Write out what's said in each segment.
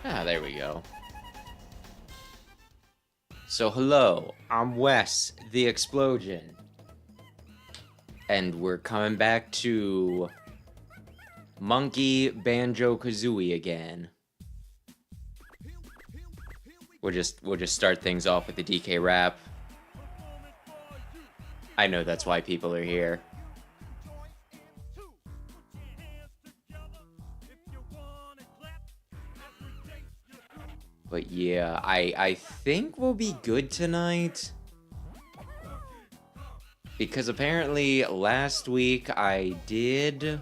Ah, there we go. So hello, I'm Wes, the Explosion. And we're coming back to Monkey Banjo-Kazooie again. We'll just start things off with the DK rap. I know that's why people are here. But yeah, I think we'll be good tonight. Because apparently last week I did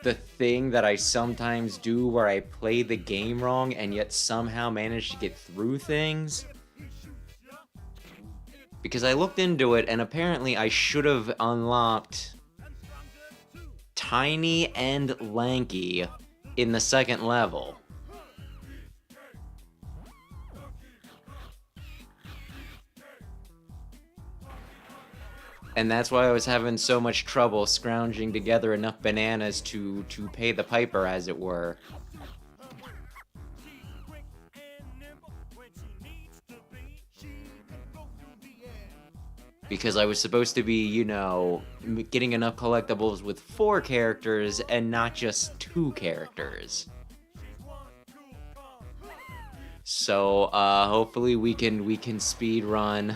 the thing that I sometimes do where I play the game wrong and yet somehow manage to get through things. Because I looked into it and apparently I should have unlocked Tiny and Lanky in the second level. And that's why I was having so much trouble scrounging together enough bananas to pay the piper, as it were. Because I was supposed to be, you know, getting enough collectibles with 4 characters and not just 2 characters. So, hopefully we can speed run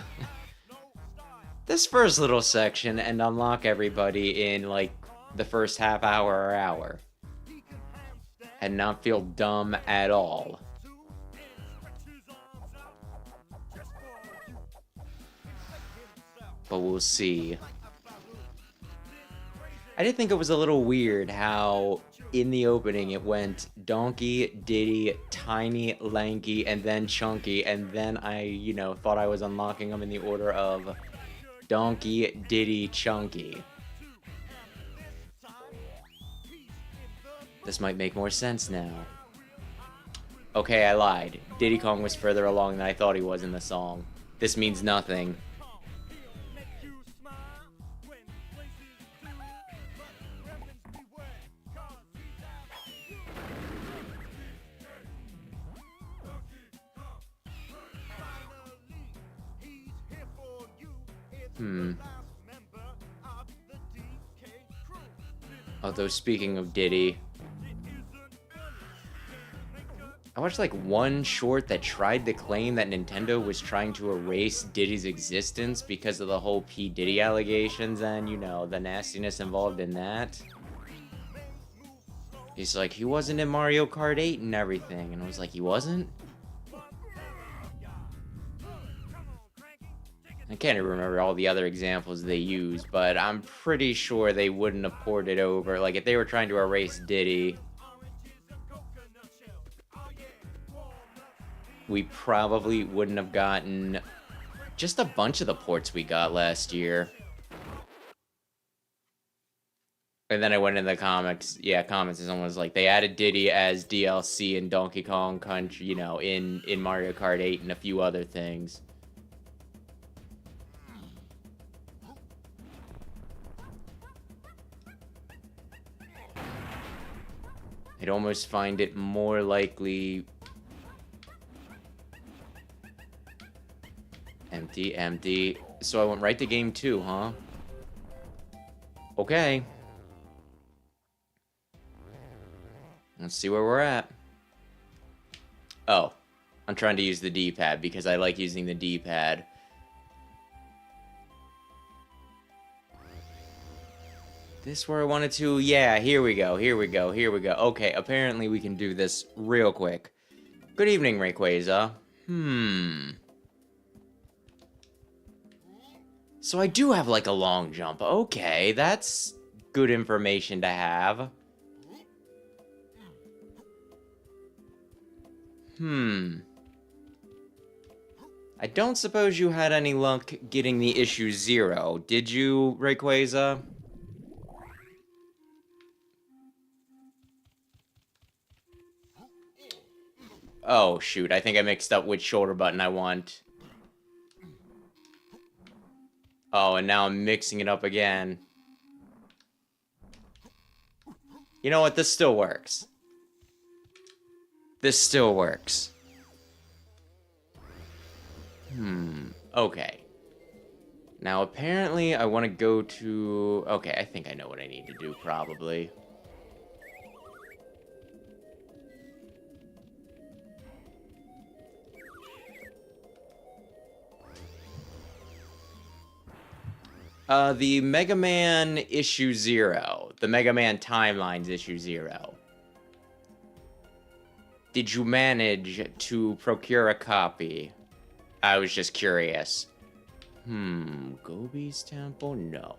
this first little section and unlock everybody in, like, the first half hour or hour. And not feel dumb at all. But we'll see. I did think it was a little weird how in the opening it went Donkey, Diddy, Tiny, Lanky, and then Chunky, and then I, you know, thought I was unlocking them in the order of Donkey, Diddy, Chunky. This might make more sense now. Okay, I lied. Diddy Kong was further along than I thought he was in the song. This means nothing. Although, speaking of Diddy, I watched like one short that tried to claim that Nintendo was trying to erase Diddy's existence because of the whole P. Diddy allegations and, you know, the nastiness involved in that. He's like, he wasn't in Mario Kart 8 and everything. And I was like, he wasn't? I can't even remember all the other examples they used, but I'm pretty sure they wouldn't have ported over. Like, if they were trying to erase Diddy, we probably wouldn't have gotten just a bunch of the ports we got last year. And then I went in the comments, and someone was like, they added Diddy as DLC in Donkey Kong Country, you know, in Mario Kart 8 and a few other things. I'd almost find it more likely... Empty, empty. So I went right to game 2, huh? Okay. Let's see where we're at. Oh. I'm trying to use the D-pad because I like using the D-pad. This where I wanted to... Yeah, here we go, here we go, here we go. Okay, apparently we can do this real quick. Good evening, Rayquaza. So I do have, like, a long jump. Okay, that's good information to have. I don't suppose you had any luck getting the issue 0, did you, Rayquaza? Oh, shoot, I think I mixed up which shoulder button I want. Oh, and now I'm mixing it up again. You know what? This still works. This still works. Okay. Now, apparently, I want to go to... Okay, I think I know what I need to do, probably. The Mega Man Issue 0. The Mega Man Timelines Issue 0. Did you manage to procure a copy? I was just curious. Gobi's Temple? No.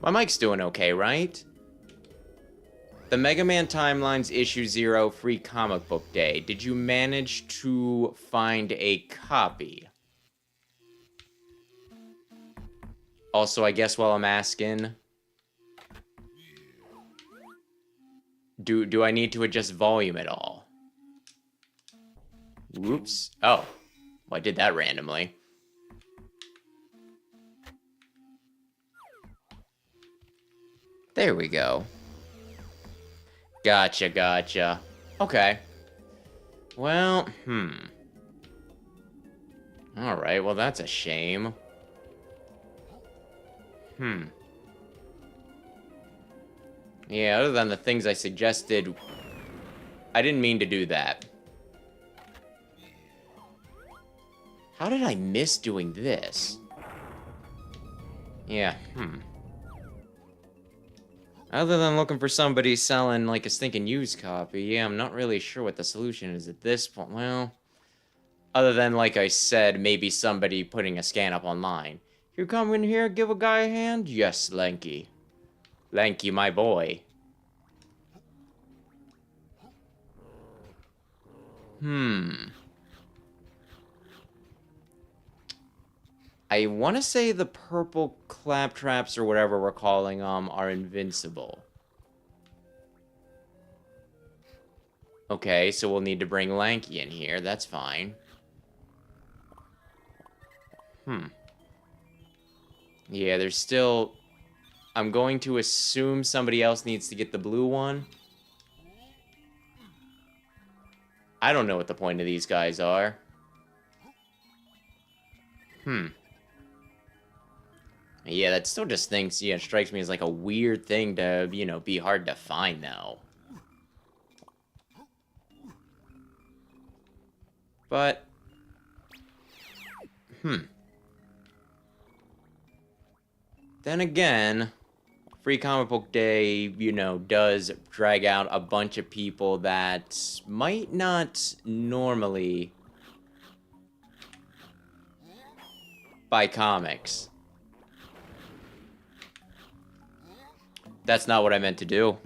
My mic's doing okay, right? The Mega Man Timelines Issue 0 Free Comic Book Day. Did you manage to find a copy? Also, I guess while I'm asking... Do I need to adjust volume at all? Whoops. Oh. Well, I did that randomly. There we go. Gotcha, gotcha. Okay. Well, Alright, well that's a shame. Yeah, other than the things I suggested, I didn't mean to do that. How did I miss doing this? Yeah, Other than looking for somebody selling, like, a stinking used copy, yeah, I'm not really sure what the solution is at this point. Well, other than, like I said, maybe somebody putting a scan up online. You come in here, give a guy a hand? Yes, Lanky. Lanky, my boy. I want to say the purple claptraps, or whatever we're calling them, are invincible. Okay, so we'll need to bring Lanky in here. That's fine. Yeah, there's still... I'm going to assume somebody else needs to get the blue one. I don't know what the point of these guys are. Yeah, that still just thinks, yeah, strikes me as like a weird thing to, you know, be hard to find now. But... Then again... Free Comic Book Day, you know, does drag out a bunch of people that might not normally buy comics. That's not what I meant to do.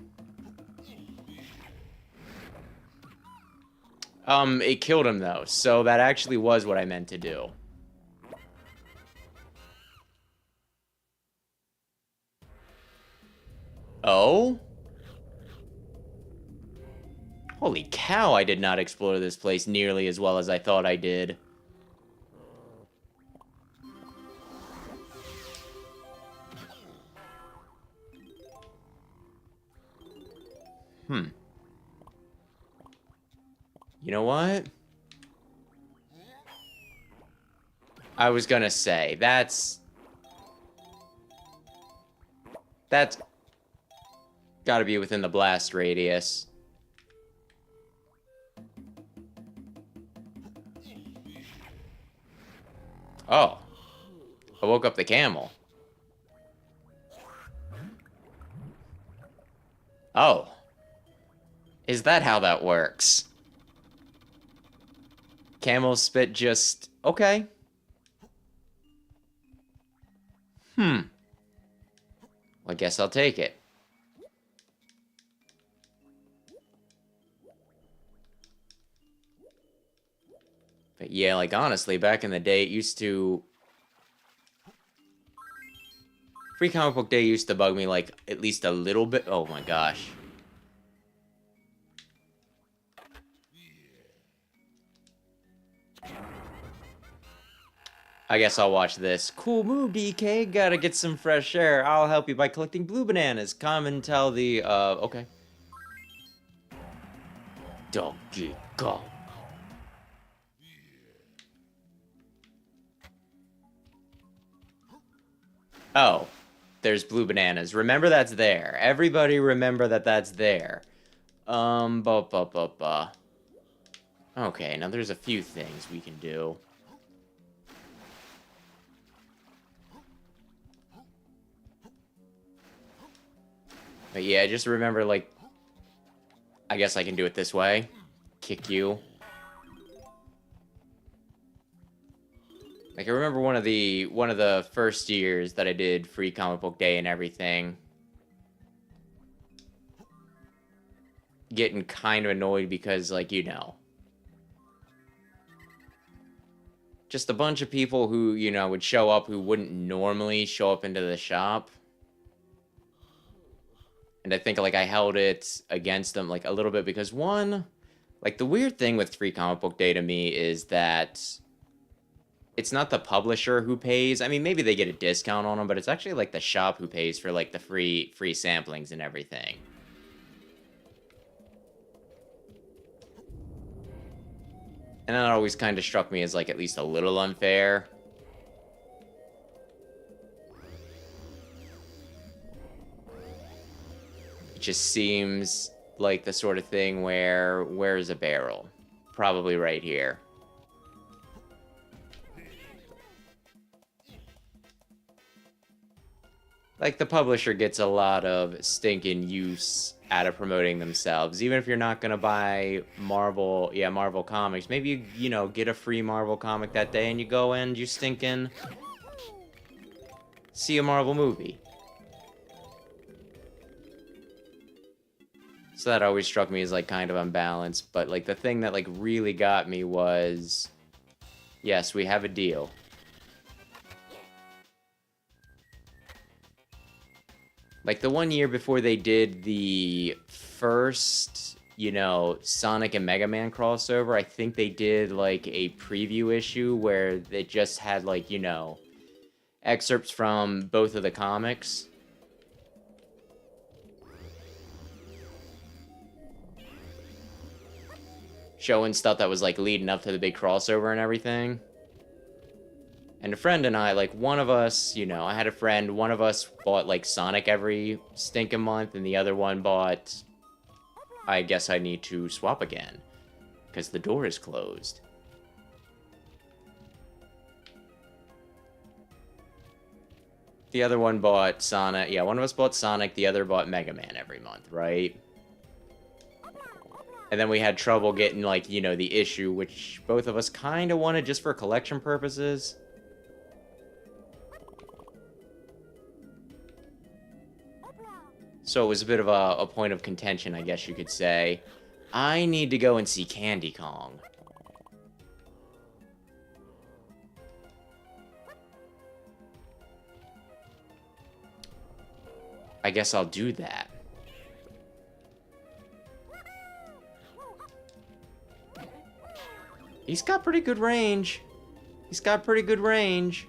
It killed him, though, so that actually was what I meant to do. Oh? Holy cow, I did not explore this place nearly as well as I thought I did. You know what? I was gonna say, that's gotta be within the blast radius. Oh. I woke up the camel. Oh. Is that how that works? Camel spit just... Okay. Well, I guess I'll take it. But yeah, like, honestly, back in the day, it used to... Free Comic Book Day used to bug me, like, at least a little bit. Oh my gosh. I guess I'll watch this. Cool move, DK. Gotta get some fresh air. I'll help you by collecting blue bananas. Come and tell the, okay. Donkey Kong. Oh, there's blue bananas. Remember that's there. Everybody remember that that's there. Okay, now there's a few things we can do. But yeah, just remember, like, I guess I can do it this way. Kick you. Like, I remember one of the first years that I did free comic book day and everything, getting kind of annoyed because, like, you know, just a bunch of people who, you know, would show up who wouldn't normally show up into the shop. And I think, like, I held it against them, like, a little bit because, one, like, the weird thing with free comic book day to me is that it's not the publisher who pays. I mean, maybe they get a discount on them, but it's actually, like, the shop who pays for, like, the free samplings and everything. And that always kind of struck me as, like, at least a little unfair. It just seems like the sort of thing where, where's a barrel? Probably right here. Like, the publisher gets a lot of stinking use out of promoting themselves. Even if you're not going to buy Marvel, Marvel comics, maybe you know, get a free Marvel comic that day and you go and you stinking see a Marvel movie. So that always struck me as, like, kind of unbalanced. But, like, the thing that, like, really got me was, yes, we have a deal. Like, the one year before they did the first, you know, Sonic and Mega Man crossover, I think they did, like, a preview issue where they just had, like, you know, excerpts from both of the comics. Showing stuff that was, like, leading up to the big crossover and everything. And a friend and I, like, one of us, you know, I had a friend, one of us bought, like, Sonic every stinking month, and the other one bought, I guess I need to swap again, because the door is closed. The other one bought Sonic, yeah, one of us bought Sonic, the other bought Mega Man every month, right? And then we had trouble getting, like, you know, the issue, which both of us kind of wanted just for collection purposes. So it was a bit of a point of contention, I guess you could say. I need to go and see Candy Kong. I guess I'll do that. He's got pretty good range. He's got pretty good range.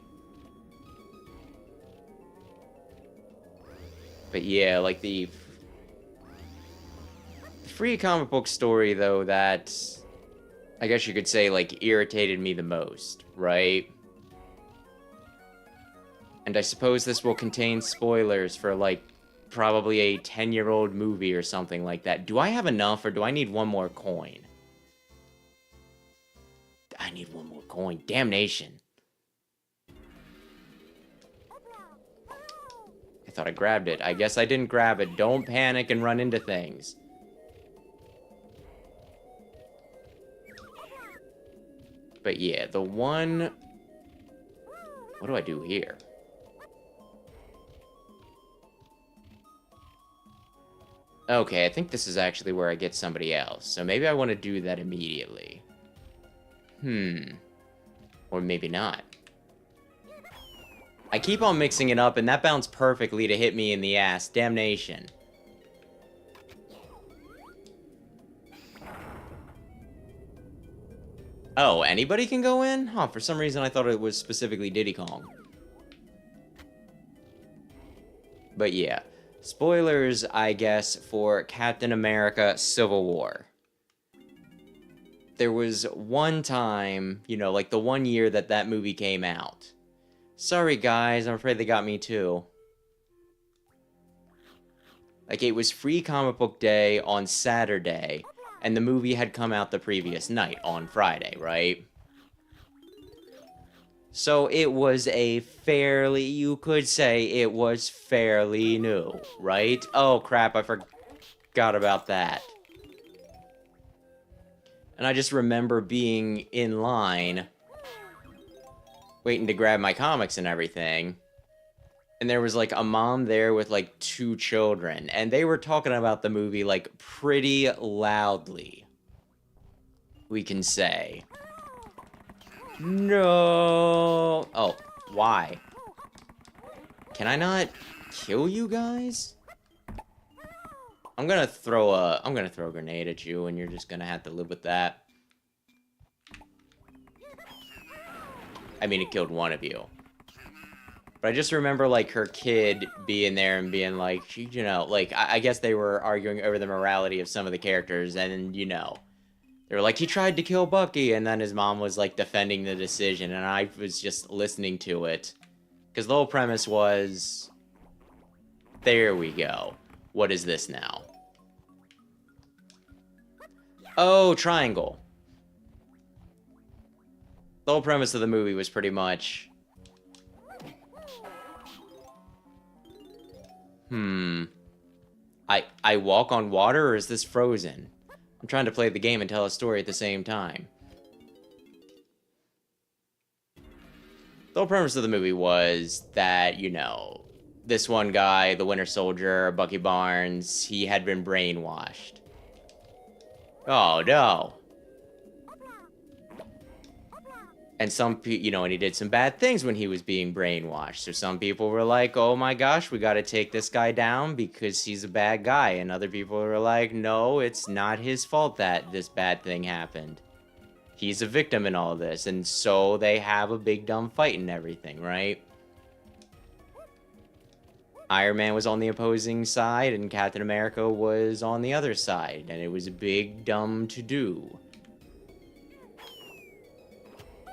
But yeah, like the free comic book story, though, that I guess you could say, like, irritated me the most, right? And I suppose this will contain spoilers for, like, probably a 10-year-old movie or something like that. Do I have enough, or do I need one more coin? I need one more coin. Damnation. I thought I grabbed it. I guess I didn't grab it. Don't panic and run into things. But yeah, the one... What do I do here? Okay, I think this is actually where I get somebody else. So maybe I want to do that immediately. Or maybe not. I keep on mixing it up, and that bounced perfectly to hit me in the ass. Damnation. Oh, anybody can go in? Huh, for some reason I thought it was specifically Diddy Kong. But yeah, spoilers, I guess, for Captain America Civil War. There was one time, you know, like the 1 year that that movie came out. Sorry guys, I'm afraid they got me too. Like, it was free comic book day on Saturday, and the movie had come out the previous night on Friday, right? So it was a fairly, you could say it was fairly new, right? Oh crap, I forgot about that. And I just remember being in line, waiting to grab my comics and everything. And there was like a mom there with like 2 children, and they were talking about the movie like pretty loudly, we can say. No. Oh, why? Can I not kill you guys? I'm gonna throw a grenade at you, and you're just gonna have to live with that. I mean, it killed one of you. But I just remember, like, her kid being there and being like, you know, like, I guess they were arguing over the morality of some of the characters, and, you know, they were like, he tried to kill Bucky, and then his mom was, like, defending the decision, and I was just listening to it. Because the whole premise was, there we go. What is this now? Oh, triangle. The whole premise of the movie was pretty much... I walk on water, or is this frozen? I'm trying to play the game and tell a story at the same time. The whole premise of the movie was that, you know, this one guy, the Winter Soldier, Bucky Barnes, he had been brainwashed. Oh, no. And you know, and he did some bad things when he was being brainwashed. So some people were like, oh my gosh, we gotta take this guy down because he's a bad guy. And other people were like, no, it's not his fault that this bad thing happened. He's a victim in all this. And so they have a big dumb fight and everything, right? Iron Man was on the opposing side and Captain America was on the other side. And it was a big dumb to-do.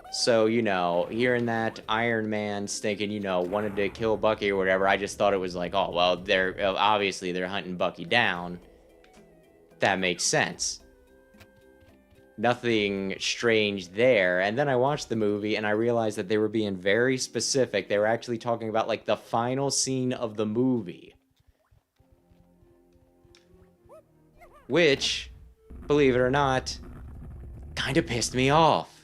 So, you know, hearing that Iron Man's thinking, you know, wanted to kill Bucky or whatever, I just thought it was like, oh, well, obviously they're hunting Bucky down. That makes sense. Nothing strange there. And then I watched the movie and I realized that they were being very specific. They were actually talking about, like, the final scene of the movie. Which, believe it or not, kind of pissed me off.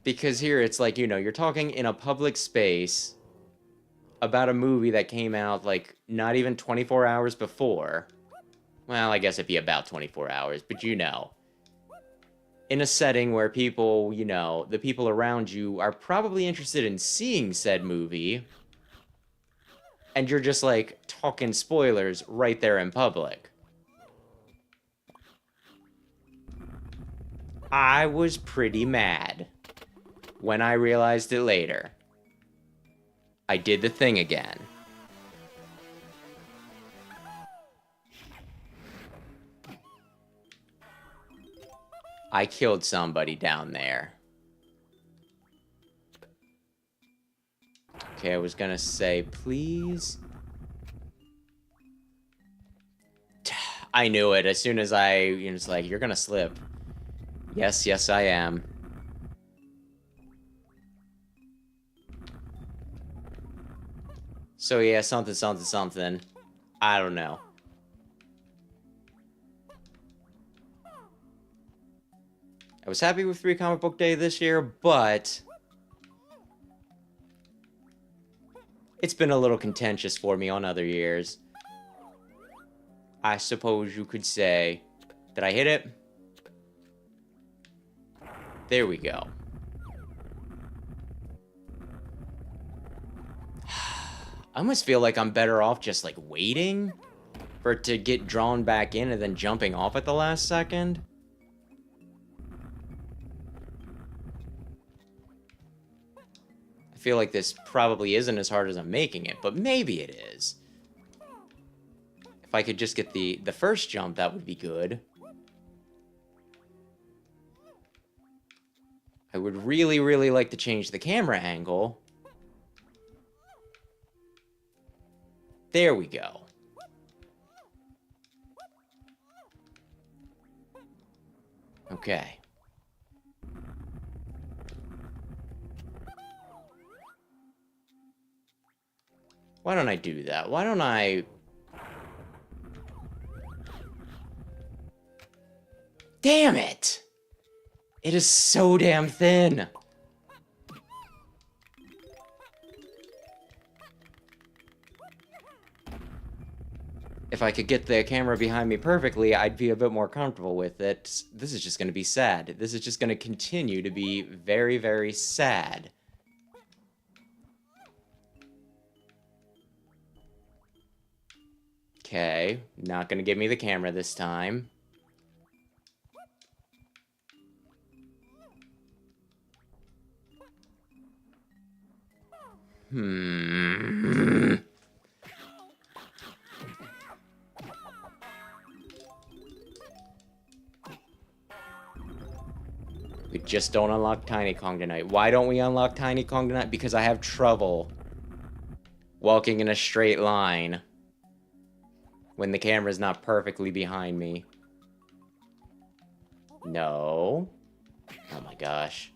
Because here it's like, you know, you're talking in a public space about a movie that came out, like, not even 24 hours before. Well, I guess it'd be about 24 hours, but you know. In a setting where people, you know, the people around you are probably interested in seeing said movie. And you're just, like, talking spoilers right there in public. I was pretty mad. When I realized it later, I did the thing again. I killed somebody down there. Okay, I was gonna say, please. I knew it. As soon as it's like, you're gonna slip. Yes, yes, I am. So yeah, something, something, something. I don't know. I was happy with Free Comic Book Day this year, but it's been a little contentious for me on other years. I suppose you could say. Did I hit it? There we go. I almost feel like I'm better off just, like, waiting. For it to get drawn back in and then jumping off at the last second? I feel like this probably isn't as hard as I'm making it, but maybe it is. If I could just get the first jump, that would be good. I would really, really like to change the camera angle. There we go. Okay. Why don't I do that? Why don't I... Damn it! It is so damn thin! If I could get the camera behind me perfectly, I'd be a bit more comfortable with it. This is just going to be sad. This is just going to continue to be very, very sad. Okay, not going to give me the camera this time. We just don't unlock Tiny Kong tonight. Why don't we unlock Tiny Kong tonight? Because I have trouble walking in a straight line when the camera's not perfectly behind me. No. Oh my gosh.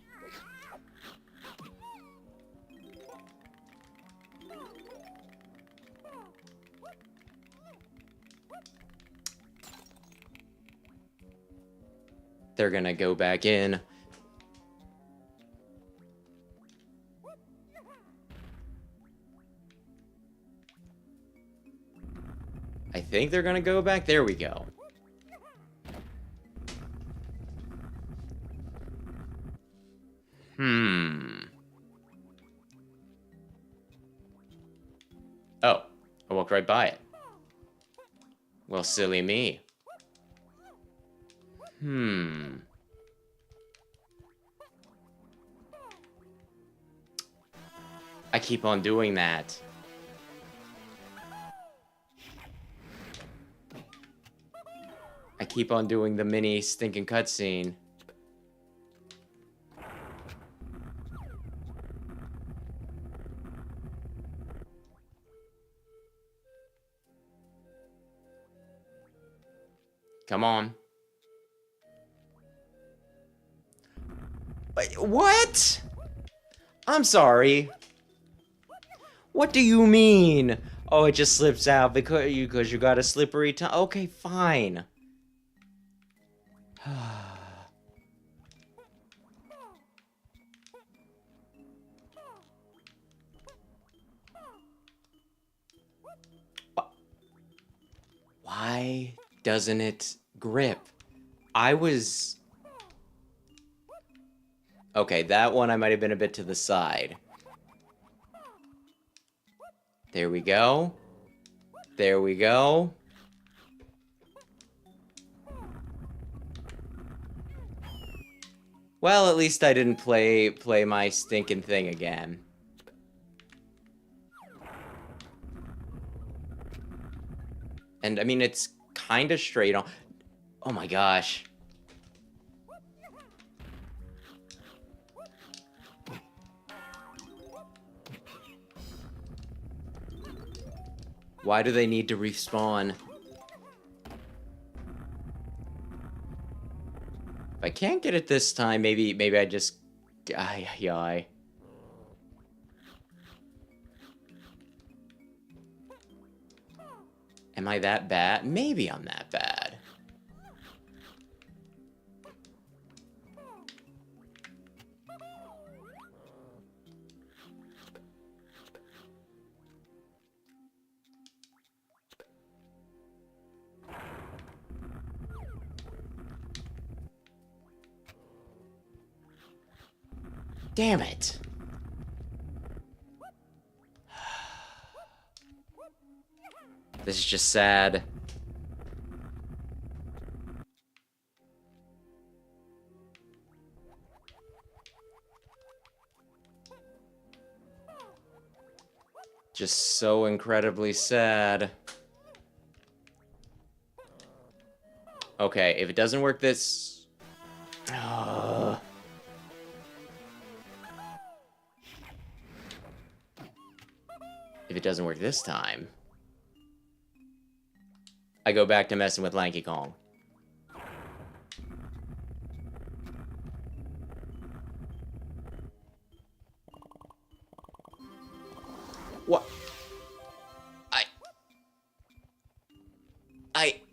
They're gonna go back in. I think they're gonna go back. There we go. Oh, I walked right by it. Well, silly me. I keep on doing that. I keep on doing the mini stinking cutscene. Come on. Wait, what? I'm sorry. What do you mean? Oh, it just slips out because you got a slippery tongue. Okay, fine. Why doesn't it grip? I was... Okay, that one I might have been a bit to the side. There we go. There we go. Well, at least I didn't play my stinking thing again. And I mean, it's kind of straight on. Oh my gosh. Why do they need to respawn? If I can't get it this time, maybe I just... Am I that bad? Maybe I'm that bad. Damn it. This is just sad. Just so incredibly sad. Okay, if it doesn't work this... If it doesn't work this time, I go back to messing with Lanky Kong. What?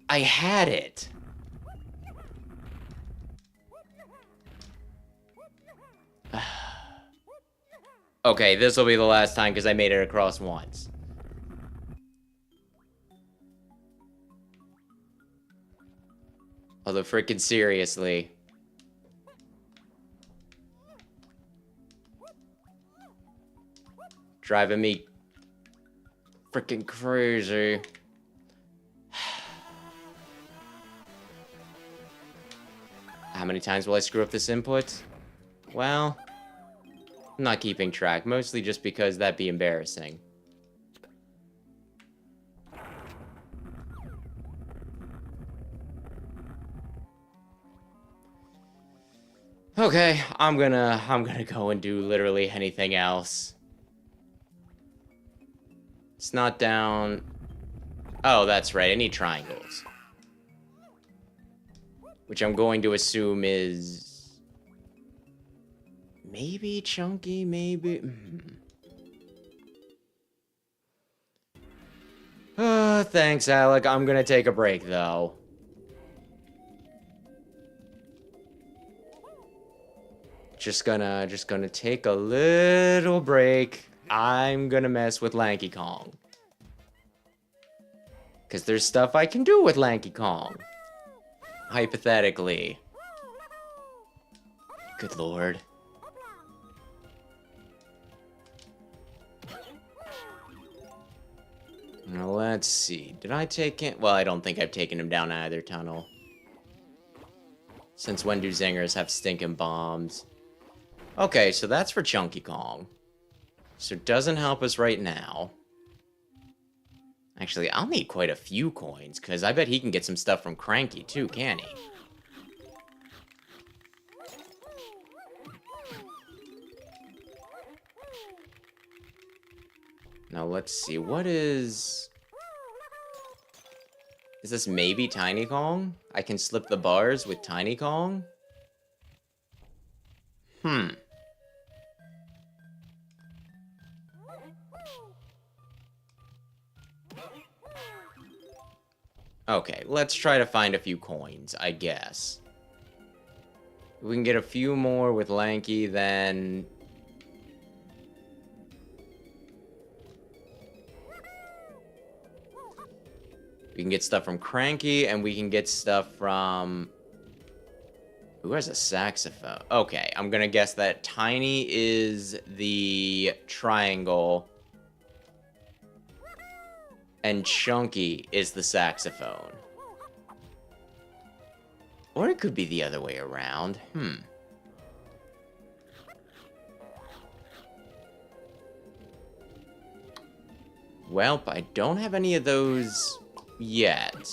I had it. Okay, this will be the last time because I made it across once. Although, freaking seriously. Driving me freaking crazy. How many times will I screw up this input? Well, I'm not keeping track, mostly just because that'd be embarrassing. Okay, I'm gonna go and do literally anything else. It's not down. Oh, that's right, I need triangles. Which I'm going to assume is... maybe chunky, maybe... Thanks, Alec. I'm gonna take a break, though. Just gonna take a little break. I'm gonna mess with Lanky Kong. Because there's stuff I can do with Lanky Kong. Hypothetically. Good lord. Now let's see. Did I take it? Well, I don't think I've taken him down either tunnel. Since when do zingers have stinking bombs? Okay, so that's for Chunky Kong. So it doesn't help us right now. Actually, I'll need quite a few coins, because I bet he can get some stuff from Cranky too, can he? Now let's see, what is... Is this maybe Tiny Kong? I can slip the bars with Tiny Kong? Okay, let's try to find a few coins, I guess. If we can get a few more with Lanky, then... we can get stuff from Cranky, and we can get stuff from... who has a saxophone? Okay, I'm gonna guess that Tiny is the triangle, and Chunky is the saxophone. Or it could be the other way around. Well, I don't have any of those yet.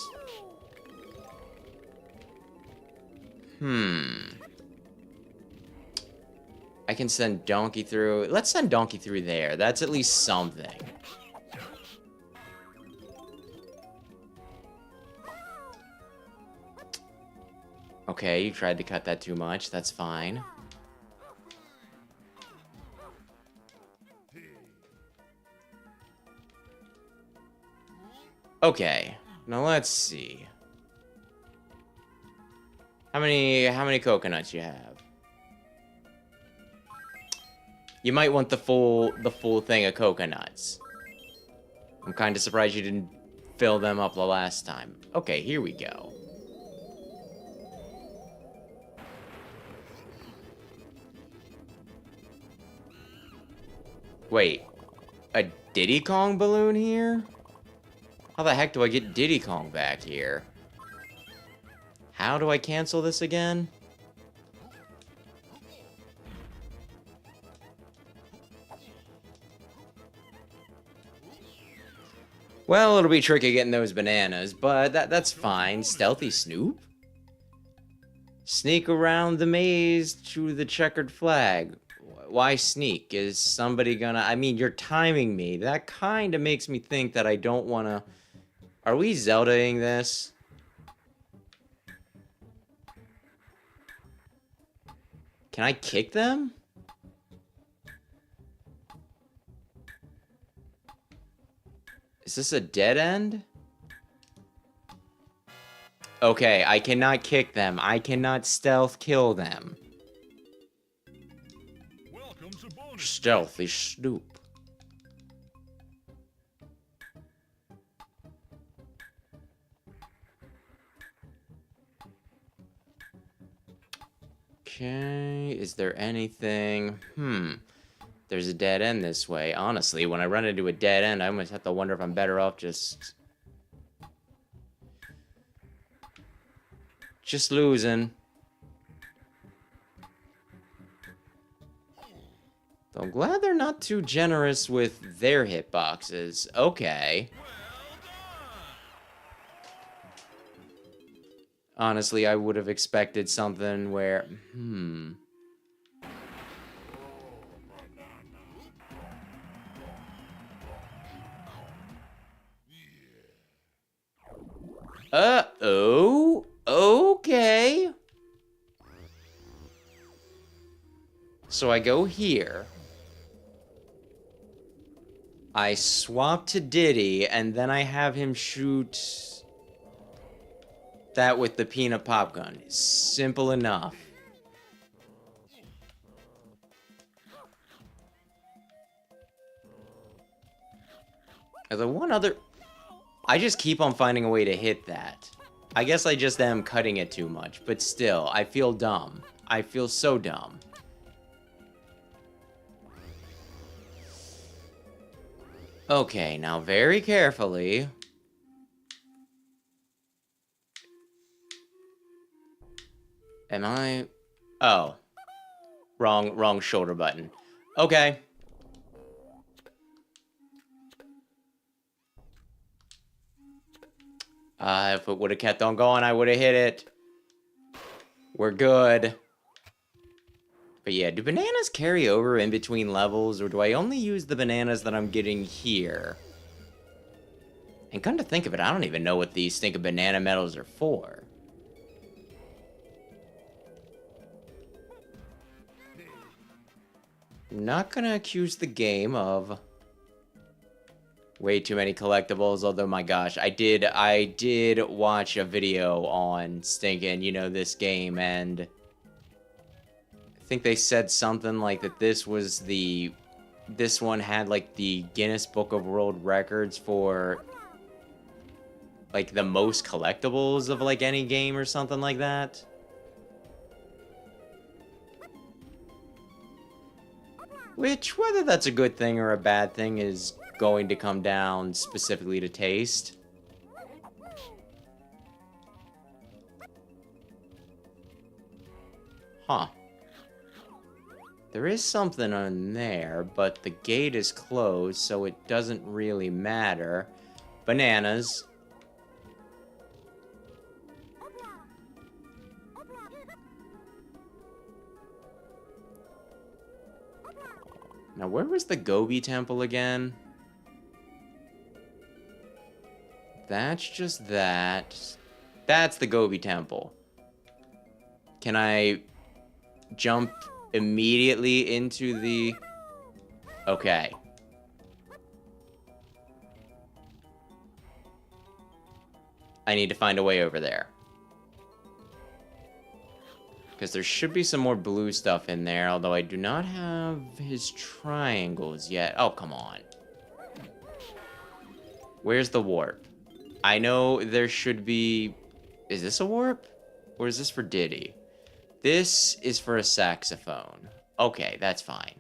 I can send Donkey through. Let's send Donkey through there. That's at least something. Okay, you tried to cut that too much. That's fine. Okay, now let's see. How many coconuts you have? You might want the full thing of coconuts. I'm kind of surprised you didn't fill them up the last time. Okay, here we go. Wait, a Diddy Kong balloon here? How the heck do I get Diddy Kong back here? How do I cancel this again? Well, it'll be tricky getting those bananas, but that's fine. Stealthy Snoop? Sneak around the maze to the checkered flag. Why sneak? Is somebody gonna... I mean, you're timing me. That kind of makes me think that I don't want to... Are we Zeldaing this? Can I kick them? Is this a dead end? Okay, I cannot kick them. I cannot stealth kill them. Stealthy Snoop. Okay, is there anything? There's a dead end this way. Honestly, when I run into a dead end, I almost have to wonder if I'm better off just losing. I'm glad they're not too generous with their hitboxes. Okay. Honestly, I would have expected something where... Uh-oh. Okay. So I go here. I swap to Diddy, and then I have him shoot that with the peanut pop gun. Simple enough. The one other... I just keep on finding a way to hit that. I guess I just am cutting it too much, but still, I feel dumb. I feel so dumb. Okay, now very carefully. Am I... Oh. Wrong shoulder button. Okay. If it would have kept on going, I would have hit it. We're good. But yeah, do bananas carry over in between levels, or do I only use the bananas that I'm getting here? And come to think of it, I don't even know what these stinking banana medals are for. I'm not gonna accuse the game of way too many collectibles, although my gosh, I did watch a video on stinking, you know, this game, and I think they said something like that this one had like the Guinness Book of World Records for like the most collectibles of like any game or something like that. Which, whether that's a good thing or a bad thing, is going to come down specifically to taste. Huh. There is something on there, but the gate is closed, so it doesn't really matter. Bananas. Now, where was the Gobi Temple again? That's just that. That's the Gobi Temple. Can I jump immediately into the... Okay. I need to find a way over there. Because there should be some more blue stuff in there, although I do not have his triangles yet. Oh, come on. Where's the warp? I know there should be... Is this a warp? Or is this for Diddy? This is for a saxophone. Okay, that's fine.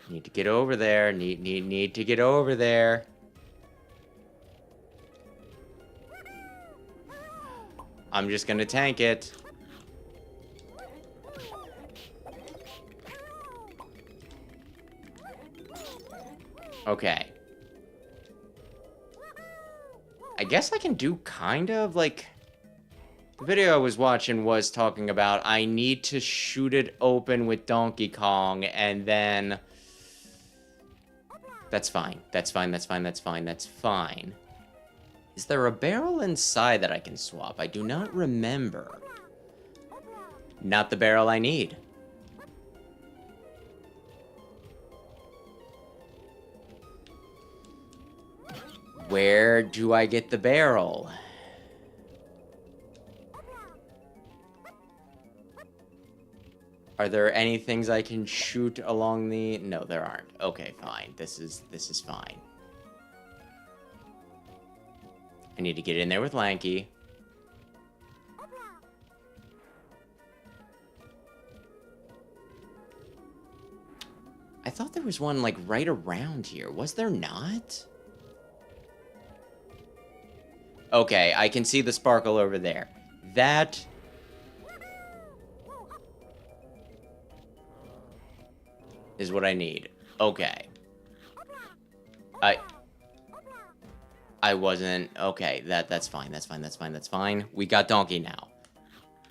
Need to get over there. Need to get over there. I'm just gonna tank it. Okay. I guess I can do kind of, like... The video I was watching was talking about I need to shoot it open with Donkey Kong, and then... That's fine. That's fine, that's fine, that's fine, that's fine. Is there a barrel inside that I can swap? I do not remember. Not the barrel I need. Where do I get the barrel? Are there any things I can shoot along the... No, there aren't. Okay, fine. This is fine. I need to get in there with Lanky. I thought there was one, like, right around here. Was there not? Okay, I can see the sparkle over there. That... is what I need. Okay. I wasn't... Okay, that's fine, that's fine, that's fine, that's fine. We got Donkey now.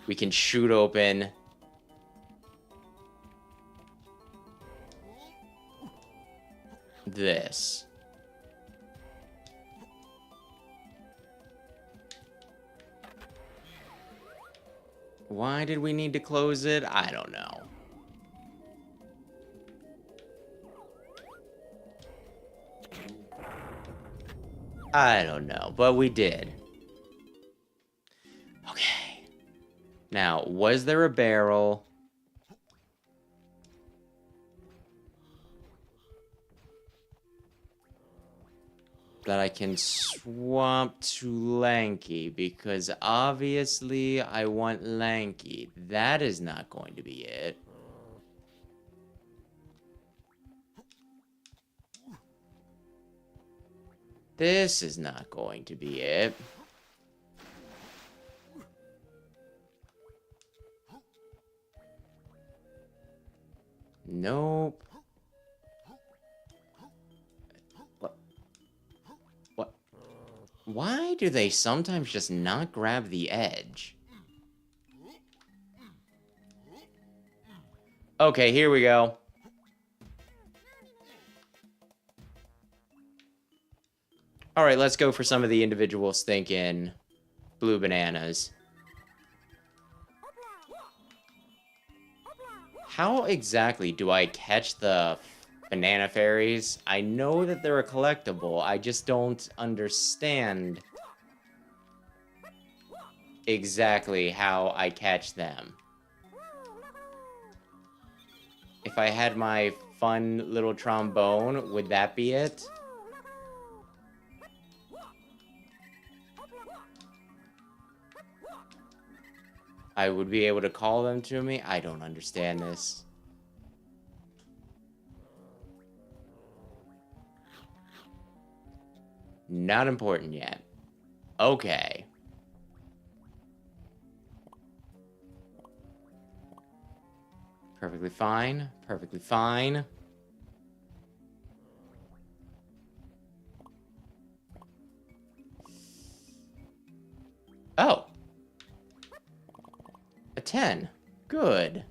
We can shoot open... this. Why did we need to close it? I don't know. I don't know, but we did. Okay. Now, was there a barrel? That I can swap to Lanky, because obviously I want Lanky. That is not going to be it. This is not going to be it. Nope. What? Why do they sometimes just not grab the edge? Okay, here we go. Alright, let's go for some of the individual stinking blue bananas. How exactly do I catch the banana fairies? I know that they're a collectible, I just don't understand exactly how I catch them. If I had my fun little trombone, would that be it? I would be able to call them to me? I don't understand this. Not important yet. Okay. Perfectly fine. Perfectly fine. Oh. A 10. Good.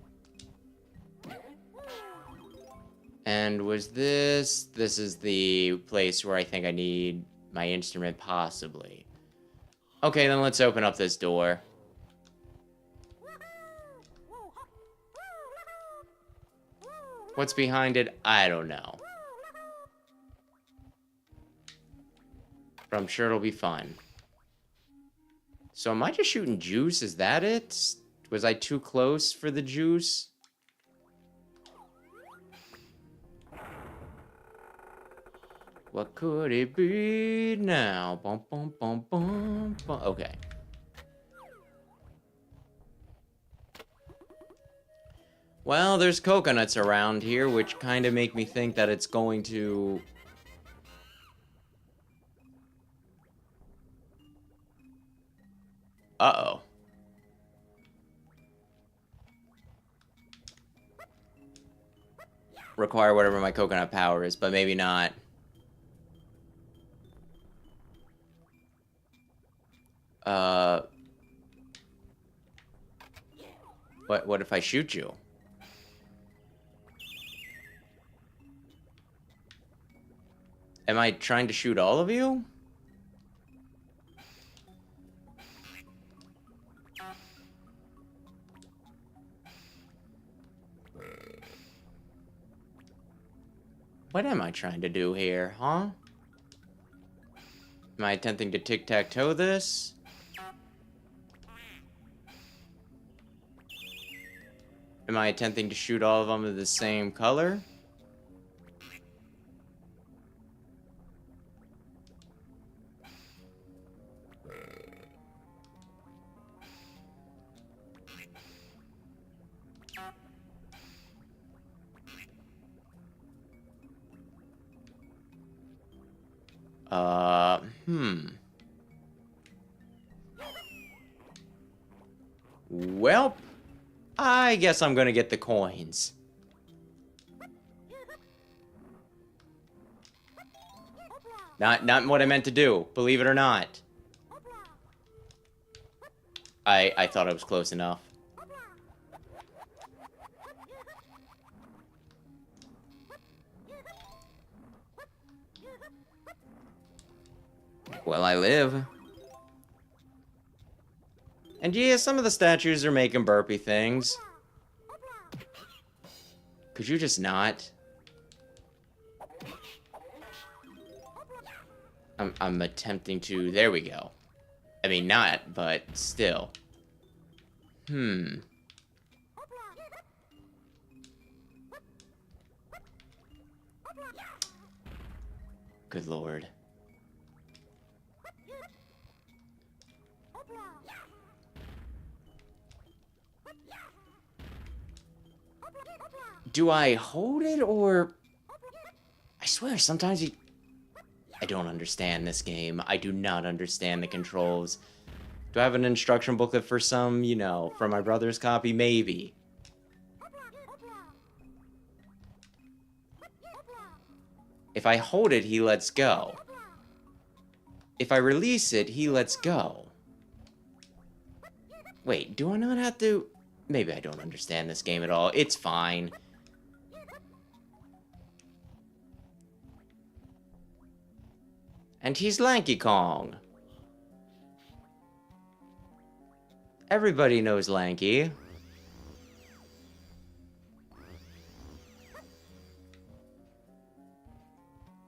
And was this... This is the place where I think I need my instrument, possibly. Okay, then let's open up this door. What's behind it? I don't know. But I'm sure it'll be fun. So am I just shooting juice? Is that it? Was I too close for the juice? What could it be now? Bum, bum, bum, bum, bum. Okay. Well, there's coconuts around here, which kind of make me think that it's going to... Uh-oh. Require whatever my coconut power is, but maybe not. Uh... What if I shoot you? Am I trying to shoot all of you? What am I trying to do here, huh? Am I attempting to tic-tac-toe this? Am I attempting to shoot all of them of the same color? Hmm. Welp, I guess I'm gonna get the coins. Not what I meant to do, believe it or not. I thought I was close enough. Well, I live. And yeah, some of the statues are making burpee things. Could you just not? I'm attempting to... There we go. I mean, not, but still. Hmm. Good lord. Do I hold it, or... I swear, sometimes you... I don't understand this game. I do not understand the controls. Do I have an instruction booklet for some, you know, from my brother's copy? Maybe. If I hold it, he lets go. If I release it, he lets go. Wait, do I not have to... Maybe I don't understand this game at all. It's fine. And he's Lanky Kong. Everybody knows Lanky.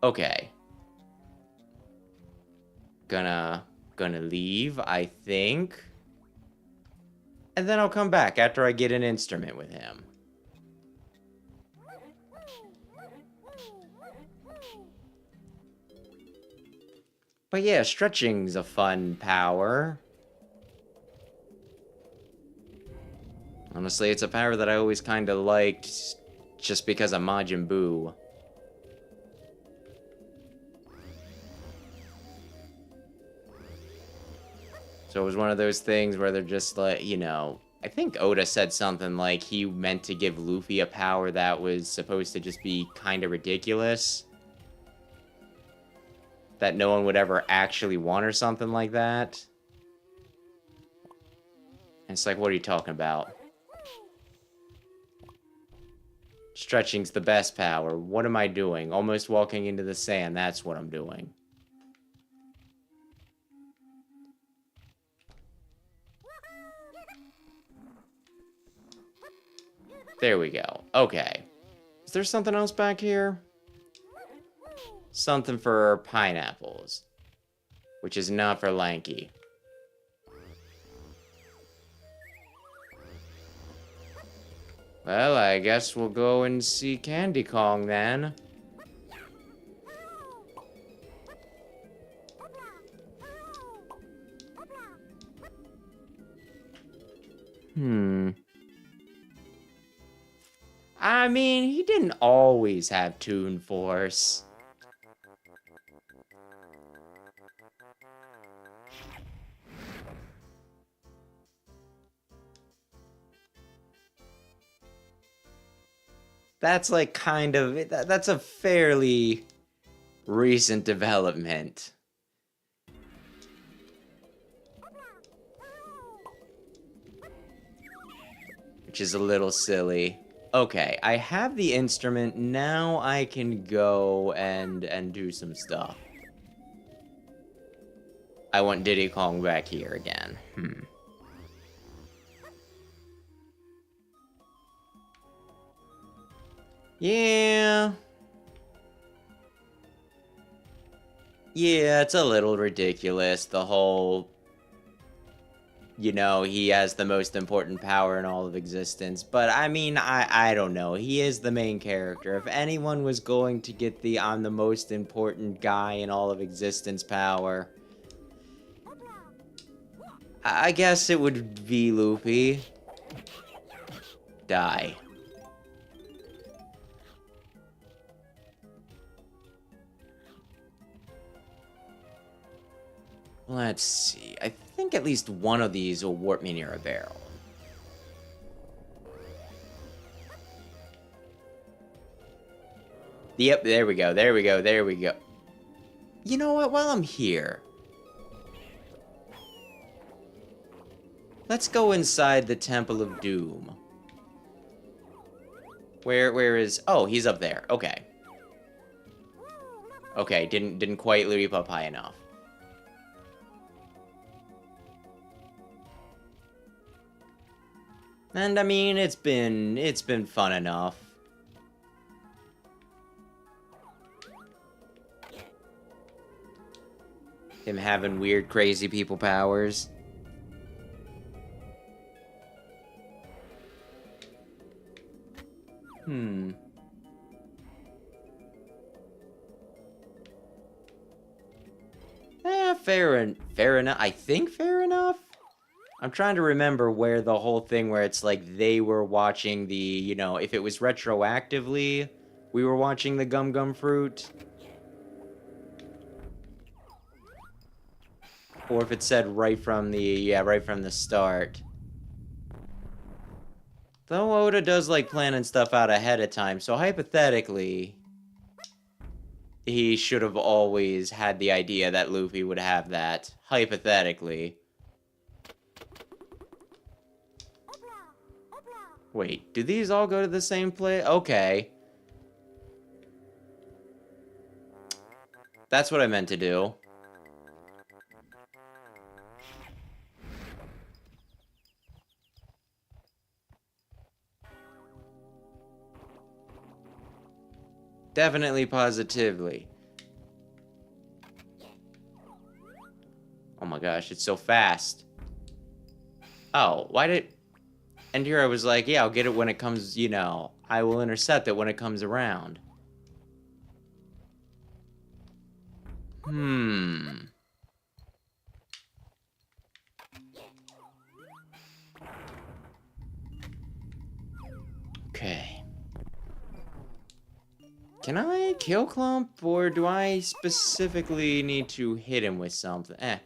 Okay. Gonna leave, I think. And then I'll come back after I get an instrument with him. But yeah, stretching's a fun power. Honestly, it's a power that I always kind of liked just because of Majin Buu. So it was one of those things where they're just like, you know, I think Oda said something like he meant to give Luffy a power that was supposed to just be kind of ridiculous. That no one would ever actually want or something like that. And it's like, what are you talking about? Stretching's the best power. What am I doing? Almost walking into the sand. That's what I'm doing. There we go. Okay. Is there something else back here? Something for pineapples. Which is not for Lanky. Well, I guess we'll go and see Candy Kong then. I mean, he didn't always have Toon Force. That's like kind of... That's a fairly recent development. which is a little silly. Okay, I have the instrument. Now I can go and do some stuff. I want Diddy Kong back here again. Yeah. Yeah, it's a little ridiculous, the whole... You know, he has the most important power in all of existence. But, I mean, I don't know. He is the main character. If anyone was going to get the I'm the most important guy in all of existence power, I guess it would be Luffy. Die. Let's see. I think at least one of these will warp me near a barrel. Yep, there we go, there we go, there we go. You know what, while I'm here, let's go inside the Temple of Doom. Where is... Oh, he's up there. Okay. Okay, didn't quite leap up high enough. And I mean, it's been fun enough. Him having weird, crazy people powers. Fair enough. I think fair enough? I'm trying to remember where the whole thing where it's like they were watching the, you know, if it was retroactively, we were watching the Gum Gum Fruit. Or if it said right from the, yeah, right from the start. Though Oda does like planning stuff out ahead of time, so hypothetically, he should have always had the idea that Luffy would have that. Hypothetically. Wait, do these all go to the same place? Okay. That's what I meant to do. Definitely, positively. Oh my gosh, it's so fast. Oh, why did... And here I was like, yeah, I'll get it when it comes, you know, I will intercept it when it comes around. Okay. Can I kill Clump, or do I specifically need to hit him with something?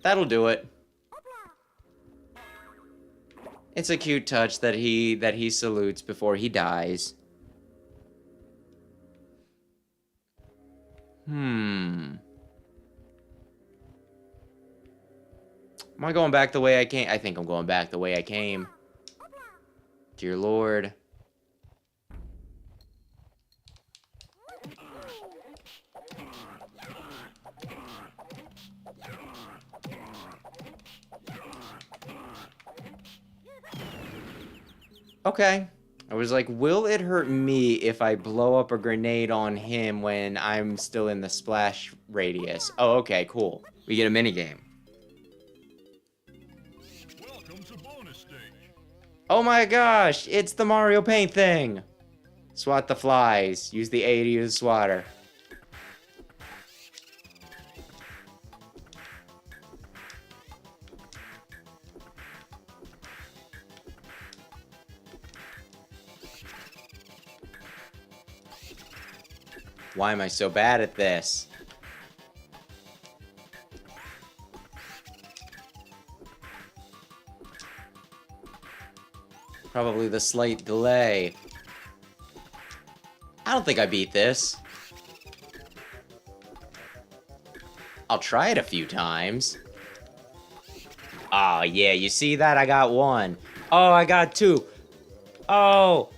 That'll do it. It's a cute touch that he salutes before he dies. Am I going back the way I came? I think I'm going back the way I came. Dear Lord. Okay. I was like, will it hurt me if I blow up a grenade on him when I'm still in the splash radius? Oh, okay, cool. We get a minigame. Welcome to bonus stage. Oh my gosh, it's the Mario Paint thing! Swat the flies. Use the A to use the swatter. Why am I so bad at this? Probably the slight delay. I don't think I beat this. I'll try it a few times. Oh, yeah, you see that? I got one. Oh, I got two. Oh!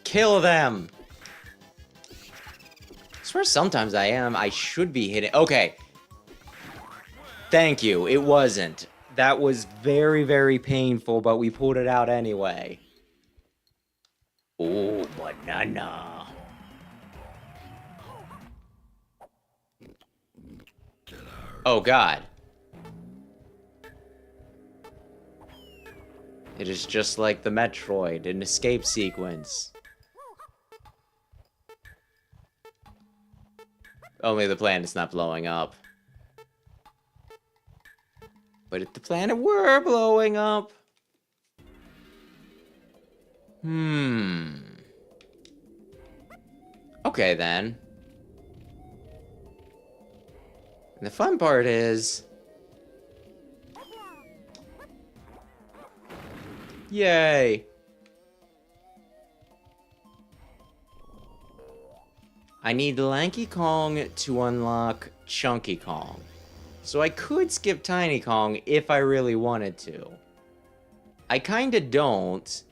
Kill them! I swear sometimes I should be hitting. Okay. Thank you. It wasn't. That was very, very painful, but we pulled it out anyway. Oh, banana. Oh, God. It is just like the Metroid, an escape sequence. Only the planet's not blowing up. But if the planet were blowing up... Okay, then. And the fun part is... Yay! I need Lanky Kong to unlock Chunky Kong. So I could skip Tiny Kong if I really wanted to. I kinda don't,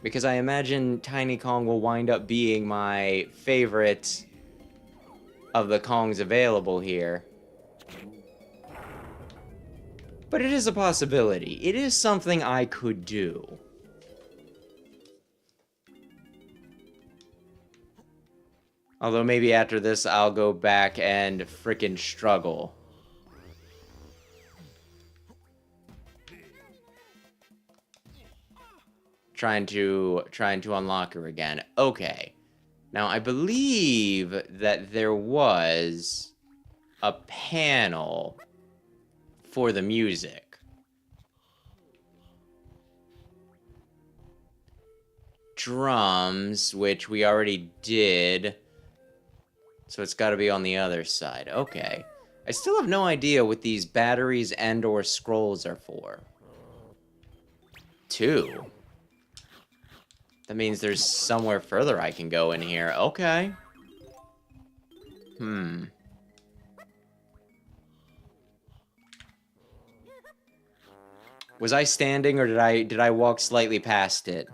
because I imagine Tiny Kong will wind up being my favorite of the Kongs available here. But it is a possibility. It is something I could do. Although maybe after this I'll go back and frickin' struggle. Trying to unlock her again. Okay. Now I believe that there was a panel for the music. Drums, which we already did. So it's got to be on the other side. Okay. I still have no idea what these batteries and or scrolls are for. 2. That means there's somewhere further I can go in here. Okay. Was I standing or did I walk slightly past it?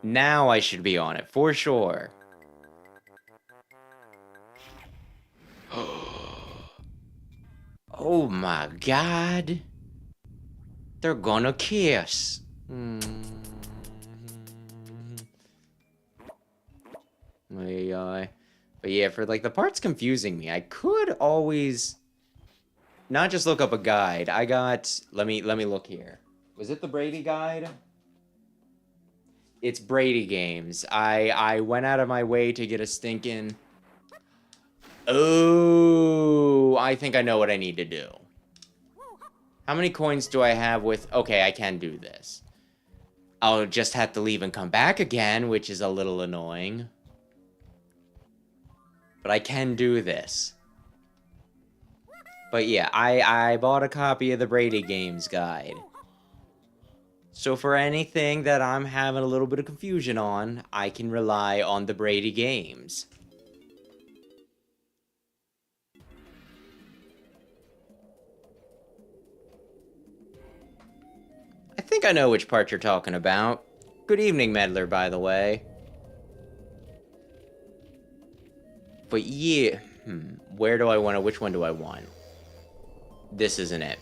Now I should be on it, for sure. Oh my god. They're gonna kiss. But yeah, for like the parts confusing me, I could always not just look up a guide. I got let me look here. Was it the Brady guide? It's Brady games. I went out of my way to get a stinking... Oh, I think I know what I need to do. How many coins do I have with... Okay, I can do this. I'll just have to leave and come back again, which is a little annoying. But I can do this. But yeah, I bought a copy of the Brady Games guide. So for anything that I'm having a little bit of confusion on, I can rely on the Brady Games. I think I know which part you're talking about. Good evening, Meddler, by the way. But yeah, where do I want to... Which one do I want? This isn't it.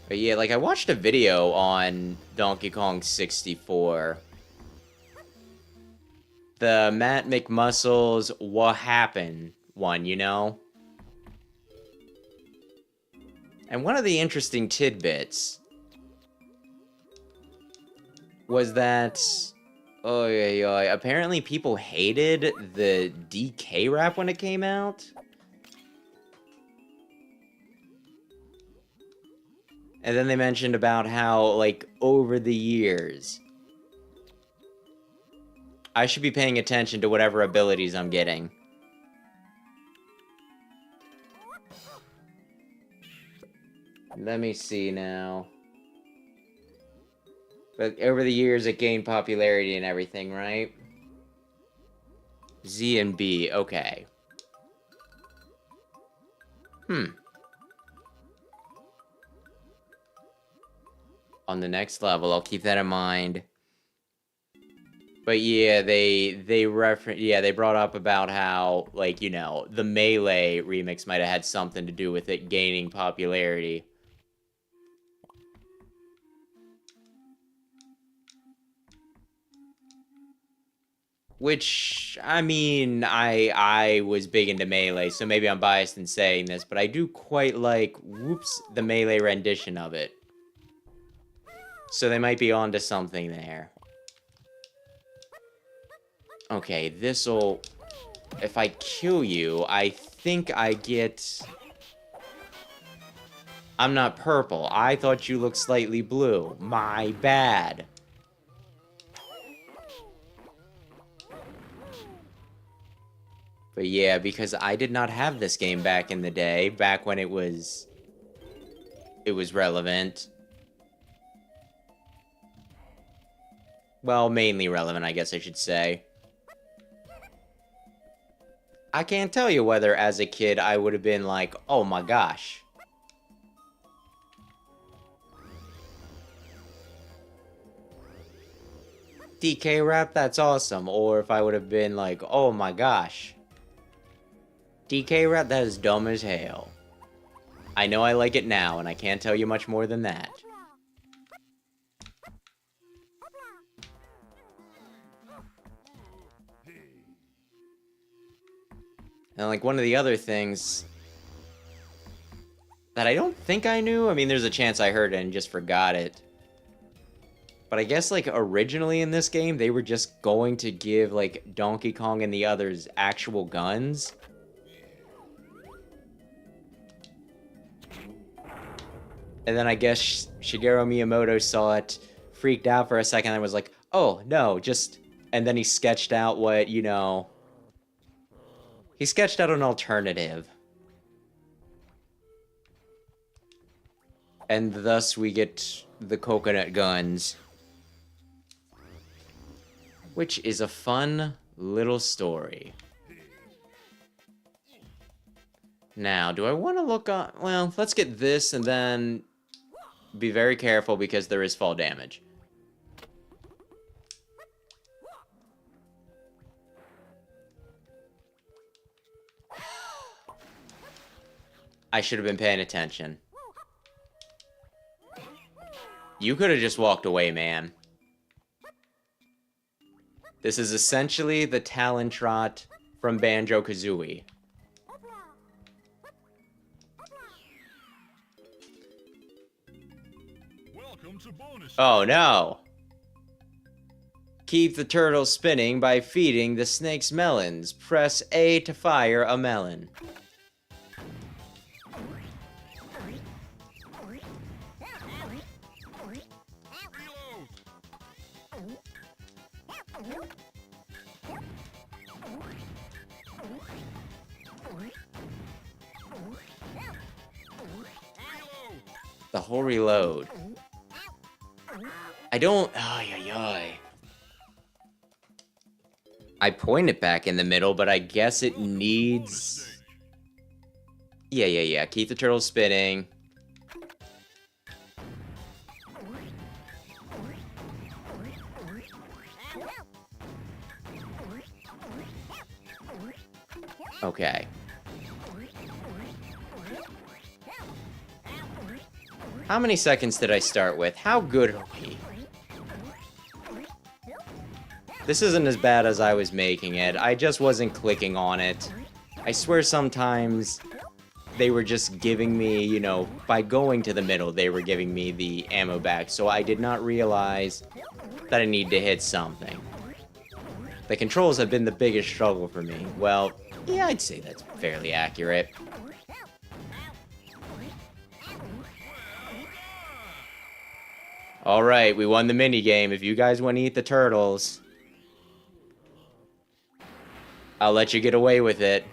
But yeah, like I watched a video on Donkey Kong 64. The Matt McMuscle's What Happened one, you know? And one of the interesting tidbits was that... Oh, yeah. Apparently people hated the DK rap when it came out. And then they mentioned about how, like, over the years, I should be paying attention to whatever abilities I'm getting. Let me see now. But over the years, it gained popularity and everything, right? Z and B, okay. On the next level, I'll keep that in mind. But yeah, they brought up about how, like, you know, the Melee remix might have had something to do with it gaining popularity. Which, I mean, I was big into Melee, so maybe I'm biased in saying this, but I do quite like, whoops, the Melee rendition of it. So they might be onto something there. Okay, this'll... If I kill you, I think I get... I'm not purple. I thought you looked slightly blue. My bad. But yeah, because I did not have this game back in the day, back when it was relevant. Well, mainly relevant, I guess I should say. I can't tell you whether, as a kid, I would have been like, oh my gosh. DK rap, that's awesome. Or if I would have been like, oh my gosh. DK rap, that is dumb as hell. I know I like it now, and I can't tell you much more than that. And like one of the other things that I don't think I knew, I mean, there's a chance I heard it and just forgot it. But I guess, like, originally in this game, they were just going to give, like, Donkey Kong and the others actual guns. And then I guess Shigeru Miyamoto saw it, freaked out for a second, and was like, oh, no, just... And then he sketched out what, you know... He sketched out an alternative. And thus we get the coconut guns. Which is a fun little story. Now, do I want to look on... Well, let's get this and then be very careful because there is fall damage. I should have been paying attention. You could have just walked away, man. This is essentially the Talon Trot from Banjo-Kazooie. Oh no! Keep the turtle spinning by feeding the snakes melons. Press A to fire a melon. The whole reload. I don't... Ay, ay, ay. I point it back in the middle, but I guess it needs... Yeah. Keep the turtle spinning. Okay. How many seconds did I start with? How good are we? This isn't as bad as I was making it. I just wasn't clicking on it. I swear sometimes they were just giving me, you know, by going to the middle, they were giving me the ammo back. So I did not realize that I need to hit something. The controls have been the biggest struggle for me. Well, yeah, I'd say that's fairly accurate. Alright, we won the minigame. If you guys want to eat the turtles, I'll let you get away with it.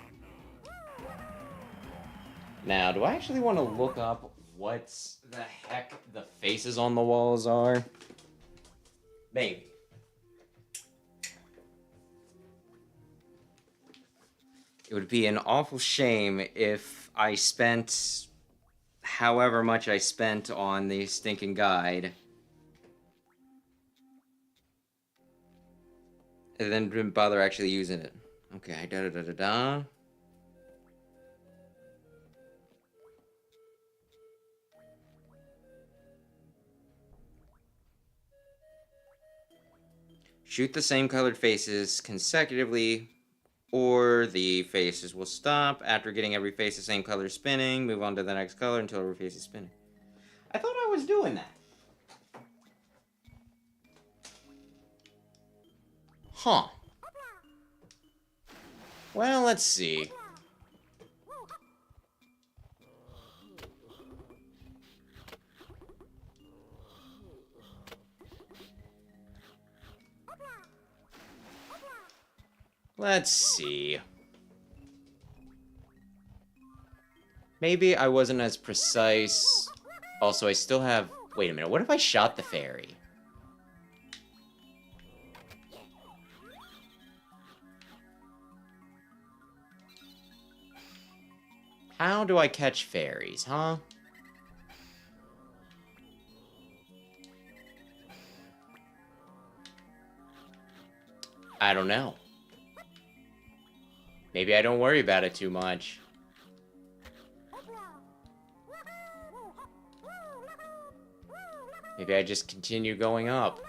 Now, do I actually want to look up what the heck the faces on the walls are? Maybe. It would be an awful shame if I spent however much I spent on the stinking guide and then didn't bother actually using it. Okay, da da da da da. Shoot the same colored faces consecutively, or the faces will stop after getting every face the same color spinning. Move on to the next color until every face is spinning. I thought I was doing that. Huh. Well, let's see. Let's see. Maybe I wasn't as precise. Also, I still have... Wait a minute, what if I shot the fairy? How do I catch fairies, huh? I don't know. Maybe I don't worry about it too much. Maybe I just continue going up.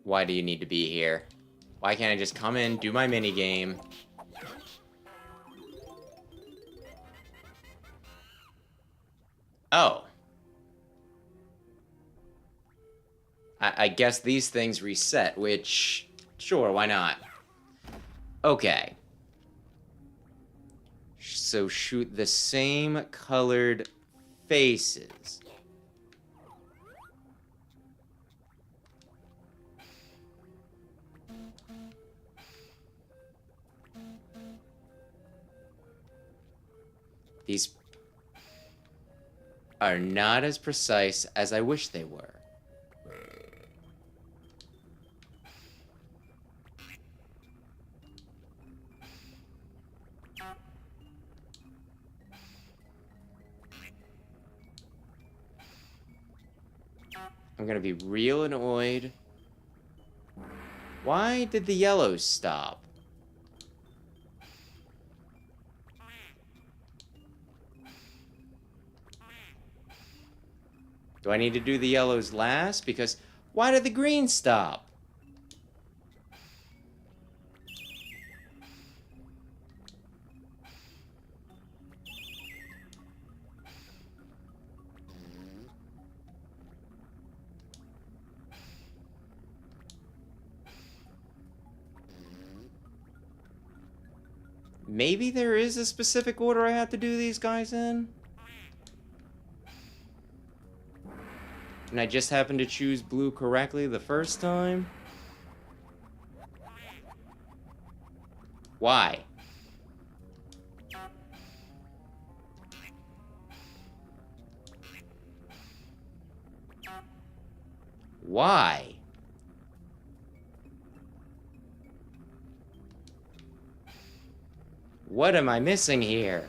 Why do you need to be here? Why can't I just come in, do my minigame? Oh. I guess these things reset, which... Sure, why not? Okay. So shoot the same colored faces. These are not as precise as I wish they were. I'm gonna be real annoyed. Why did the yellows stop? Do I need to do the yellows last? Because why did the greens stop? Maybe there is a specific order I have to do these guys in? And I just happened to choose blue correctly the first time? Why? Why? What am I missing here?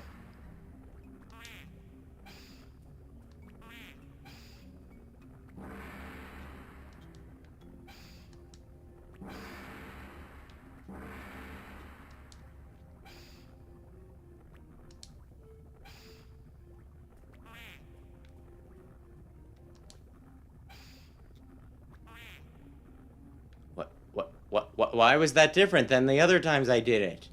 Why was that different than the other times I did it?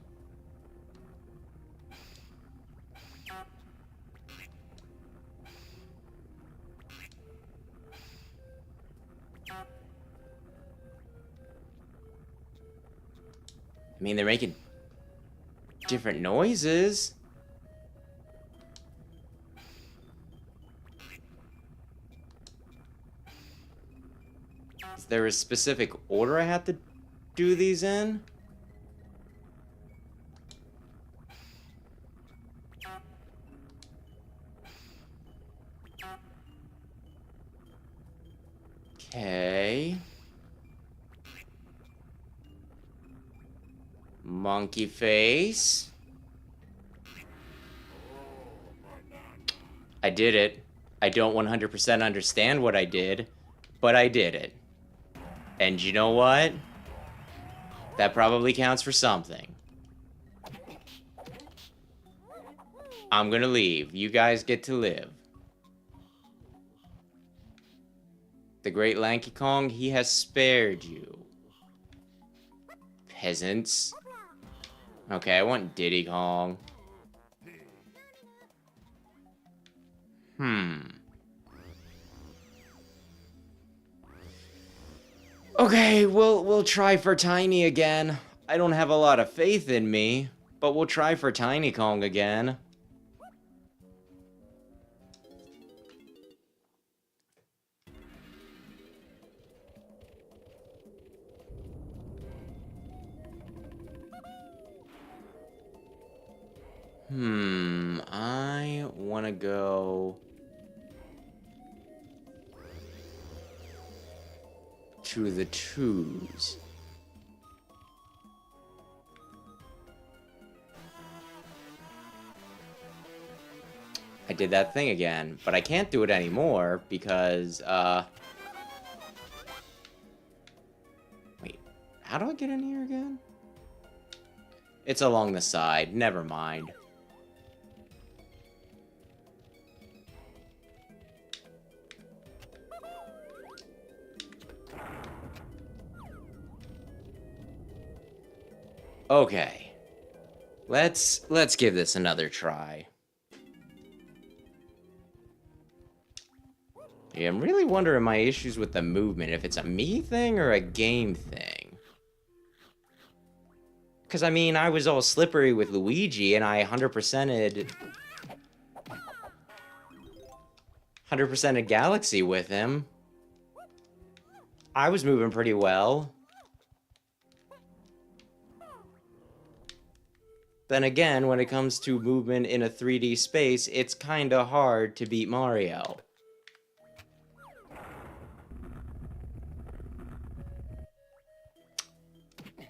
I mean, they're making different noises. Is there a specific order I have to do these in? Okay. Monkey face. I did it. I don't 100% understand what I did, but I did it. And you know what? That probably counts for something. I'm gonna leave. You guys get to live. The great Lanky Kong, he has spared you. Peasants. Okay, I want Diddy Kong. Okay, we'll try for Tiny again. I don't have a lot of faith in me, but we'll try for Tiny Kong again. I want to go to the twos. I did that thing again, but I can't do it anymore because, wait, how do I get in here again? It's along the side, never mind. Okay. Let's give this another try. Yeah, I'm really wondering my issues with the movement, if it's a me thing or a game thing. Because, I mean, I was all slippery with Luigi, and I 100%ed... 100%ed Galaxy with him. I was moving pretty well. Then again, when it comes to movement in a 3D space, it's kinda hard to beat Mario.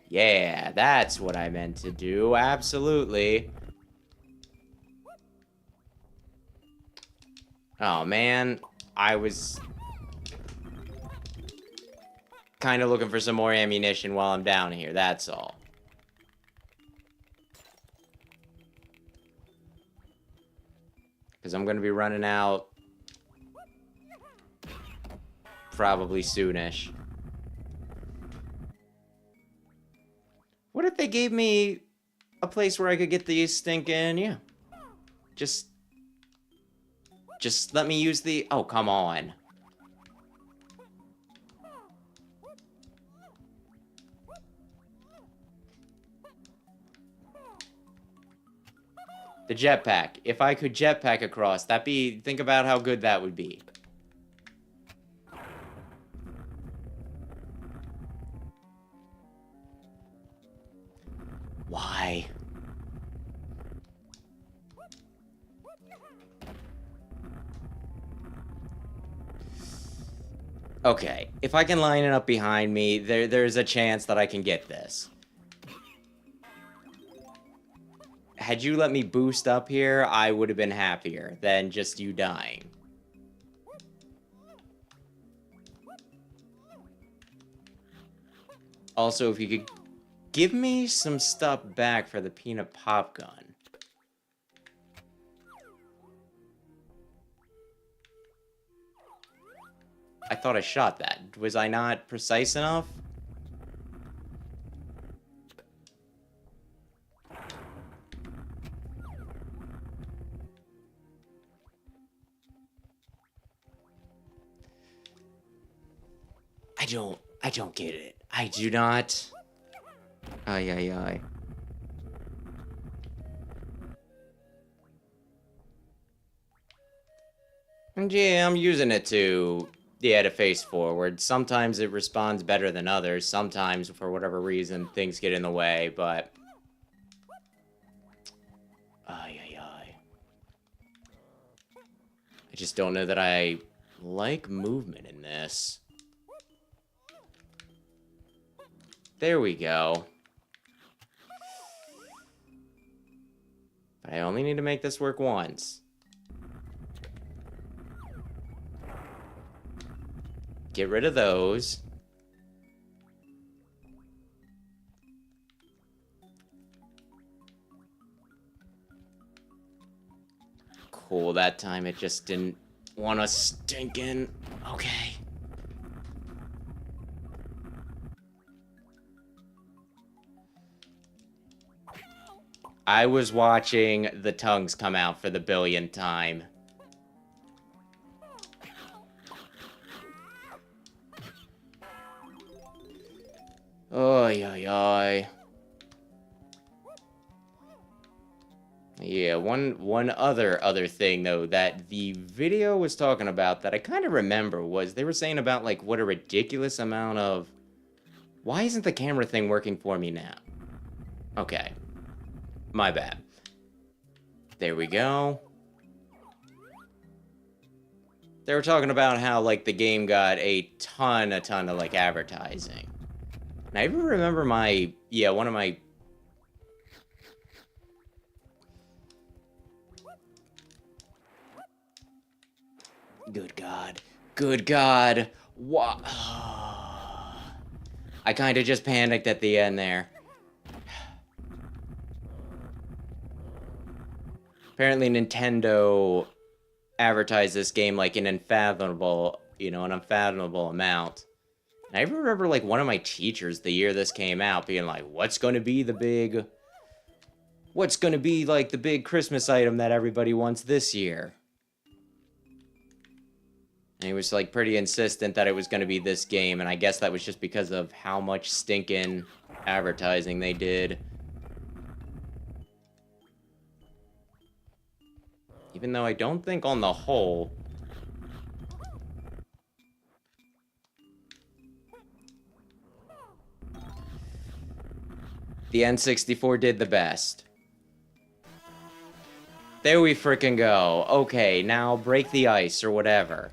Yeah, that's what I meant to do, absolutely. Oh man, I was kinda looking for some more ammunition while I'm down here, that's all. Because I'm gonna be running out probably soonish. What if they gave me a place where I could get these stinking, yeah. Just let me use the, oh, come on. The jetpack. If I could jetpack across, that'd be, think about how good that would be. Why? Okay, if I can line it up behind me, there's a chance that I can get this. Had you let me boost up here, I would have been happier than just you dying. Also, if you could give me some stuff back for the peanut pop gun. I thought I shot that. Was I not precise enough? I don't get it. I do not. Ay, ay, ay. And yeah, I'm using it to, yeah, to face forward. Sometimes it responds better than others. Sometimes, for whatever reason, things get in the way, but... Ay, ay, ay. I just don't know that I like movement in this. There we go. But I only need to make this work once. Get rid of those. Cool, that time it just didn't want to stink in. Okay. I was watching the tongues come out for the billionth time. Oy, oy, oy. Yeah, one other thing though that the video was talking about that I kind of remember was they were saying about like what a ridiculous amount of why isn't the camera thing working for me now? Okay. My bad. There we go. They were talking about how like the game got a ton of like advertising. And I even remember one of my Good God. Good God. What? I kind of just panicked at the end there. Apparently Nintendo advertised this game like an unfathomable amount. And I remember like one of my teachers the year this came out being like, what's going to be like the big Christmas item that everybody wants this year? And he was like pretty insistent that it was going to be this game, and I guess that was just because of how much stinking advertising they did. Even though I don't think on the whole... the N64 did the best. There we frickin' go. Okay, now break the ice or whatever.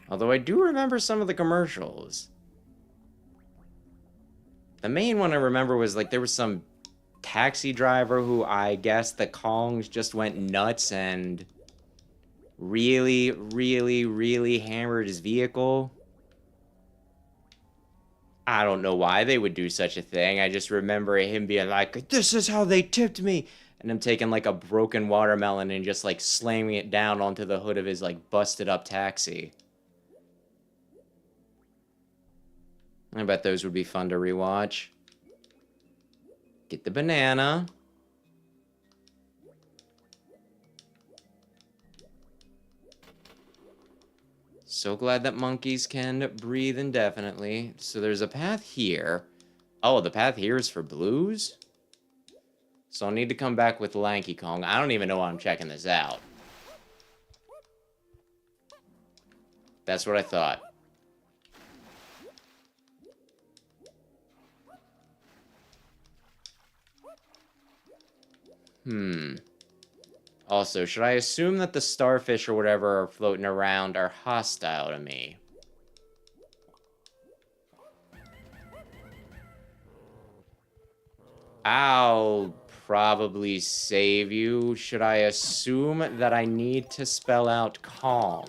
Although I do remember some of the commercials. The main one I remember was like there was some taxi driver who I guess the Kongs just went nuts and really, really, really hammered his vehicle. I don't know why they would do such a thing. I just remember him being like, this is how they tipped me. And him taking like a broken watermelon and just like slamming it down onto the hood of his like busted up taxi. I bet those would be fun to rewatch. Get the banana. So glad that monkeys can breathe indefinitely. So there's a path here. Oh, the path here is for blues? So I'll need to come back with Lanky Kong. I don't even know why I'm checking this out. That's what I thought. Also, should I assume that the starfish or whatever are floating around are hostile to me? I'll probably save you. Should I assume that I need to spell out Kong?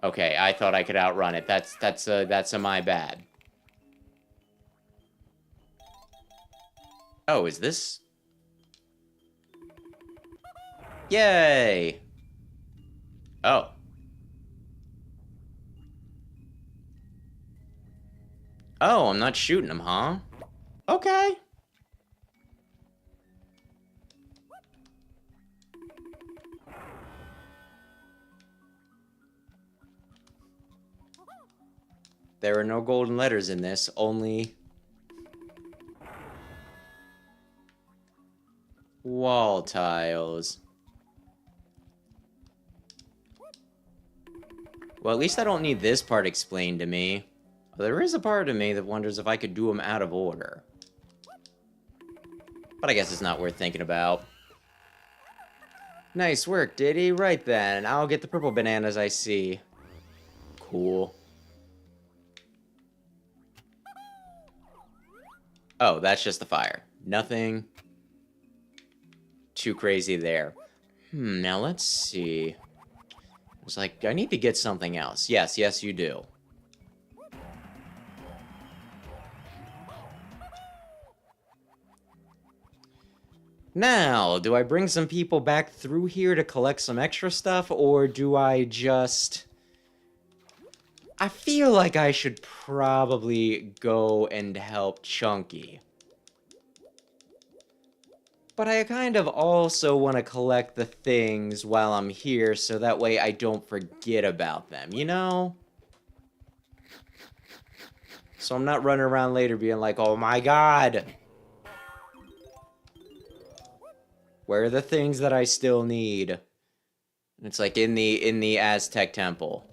Okay, I thought I could outrun it. That's a my bad. Oh, is this? Yay! Oh. Oh, I'm not shooting him, huh? Okay. There are no golden letters in this, only wall tiles. Well, at least I don't need this part explained to me. But there is a part of me that wonders if I could do them out of order. But I guess it's not worth thinking about. Nice work, Diddy. Right then. I'll get the purple bananas I see. Cool. Oh, that's just the fire. Nothing too crazy there. Now let's see. It's like, I need to get something else. Yes, yes, you do. Now, do I bring some people back through here to collect some extra stuff, or do I just... I feel like I should probably go and help Chunky. But I kind of also want to collect the things while I'm here, so that way I don't forget about them, you know? So I'm not running around later being like, oh my god! Where are the things that I still need? It's like in the Aztec temple.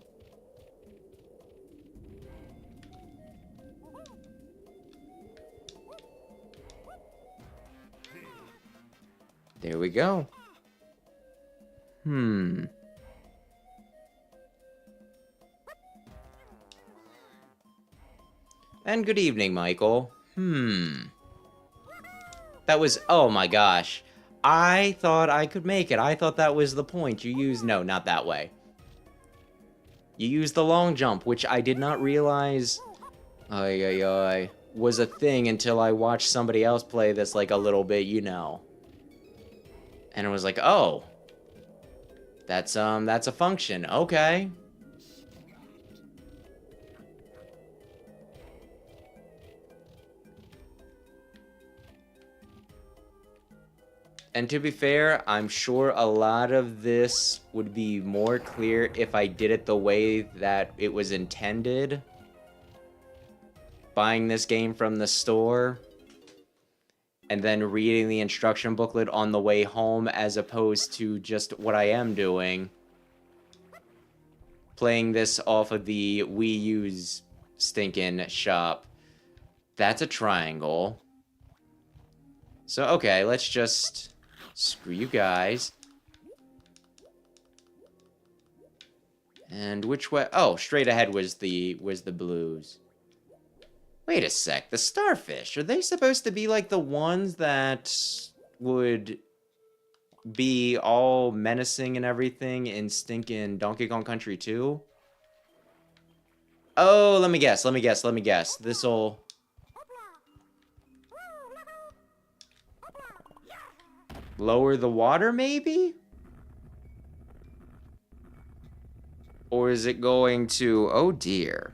There we go. And good evening, Michael. That was... Oh my gosh. I thought I could make it. I thought that was the point. You used... No, not that way. You used the long jump, which I did not realize... was a thing until I watched somebody else play this like a little bit, you know. And it was like, oh. That's a function. Okay. And to be fair, I'm sure a lot of this would be more clear if I did it the way that it was intended. Buying this game from the store and then reading the instruction booklet on the way home, as opposed to just what I am doing. Playing this off of the Wii U's stinking shop. That's a triangle. So, okay, let's just... Screw you guys. And which way? Oh, straight ahead was the blues. Wait a sec, the starfish, are they supposed to be like the ones that would be all menacing and everything in stinking Donkey Kong Country 2? Oh, let me guess. This'll... lower the water, maybe? Or is it going to... Oh, dear.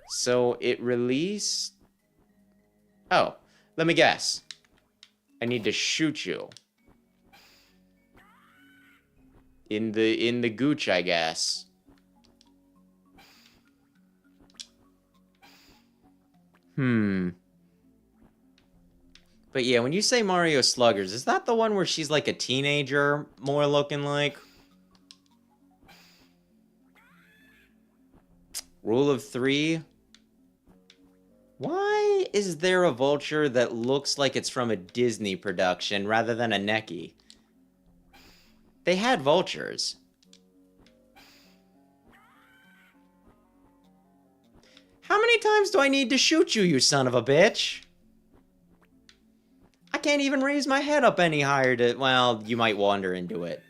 So, it released... Oh, let me guess. I need to shoot you. In the gooch, I guess. But yeah, when you say Mario Sluggers, is that the one where she's like a teenager, more looking like? Rule of 3? Why is there a vulture that looks like it's from a Disney production rather than a Neki? They had vultures. How many times do I need to shoot you, you son of a bitch? I can't even raise my head up any higher to... Well, you might wander into it.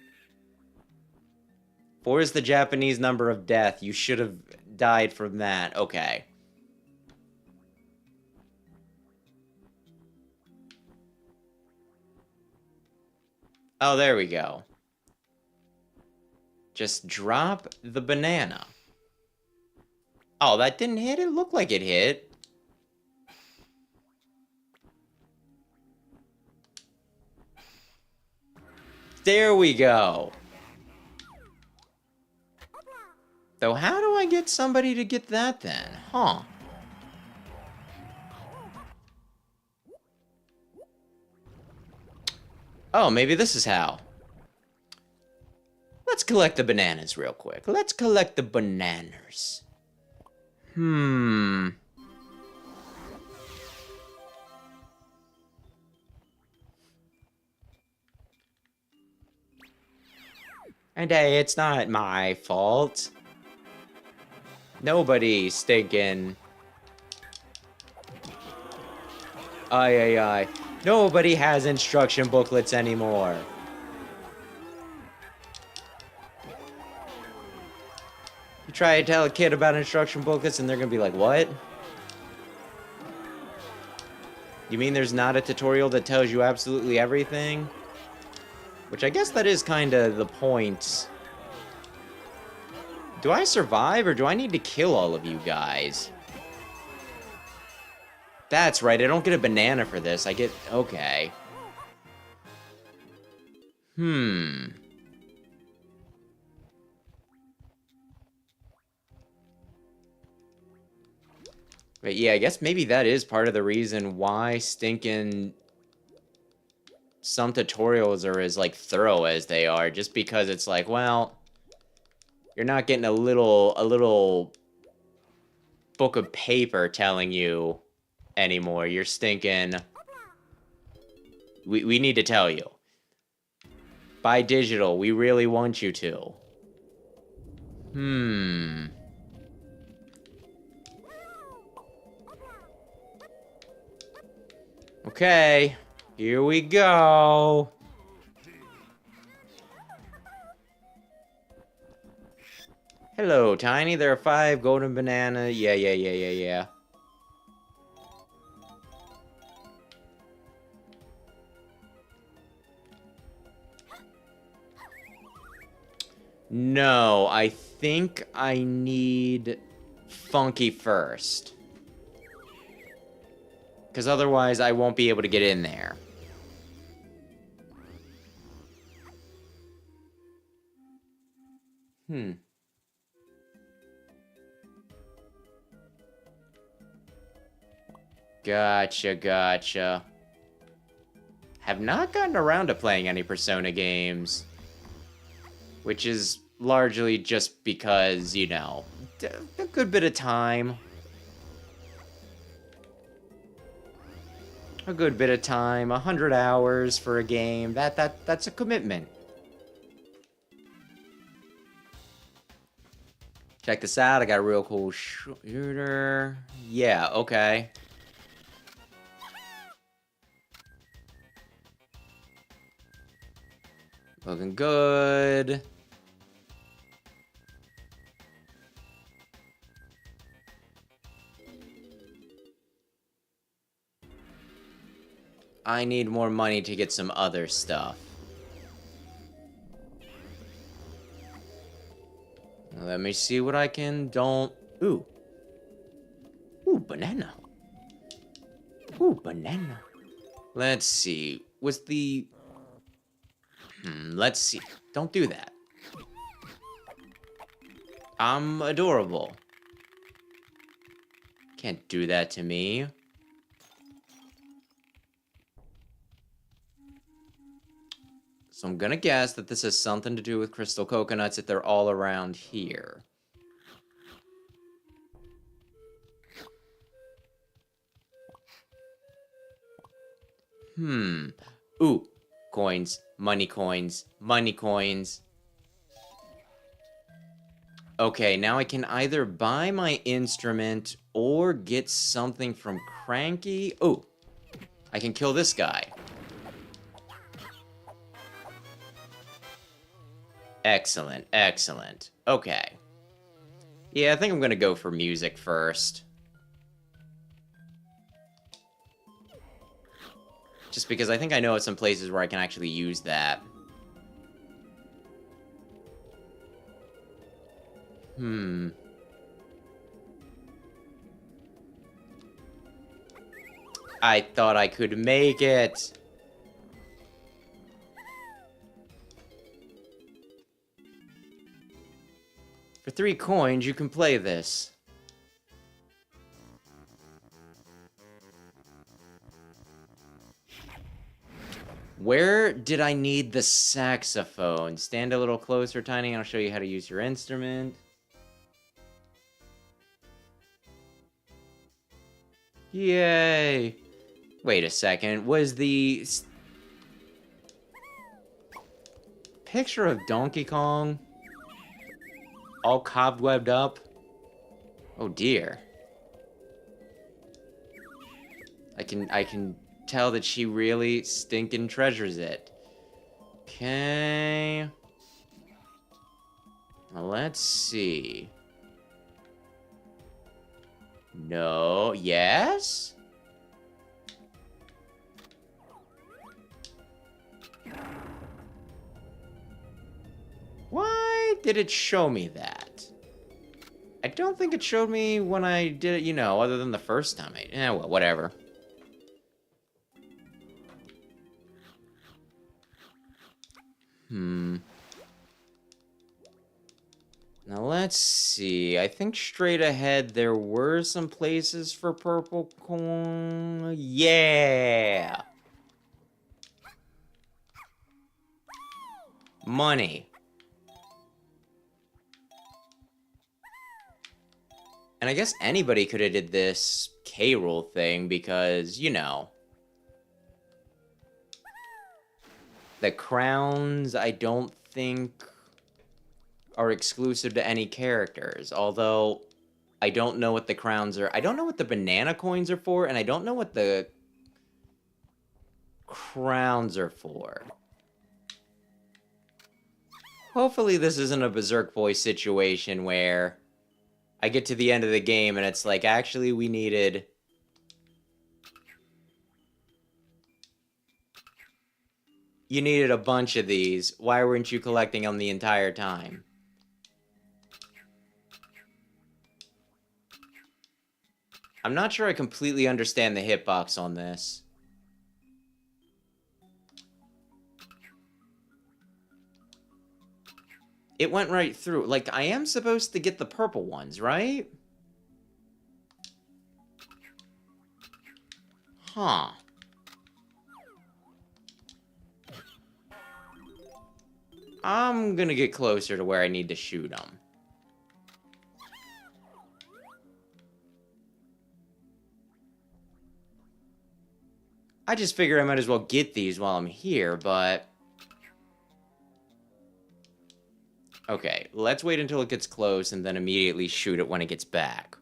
4 is the Japanese number of death. You should have died from that. Okay. Oh, there we go. Just drop the banana. Oh, that didn't hit? It looked like it hit. There we go. Though, how do I get somebody to get that then? Huh. Oh, maybe this is how. Let's collect the bananas real quick. Let's collect the bananas. Hmm. And hey, it's not my fault. Nobody's stinking. Ay, ay, ay. Nobody has instruction booklets anymore. You try to tell a kid about instruction booklets and they're gonna be like, what? You mean there's not a tutorial that tells you absolutely everything? Which I guess that is kind of the point. Do I survive or do I need to kill all of you guys? That's right, I don't get a banana for this. I get... okay. Hmm. But yeah, I guess maybe that is part of the reason why stinking... some tutorials are as, like, thorough as they are. Just because it's like, well... you're not getting a little book of paper telling you anymore. You're stinking... We need to tell you. Buy digital. We really want you to. Hmm. Okay. Here we go. Hello, Tiny. There are 5 golden banana. Yeah. No, I think I need Funky first. Because otherwise I won't be able to get in there. Hmm. Gotcha. Have not gotten around to playing any Persona games. Which is largely just because, you know, a good bit of time. A good bit of time, 100 hours for a game. That's a commitment. Check this out, I got a real cool shooter. Yeah, okay. Looking good. I need more money to get some other stuff. Let me see what I can... don't... Ooh. Ooh, banana. Ooh, banana. Let's see. Was the... let's see. Don't do that. I'm adorable. Can't do that to me. So I'm gonna guess that this has something to do with crystal coconuts if they're all around here. Ooh. Coins. Money coins. Money coins. Okay, now I can either buy my instrument or get something from Cranky. Oh, I can kill this guy. Excellent. Okay. Yeah, I think I'm gonna go for music first. Just because I think I know of some places where I can actually use that. I thought I could make it. For 3 coins, you can play this. Where did I need the saxophone? Stand a little closer, Tiny, and I'll show you how to use your instrument. Yay! Wait a second, was the picture of Donkey Kong all cobwebbed up? Oh dear. I can tell that she really stinking treasures it. Okay. Well, let's see. No. Yes? Why did it show me that? I don't think it showed me when I did it, you know, other than the first time. Well, whatever. Now let's see. I think straight ahead there were some places for purple corn. Yeah! Money. And I guess anybody could have did this K-roll thing because, you know, the crowns I don't think are exclusive to any characters, although I don't know what the crowns are. I don't know what the banana coins are for, and I don't know what the crowns are for. Hopefully this isn't a Berserk Boy situation where I get to the end of the game and it's like, actually, we needed... You needed a bunch of these. Why weren't you collecting them the entire time? I'm not sure I completely understand the hitbox on this. It went right through. Like, I am supposed to get the purple ones, right? Huh. I'm gonna get closer to where I need to shoot them. I just figure I might as well get these while I'm here, but... Okay, let's wait until it gets close and then immediately shoot it when it gets back.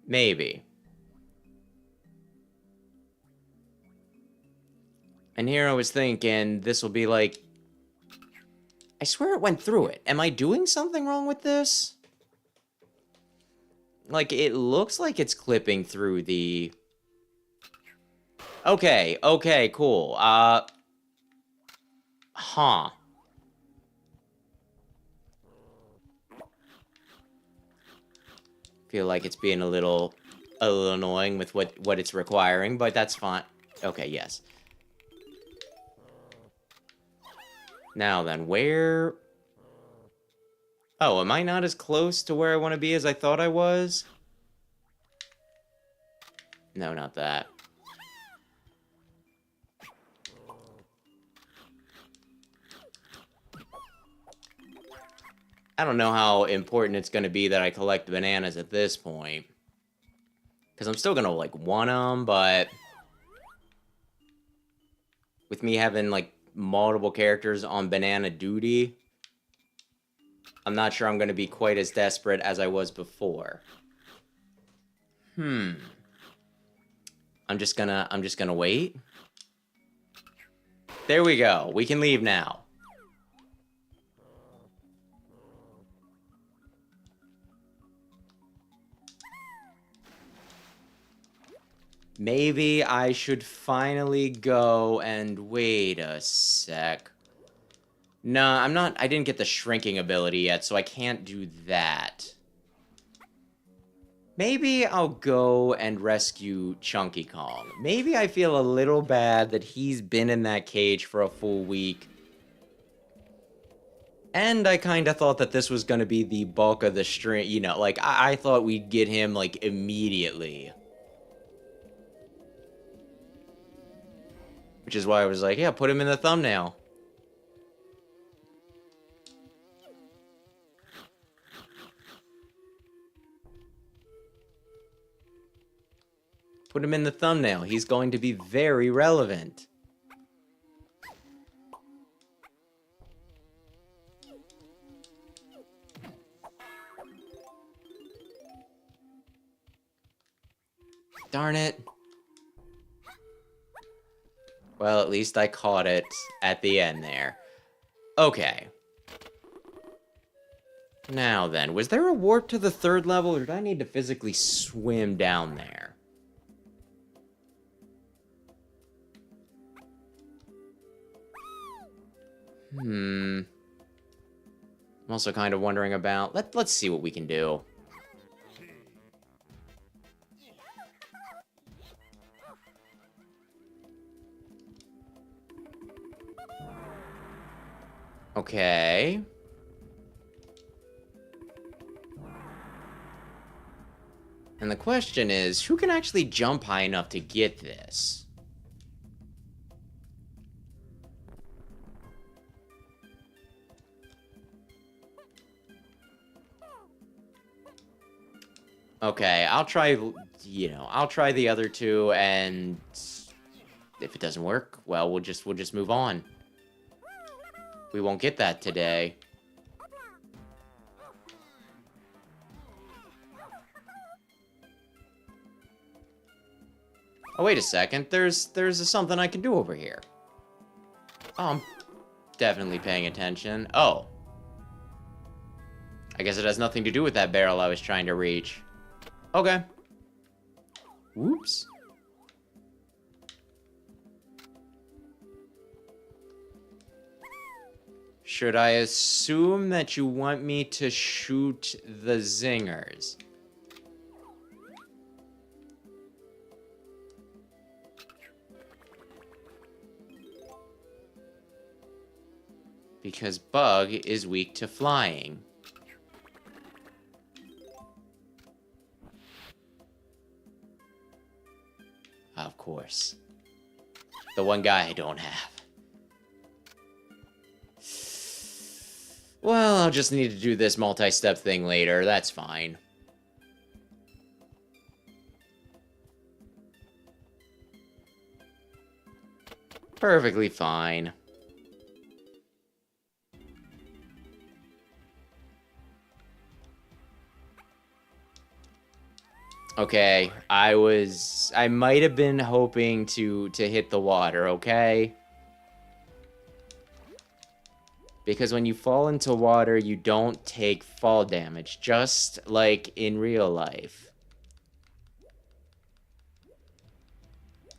Maybe. And here I was thinking, this will be like... I swear it went through it. Am I doing something wrong with this? Like, it looks like it's clipping through the... Okay, okay, cool. Huh. Feel like it's being a little annoying with what it's requiring, but that's fine. Okay, yes. Now then, where... Oh, am I not as close to where I want to be as I thought I was? No, not that. I don't know how important it's going to be that I collect bananas at this point. Because I'm still going to, like, want them, but... With me having, like, multiple characters on banana duty... I'm not sure I'm going to be quite as desperate as I was before. I'm just gonna wait. There we go. We can leave now. Maybe I should finally go and wait a sec. No, I'm not... I didn't get the shrinking ability yet, so I can't do that. Maybe I'll go and rescue Chunky Kong. Maybe I feel a little bad that he's been in that cage for a full week. And I kind of thought that this was going to be the bulk of the stream. You know, like, I thought we'd get him, like, immediately. Which is why I was like, yeah, put him in the thumbnail. Put him in the thumbnail. He's going to be very relevant. Darn it. Well, at least I caught it at the end there. Okay. Now then, was there a warp to the 3rd level, or did I need to physically swim down there? I'm also kind of wondering about... Let's see what we can do. Okay. And the question is, who can actually jump high enough to get this? Okay, I'll try, I'll try the other two, and if it doesn't work, well, we'll just move on. We won't get that today. Oh, wait a second. There's something I can do over here. Oh, I'm definitely paying attention. Oh. I guess it has nothing to do with that barrel I was trying to reach. Okay. Whoops. Should I assume that you want me to shoot the zingers? Because Bug is weak to flying. Of course. The one guy I don't have. Well, I'll just need to do this multi-step thing later. That's fine. Perfectly fine. Okay, I might have been hoping to hit the water, okay? Because when you fall into water, you don't take fall damage, just like in real life.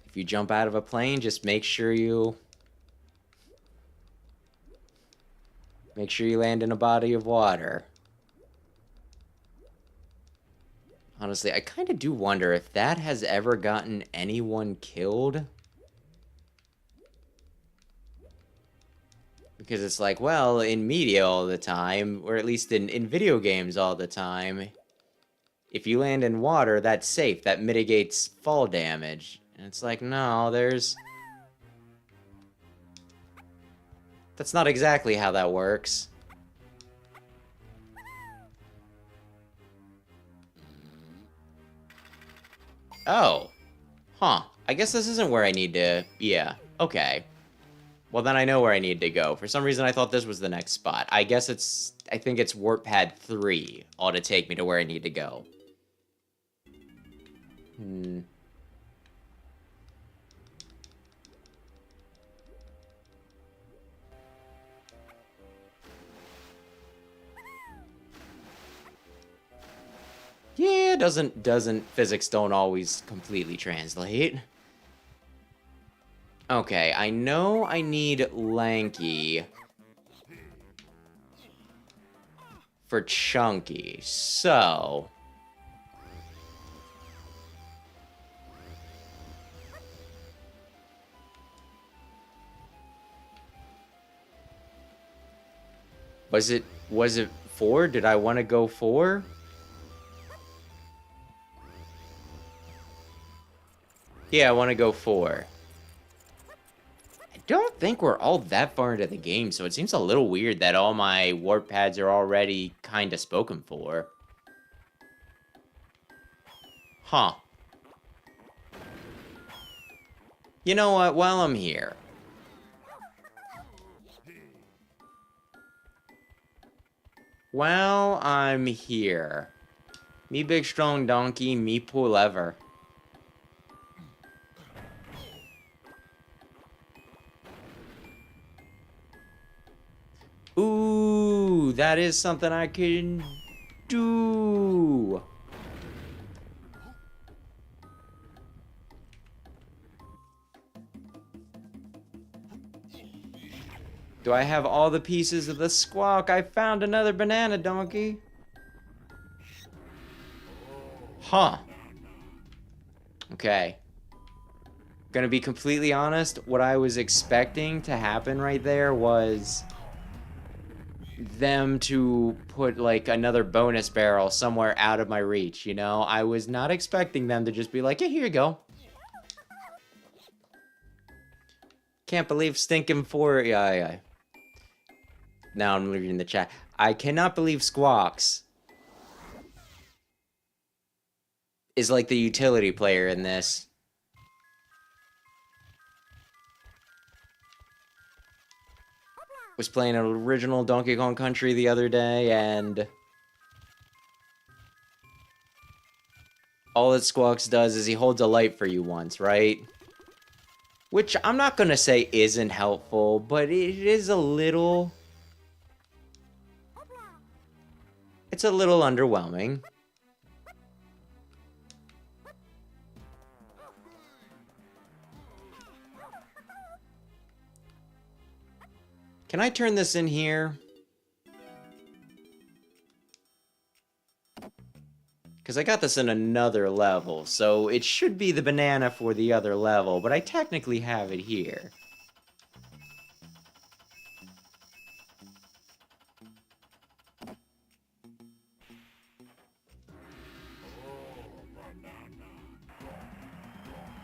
If you jump out of a plane, just make sure you land in a body of water. Honestly, I kind of do wonder if that has ever gotten anyone killed. Because it's like, well, in media all the time, or at least in video games all the time, if you land in water, that's safe. That mitigates fall damage. And it's like, no, that's not exactly how that works. Oh. Huh. I guess this isn't where I need to... Yeah. Okay. Well, then I know where I need to go. For some reason, I thought this was the next spot. I guess it's... I think it's Warp Pad 3 ought to take me to where I need to go. Yeah, physics don't always completely translate. Okay, I know I need Lanky for Chunky, so... Was it 4? Did I want to go 4? Yeah, I want to go 4. don't think we're all that far into the game, so it seems a little weird that all my warp pads are already kind of spoken for. Huh. You know what? While I'm here... While I'm here... Me big strong donkey, me pull lever. Ooh, that is something I can do. Do I have all the pieces of the squawk? I found another banana donkey. Huh. Okay. Gonna be completely honest, what I was expecting to happen right there was them to put like another bonus barrel somewhere out of my reach, you know? I was not expecting them to just be like, yeah, here you go. Can't believe stinking four... Yeah. Now I'm reading the chat. I cannot believe Squawks is like the utility player in this. Was playing an original Donkey Kong Country the other day, and all that Squawks does is he holds a light for you once, right? Which I'm not gonna say isn't helpful, but it is a little... It's a little underwhelming. Can I turn this in here? Because I got this in another level, so it should be the banana for the other level, but I technically have it here.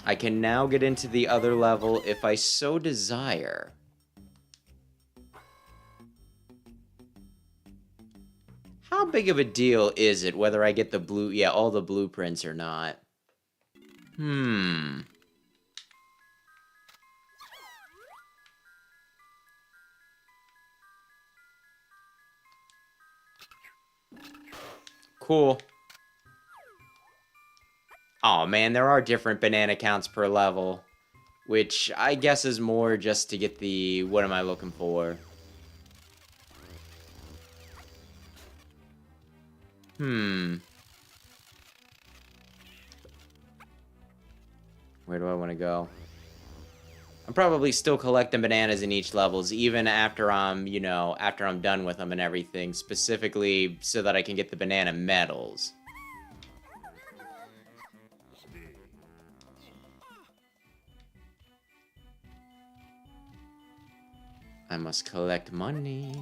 I can now get into the other level if I so desire. How big of a deal is it whether I get the blue... Yeah, all the blueprints or not? Cool. Oh man, there are different banana counts per level. Which I guess is more just to get the... What am I looking for? Where do I want to go? I'm probably still collecting bananas in each levels, even after I'm, you know, after I'm done with them and everything, specifically so that I can get the banana medals. I must collect money.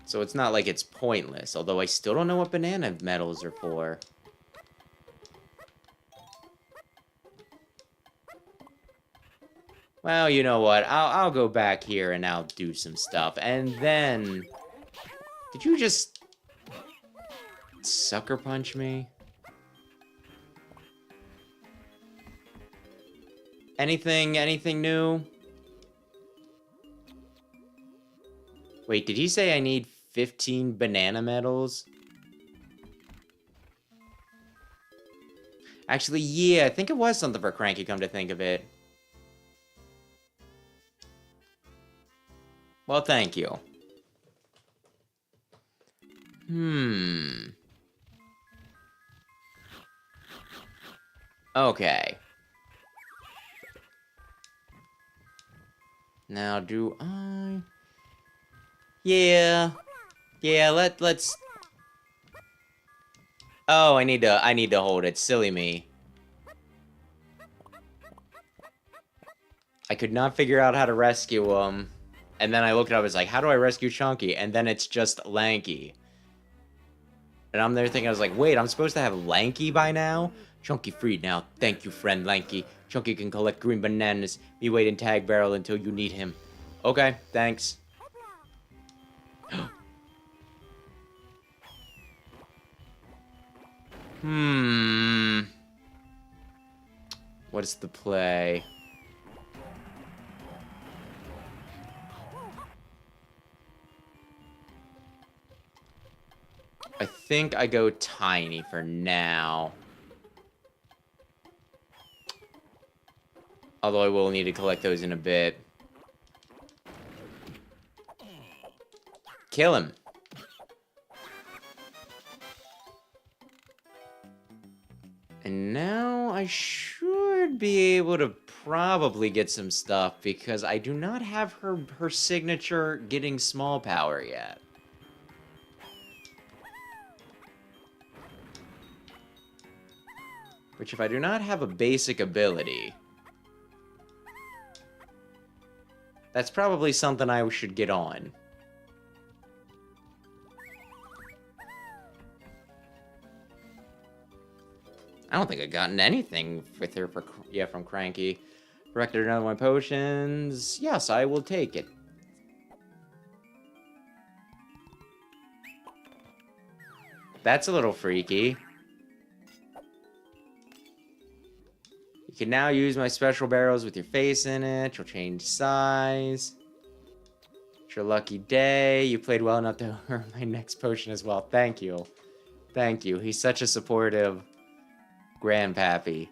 So it's not like it's pointless, although I still don't know what banana medals are for. Well, you know what? I'll go back here and I'll do some stuff. And then... Did you just... sucker punch me? Anything new? Wait, did he say I need 15 banana medals? Actually, yeah, I think it was something for Cranky, come to think of it. Well, thank you. Okay. Now, do I... Yeah, let's... Oh, I need to hold it. Silly me. I could not figure out how to rescue him. And then I looked up, I was like, how do I rescue Chunky? And then it's just Lanky. And I'm there thinking, I was like, wait, I'm supposed to have Lanky by now? Chunky free now. Thank you, friend Lanky. Chunky can collect green bananas. Me wait in tag barrel until you need him. Okay, thanks. What's the play? I think I go tiny for now. Although I will need to collect those in a bit. Kill him. And now I should be able to probably get some stuff because I do not have her signature getting small power yet. Which if I do not have a basic ability, that's probably something I should get on. I don't think I've gotten anything with her from Cranky. Corrected another one potions. Yes, I will take it. That's a little freaky. You can now use my special barrels with your face in it. You'll change size. It's your lucky day. You played well enough to earn my next potion as well. Thank you. Thank you. He's such a supportive grandpappy.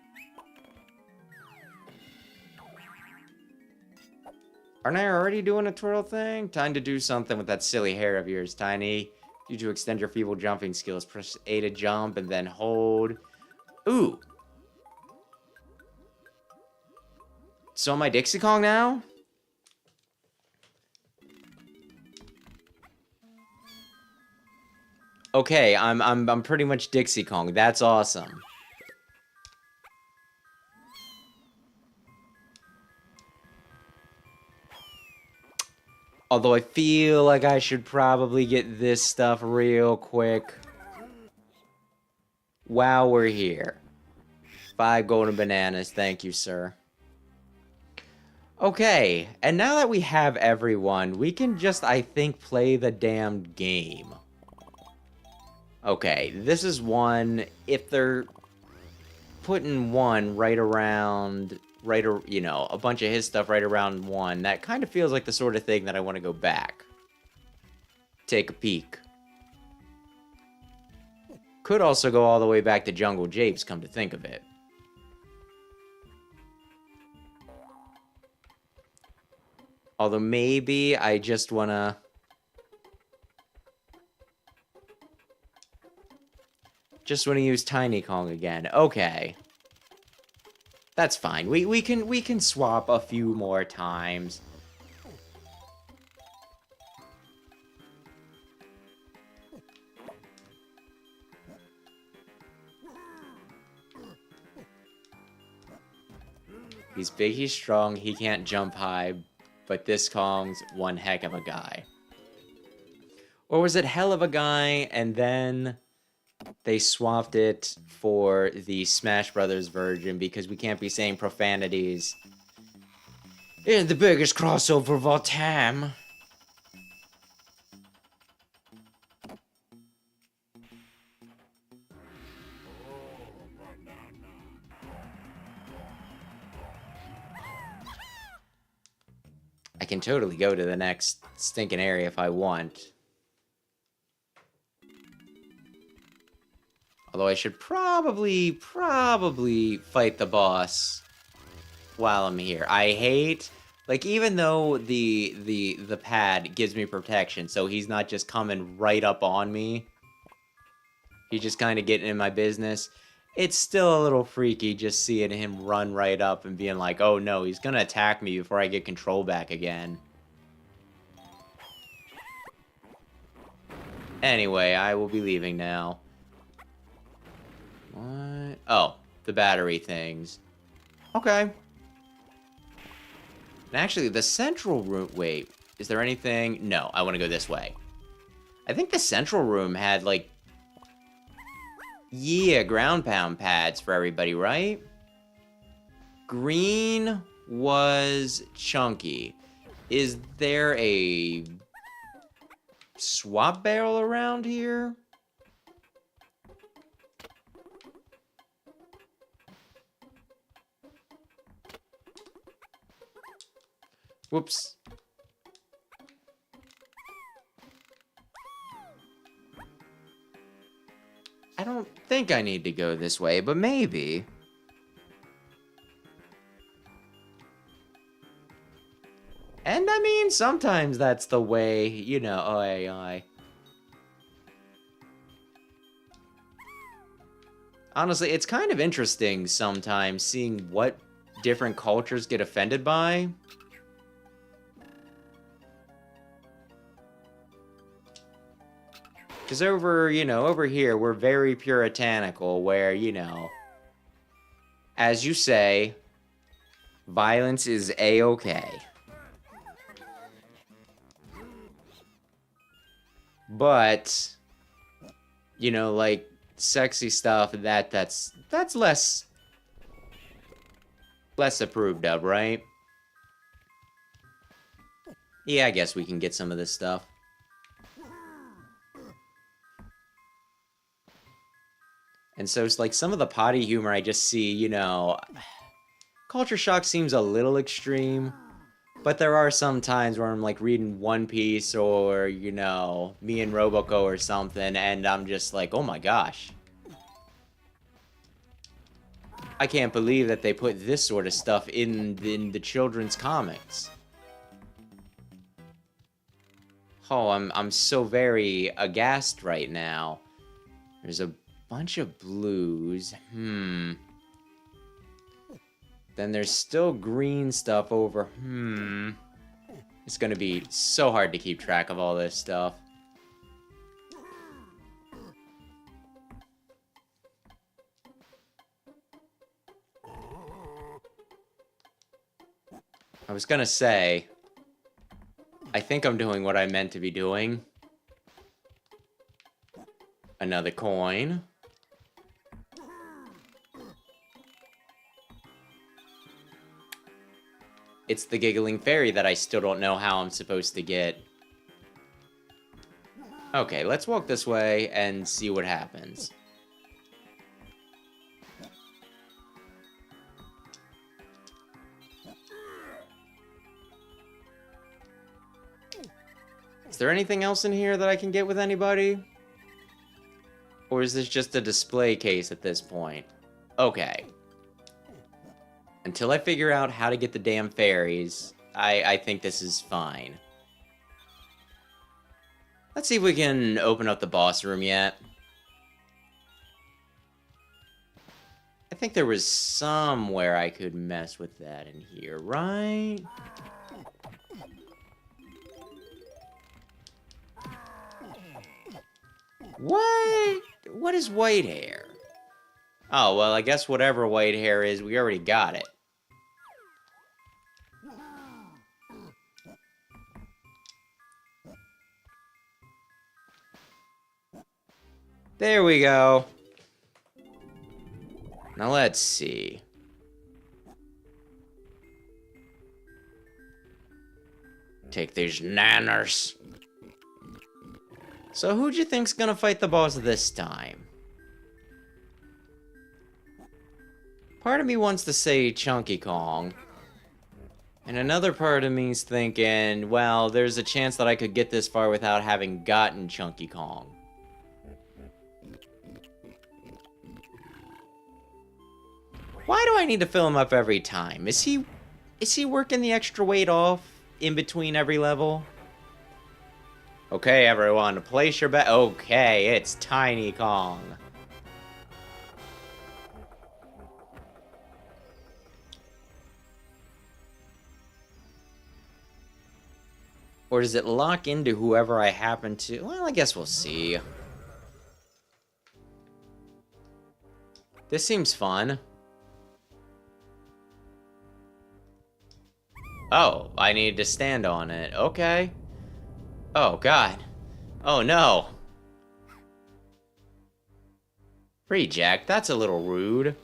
Aren't I already doing a twirl thing? Time to do something with that silly hair of yours, Tiny. You to extend your feeble jumping skills. Press A to jump and then hold. Ooh. So am I Dixie Kong now? Okay, I'm pretty much Dixie Kong. That's awesome. Although I feel like I should probably get this stuff real quick. While we're here. 5 golden bananas. Thank you, sir. Okay, and now that we have everyone, we can just, I think, play the damned game. Okay, this is one. If they're putting one right around, you know, a bunch of his stuff right around one, that kind of feels like the sort of thing that I want to go back. Take a peek. Could also go all the way back to Jungle Japes, come to think of it. Although maybe I just want to... Just want to use Tiny Kong again. Okay. That's fine. We can swap a few more times. He's big, he's strong, he can't jump high, but this Kong's one heck of a guy. Or was it hell of a guy, and then they swapped it for the Smash Brothers version because we can't be saying profanities in the biggest crossover of all time. I can totally go to the next stinking area if I want. Although I should probably fight the boss while I'm here. I hate, like, even though the pad gives me protection, so he's not just coming right up on me. He's just kind of getting in my business. It's still a little freaky just seeing him run right up and being like, oh no, he's gonna attack me before I get control back again. Anyway, I will be leaving now. What? Oh, the battery things. Okay. And actually, the central room... Wait, is there anything? No, I want to go this way. I think the central room had, like... Yeah, ground pound pads for everybody, right? Green was chunky. Is there a swap barrel around here? Whoops. I don't think I need to go this way, but maybe. And I mean, sometimes that's the way, you know, oi. Honestly, it's kind of interesting sometimes seeing what different cultures get offended by. Because over here, we're very puritanical, where, as you say, violence is a-okay. But, like, sexy stuff, that's less approved of, right? Yeah, I guess we can get some of this stuff. And so it's like some of the potty humor I just see, culture shock seems a little extreme, but there are some times where I'm like reading One Piece or, me and Roboco or something, and I'm just like, oh my gosh. I can't believe that they put this sort of stuff in the children's comics. Oh, I'm so very aghast right now. There's a bunch of blues. Then there's still green stuff over. It's gonna be so hard to keep track of all this stuff. I was gonna say, I think I'm doing what I meant to be doing. Another coin. It's the giggling fairy that I still don't know how I'm supposed to get. Okay, let's walk this way and see what happens. Is there anything else in here that I can get with anybody? Or is this just a display case at this point? Okay. Until I figure out how to get the damn fairies, I think this is fine. Let's see if we can open up the boss room yet. I think there was somewhere I could mess with that in here, right? What? What is white hair? Oh, well, I guess whatever white hair is, we already got it. There we go. Now let's see. Take these nanners. So who'd you think's gonna fight the boss this time? Part of me wants to say Chunky Kong. And another part of me's thinking, well, there's a chance that I could get this far without having gotten Chunky Kong. Why do I need to fill him up every time? Is he working the extra weight off in between every level? Okay, everyone, place your bet. Okay, it's Tiny Kong. Or does it lock into whoever I happen to... Well, I guess we'll see. This seems fun. Oh, I need to stand on it. Okay. Oh, God. Oh, no. Reject, that's a little rude.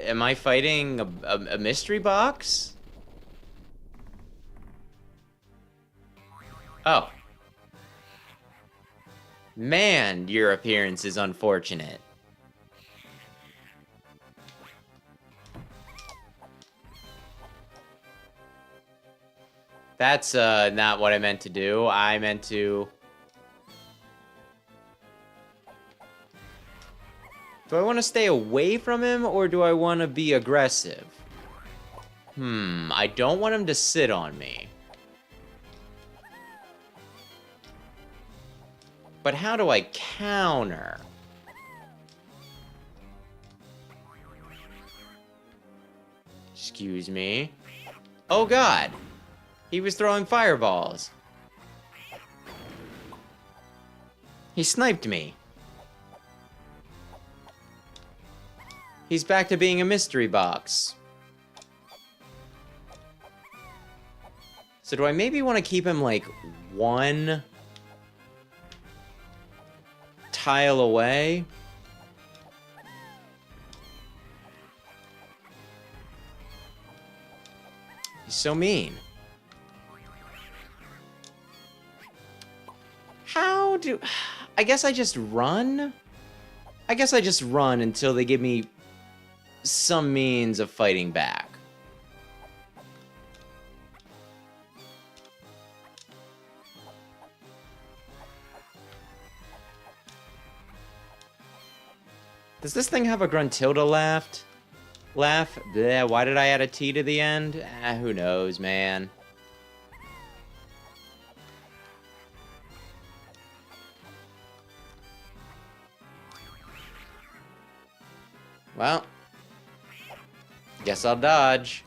Am I fighting a mystery box? Oh. Man, your appearance is unfortunate. That's not what I meant to do. I meant to... Do I want to stay away from him, or do I want to be aggressive? I don't want him to sit on me. But how do I counter? Excuse me. Oh god! He was throwing fireballs. He sniped me. He's back to being a mystery box. So do I maybe want to keep him like one tile away? He's so mean. How do... I guess I just run? I guess I just run until they give me some means of fighting back. Does this thing have a Gruntilda laugh? Bleh, why did I add a T to the end? Who knows, man. Well, guess I'll dodge.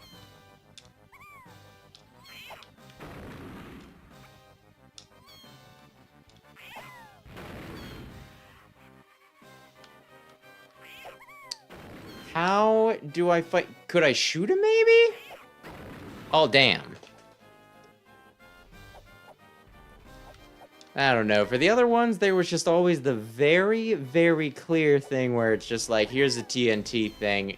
How do I fight? Could I shoot him, maybe? Oh, damn. I don't know. For the other ones, there was just always the very, very clear thing where it's just like, here's a TNT thing.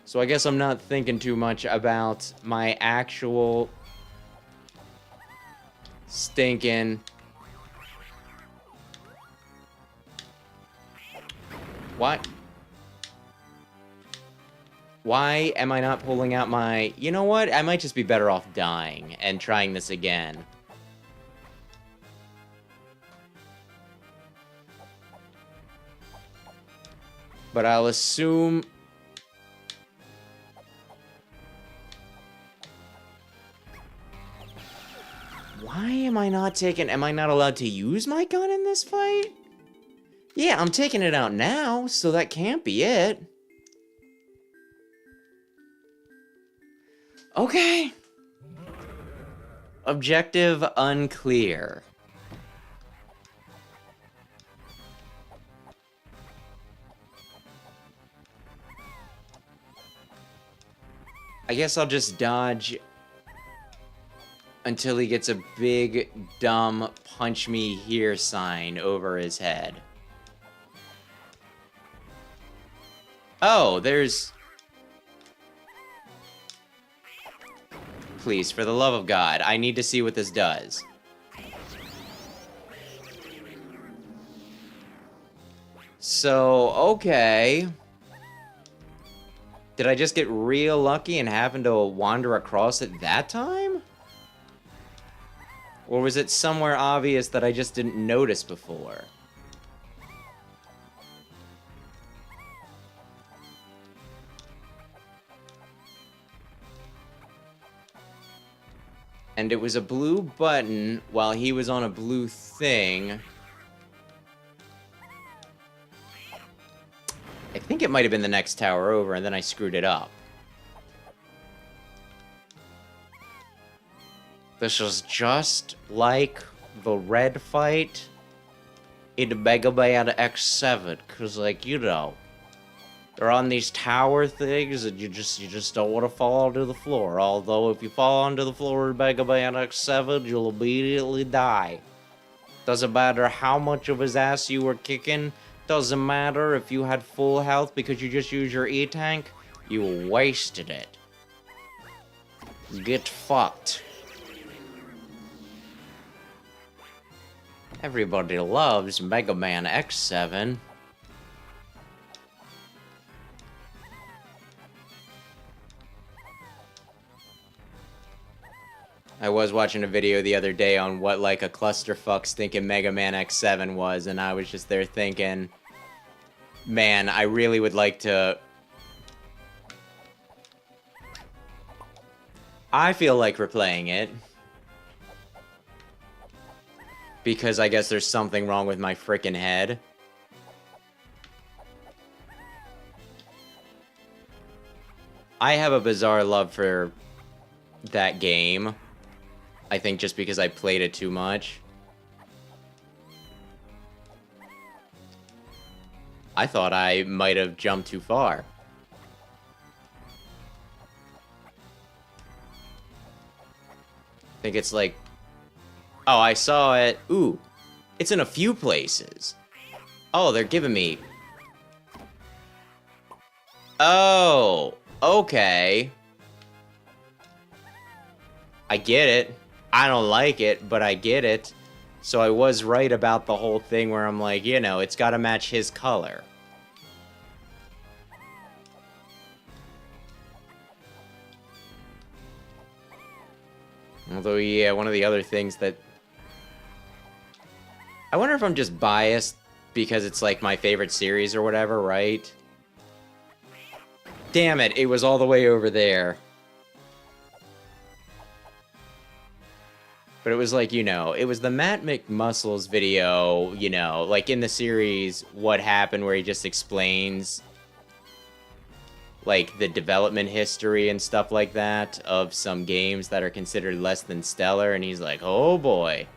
So I guess I'm not thinking too much about my actual stinking... What? Why am I not pulling out my... You know what? I might just be better off dying and trying this again. But I'll assume... Why am I not taking... Am I not allowed to use my gun in this fight? Yeah, I'm taking it out now, so that can't be it. Okay. Objective unclear. I guess I'll just dodge until he gets a big, dumb, punch me here sign over his head. Oh, there's... Please, for the love of God, I need to see what this does. So, okay. Did I just get real lucky and happen to wander across it that time? Or was it somewhere obvious that I just didn't notice before? And it was a blue button while he was on a blue thing. I think it might have been the next tower over, and then I screwed it up. This was just like the red fight. in Mega Man X7, cause like, you know, they're on these tower things, and you just don't want to fall onto the floor. Although if you fall onto the floor in Mega Man X7, you'll immediately die. Doesn't matter how much of his ass you were kicking. Doesn't matter if you had full health because you just used your E-Tank. You wasted it. Get fucked. Everybody loves Mega Man X7. I was watching a video the other day on what, like, a clusterfuck's thinking Mega Man X7 was, and I was just there thinking, man, I really would like to... I feel like replaying it. Because I guess there's something wrong with my frickin' head. I have a bizarre love for that game. I think just because I played it too much. I thought I might have jumped too far. I think it's like... Oh, I saw it. Ooh. It's in a few places. Oh, they're giving me... Oh. Okay. I get it. I don't like it, but I get it. So I was right about the whole thing where I'm like, you know, it's gotta match his color. Although, yeah, one of the other things that... I wonder if I'm just biased because it's like my favorite series or whatever, right? Damn it, it was all the way over there. But it was like, you know, it was the Matt McMuscles video, you know, like in the series, What Happened, where he just explains, like, the development history and stuff like that of some games that are considered less than stellar, and he's like, oh boy.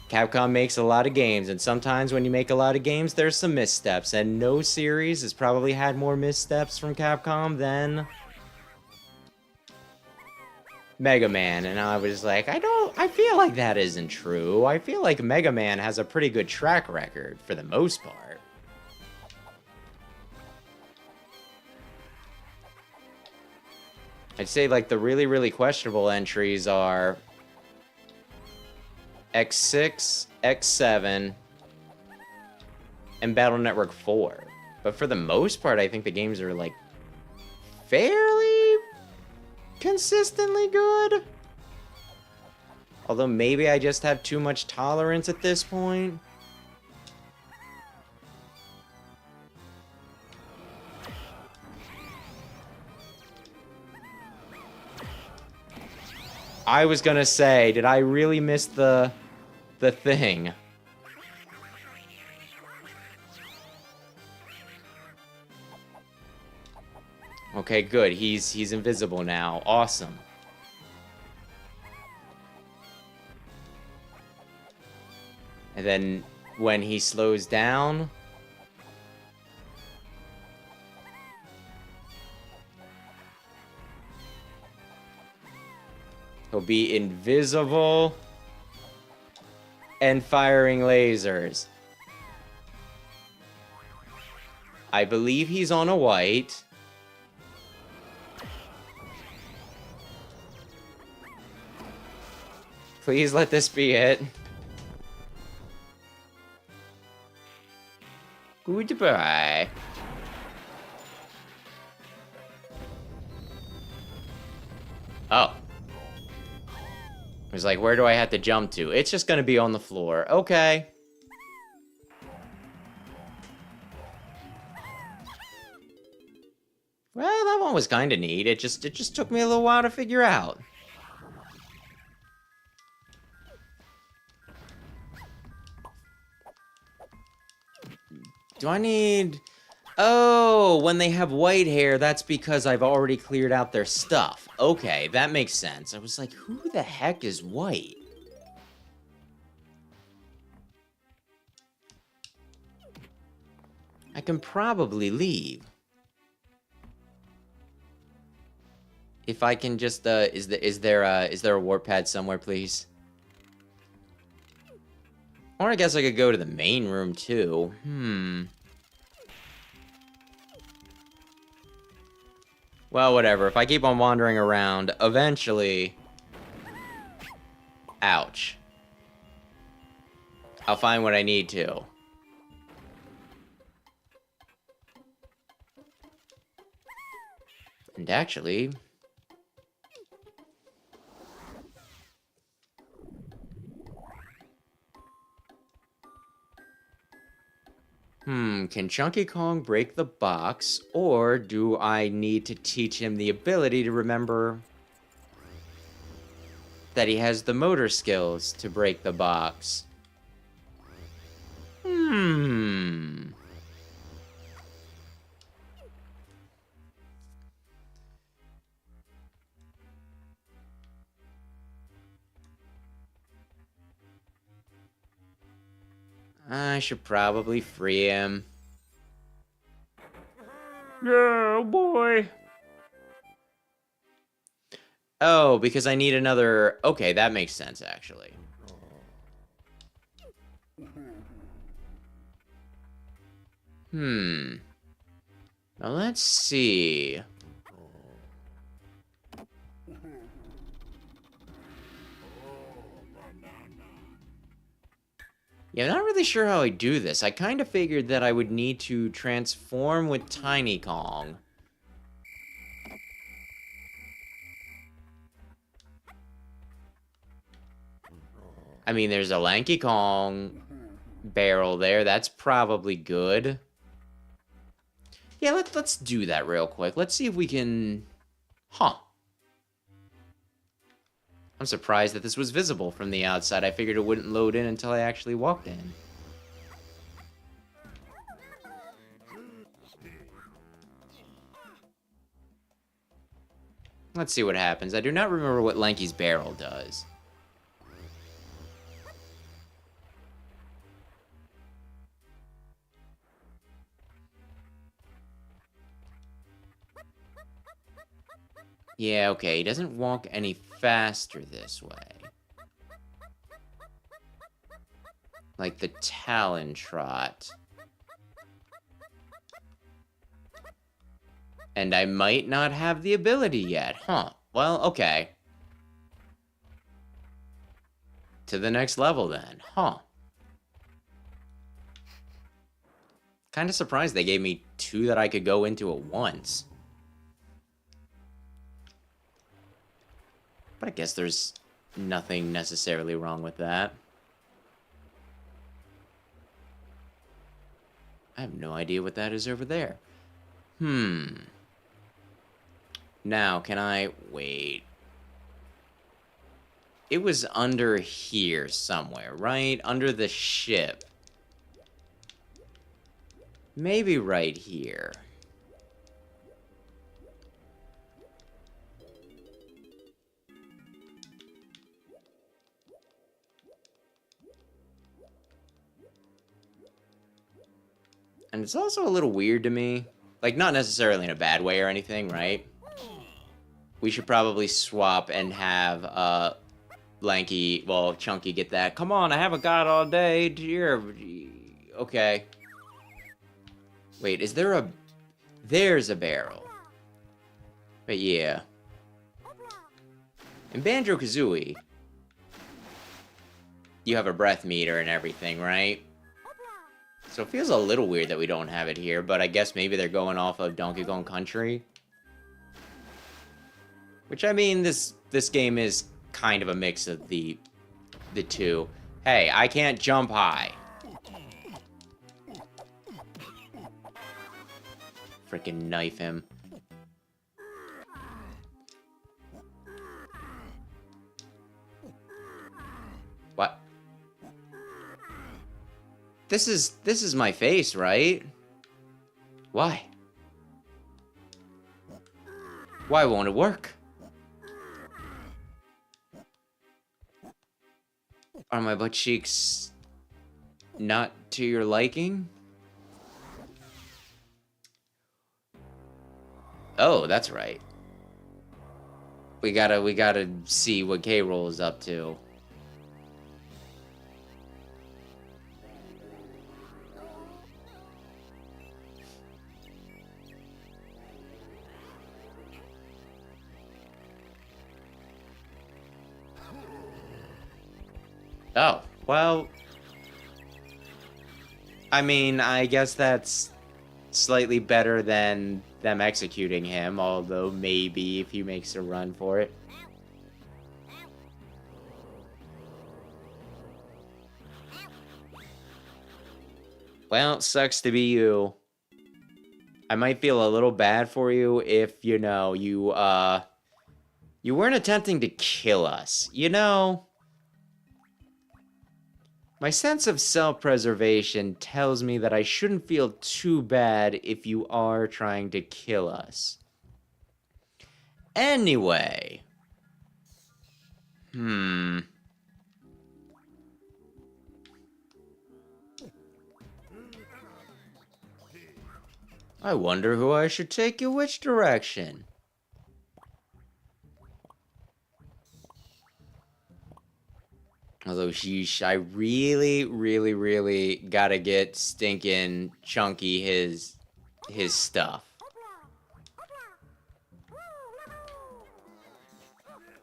Capcom makes a lot of games, and sometimes when you make a lot of games, there's some missteps, and no series has probably had more missteps from Capcom than Mega Man, and I was like, I feel like that isn't true. I feel like Mega Man has a pretty good track record, for the most part. I'd say, like, the really, really questionable entries are X6, X7, and Battle Network 4. But for the most part, I think the games are, like, fairly consistently good. Although maybe I just have too much tolerance at this point. I was gonna say, did I really miss the thing? Okay, good. He's invisible now. Awesome. And then when he slows down, he'll be invisible and firing lasers. I believe he's on a white. Please let this be it. Goodbye. Oh. It was like, where do I have to jump to? It's just gonna be on the floor. Okay. Well, that one was kind of neat. It just took me a little while to figure out. Do I need... Oh, when they have white hair, that's because I've already cleared out their stuff. Okay, that makes sense. I was like, who the heck is white? can probably leave. If I can just, is there a warp pad somewhere, please? Or I guess I could go to the main room, too. Well, whatever. If I keep on wandering around, eventually... Ouch. I'll find what I need to. And actually... can Chunky Kong break the box, or do I need to teach him the ability to remember that he has the motor skills to break the box? I should probably free him. Yeah, boy. Oh, because I need another... Okay, that makes sense, actually. Now, let's see. Yeah, I'm not really sure how I do this. I kind of figured that I would need to transform with Tiny Kong. I mean, there's a Lanky Kong barrel there. That's probably good. Yeah, let's do that real quick. Let's see if we can... Huh. I'm surprised that this was visible from the outside. I figured it wouldn't load in until I actually walked in. Let's see what happens. I do not remember what Lanky's barrel does. Yeah, okay, he doesn't walk any faster this way. Like the Talon Trot. And I might not have the ability yet, huh? Well, okay. To the next level then, huh? Kinda surprised they gave me 2 that I could go into at once. But I guess there's nothing necessarily wrong with that. I have no idea what that is over there. Now, can I... Wait. It was under here somewhere, right? Under the ship. Maybe right here. And it's also a little weird to me. Like, not necessarily in a bad way or anything, right? We should probably swap and have, Lanky, well, Chunky get that. Come on, I haven't got all day. Dear. Okay. Wait, is there a... There's a barrel. But yeah. In Banjo-Kazooie, you have a breath meter and everything, right? So it feels a little weird that we don't have it here, but I guess maybe they're going off of Donkey Kong Country. Which, I mean, this game is kind of a mix of the two. Hey, I can't jump high. Freaking knife him. What? This is my face, right? Why? Why won't it work? Are my butt cheeks not to your liking? Oh, that's right. We gotta see what K-Rool is up to. Oh, well, I mean, I guess that's slightly better than them executing him, although maybe if he makes a run for it. Well, sucks to be you. I might feel a little bad for you if, you know, you weren't attempting to kill us. You know, my sense of self-preservation tells me that I shouldn't feel too bad if you are trying to kill us. Anyway. I wonder who I should take you which direction. Although, sheesh, I really gotta get stinking Chunky his stuff.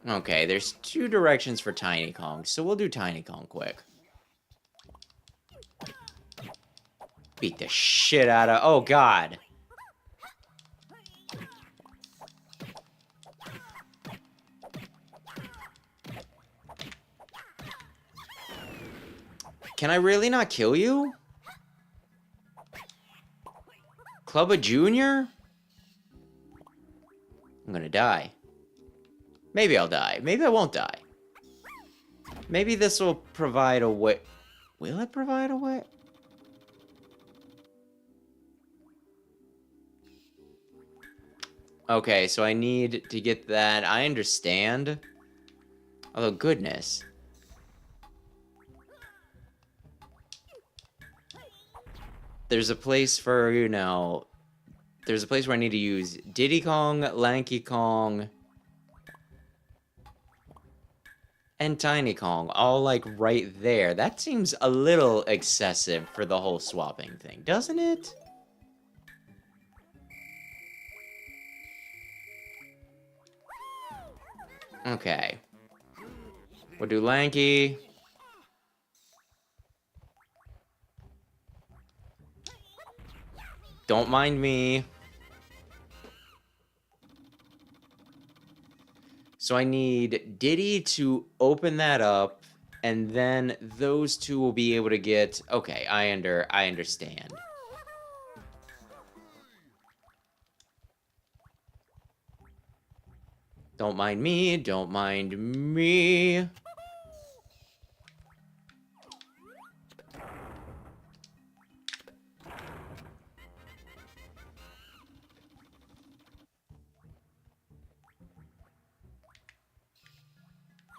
Okay, there's 2 directions for Tiny Kong, so we'll do Tiny Kong quick. Beat the shit out of... Oh, God. Can I really not kill you? Clubba Jr.? I'm gonna die. Maybe I'll die. Maybe I won't die. Maybe this will provide a way... Will it provide a way? Okay, so I need to get that. I understand. Although, goodness. There's a place for, you know... There's a place where I need to use Diddy Kong, Lanky Kong, and Tiny Kong, all, like, right there. That seems a little excessive for the whole swapping thing, doesn't it? Okay. We'll do Lanky. Don't mind me. So I need Diddy to open that up, and then those 2 will be able to get... Okay, I understand. Don't mind me, don't mind me.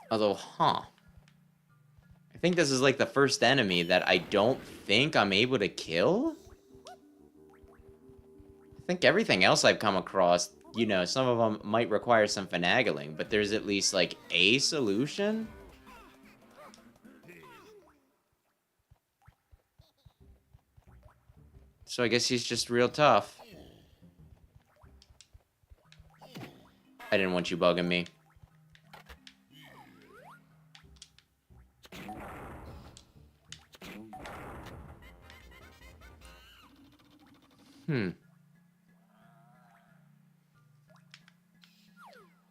Although, I think this is like the first enemy that I don't think I'm able to kill? I think everything else I've come across, you know, some of them might require some finagling, but there's at least, like, a solution? So I guess he's just real tough. I didn't want you bugging me.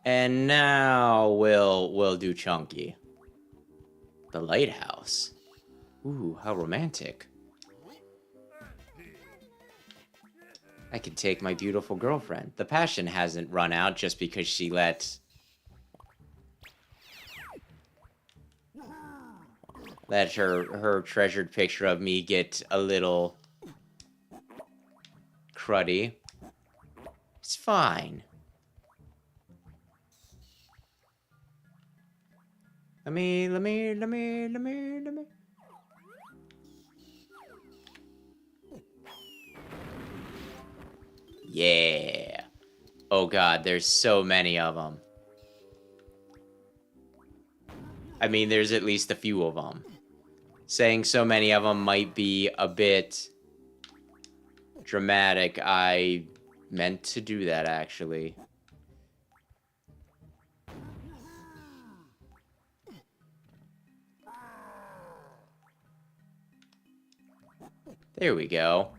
And now we'll do Chunky. The lighthouse. Ooh, how romantic. I can take my beautiful girlfriend. The passion hasn't run out just because she let her treasured picture of me get a little cruddy. It's fine. Let me. Yeah. Oh god, there's so many of them. I mean, there's at least a few of them. Saying so many of them might be a bit dramatic. I meant to do that, actually. There we go.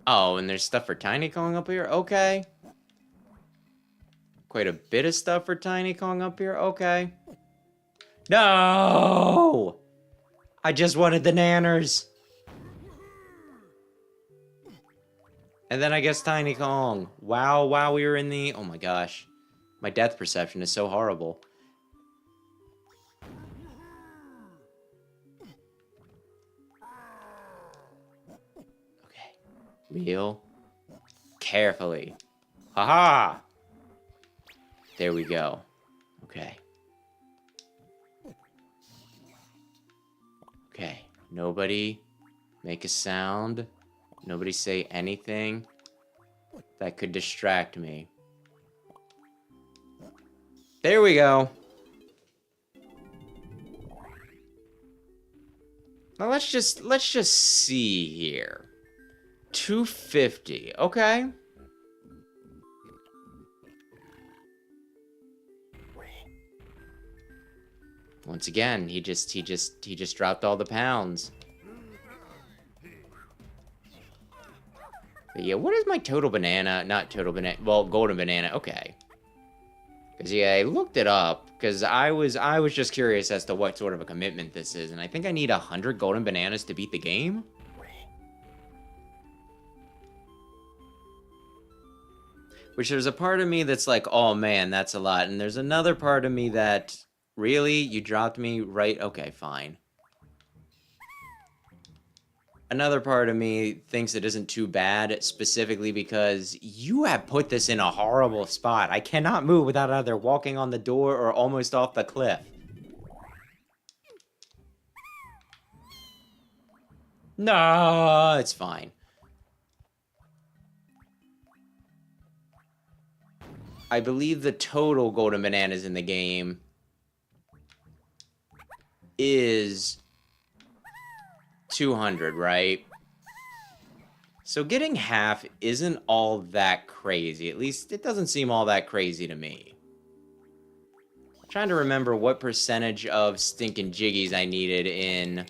Oh, and there's stuff for Tiny Kong up here? Okay. Quite a bit of stuff for Tiny Kong up here? Okay. No! I just wanted the nanners. And then I guess Tiny Kong. Wow, we were in the... Oh my gosh. My depth perception is so horrible. Okay. Real. Carefully. Haha! There we go. Okay. Okay. Nobody make a sound. Nobody say anything that could distract me. There we go. Now let's just see here. 250. Okay. Once again, he just dropped all the pounds. But yeah, what is my total banana? Not total banana. Well, golden banana. Okay. Because yeah, I looked it up because I was just curious as to what sort of a commitment this is, and I think I need 100 golden bananas to beat the game. Which there's a part of me that's like, oh man, that's a lot, and there's another part of me that, really, you dropped me right? Okay, fine. Another part of me thinks it isn't too bad, specifically because you have put this in a horrible spot. I cannot move without either walking on the door or almost off the cliff. No, it's fine. I believe the total golden bananas in the game is 200, right? So getting half isn't all that crazy. At least it doesn't seem all that crazy to me. I'm trying to remember what percentage of stinking jiggies I needed in...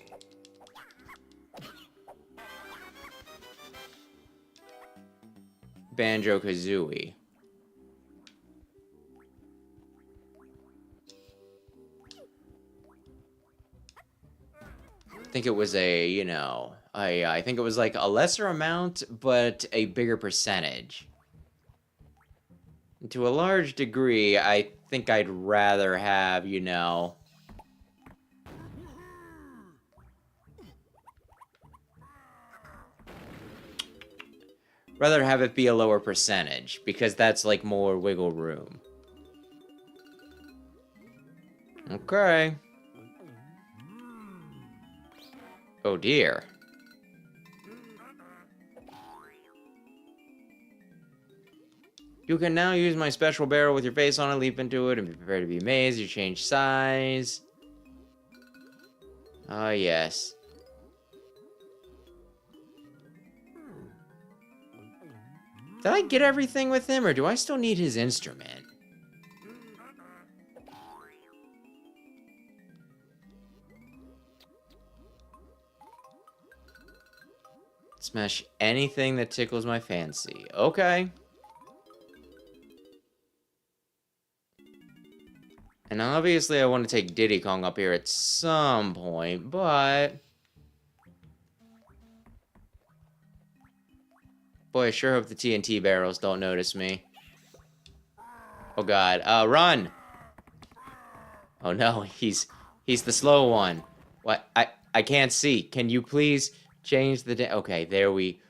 Banjo-Kazooie. I think it was a, you know, I think it was like a lesser amount, but a bigger percentage. And to a large degree, I think I'd rather have, you know... Rather have it be a lower percentage, because that's like more wiggle room. Okay. Oh dear. You can now use my special barrel with your face on it, leap into it, and be prepared to be amazed. You change size. Ah, yes. Did I get everything with him, or do I still need his instrument? Smash anything that tickles my fancy. Okay. And obviously I want to take Diddy Kong up here at some point, but... Boy, I sure hope the TNT barrels don't notice me. Oh god, run! Oh no, he's the slow one. What? I can't see. Can you please change the... Okay, there we...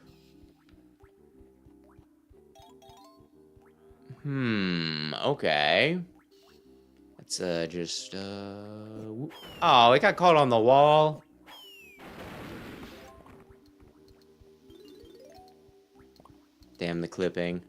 Okay. Let's, just, Oh, it got caught on the wall. Damn the clipping.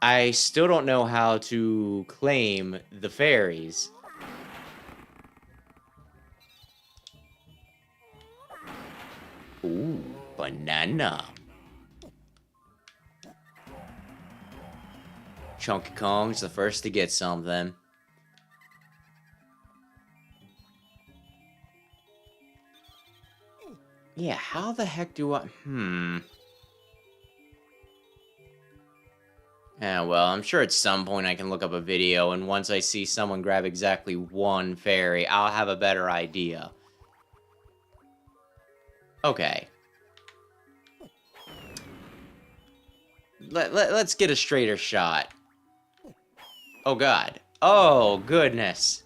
I still don't know how to claim the fairies. Ooh, banana. Chunky Kong's the first to get something. Yeah, how the heck do I... Yeah, well, I'm sure at some point I can look up a video, and once I see someone grab exactly one fairy, I'll have a better idea. Okay. Let's get a straighter shot. Oh, God. Oh, goodness.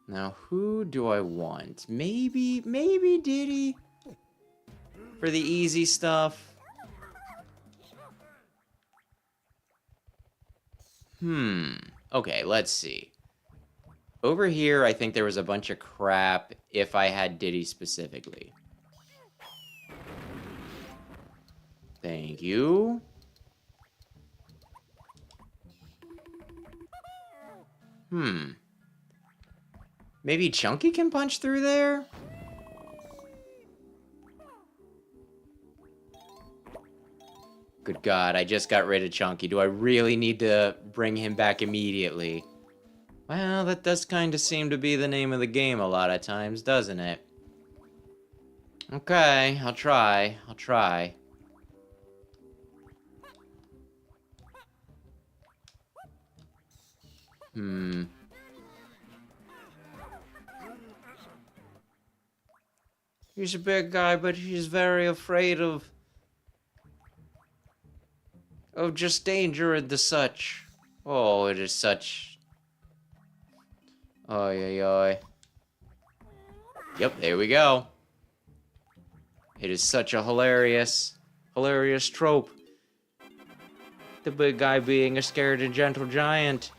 Now, who do I want? Maybe Diddy? For the easy stuff. Okay, let's see. Over here, I think there was a bunch of crap if I had Diddy specifically. Thank you. Maybe Chunky can punch through there? Good God, I just got rid of Chunky. Do I really need to bring him back immediately? Well, that does kind of seem to be the name of the game a lot of times, doesn't it? Okay, I'll try. He's a big guy, but he's very afraid of just danger and the such. Oh, it is such... Oy, oy, oy. Yep, there we go. It is such a hilarious trope. The big guy being a scared and gentle giant.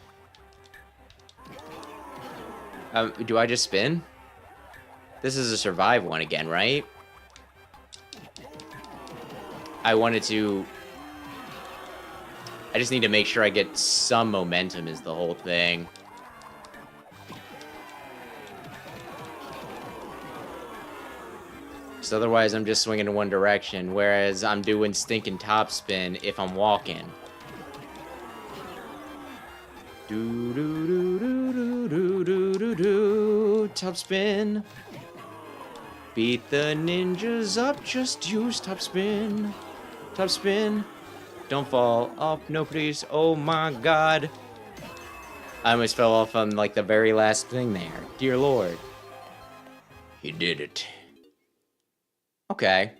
Do I just spin? This is a survive one again, right? I just need to make sure I get some momentum is the whole thing. Because otherwise I'm just swinging in one direction, whereas I'm doing stinking top spin if I'm walking. Do do do do do do do do do. Top spin. Beat the ninjas up, just use top spin. Top spin. Don't fall off, no please. Oh my God. I almost fell off on like the very last thing there. Dear Lord. He did it. Okay.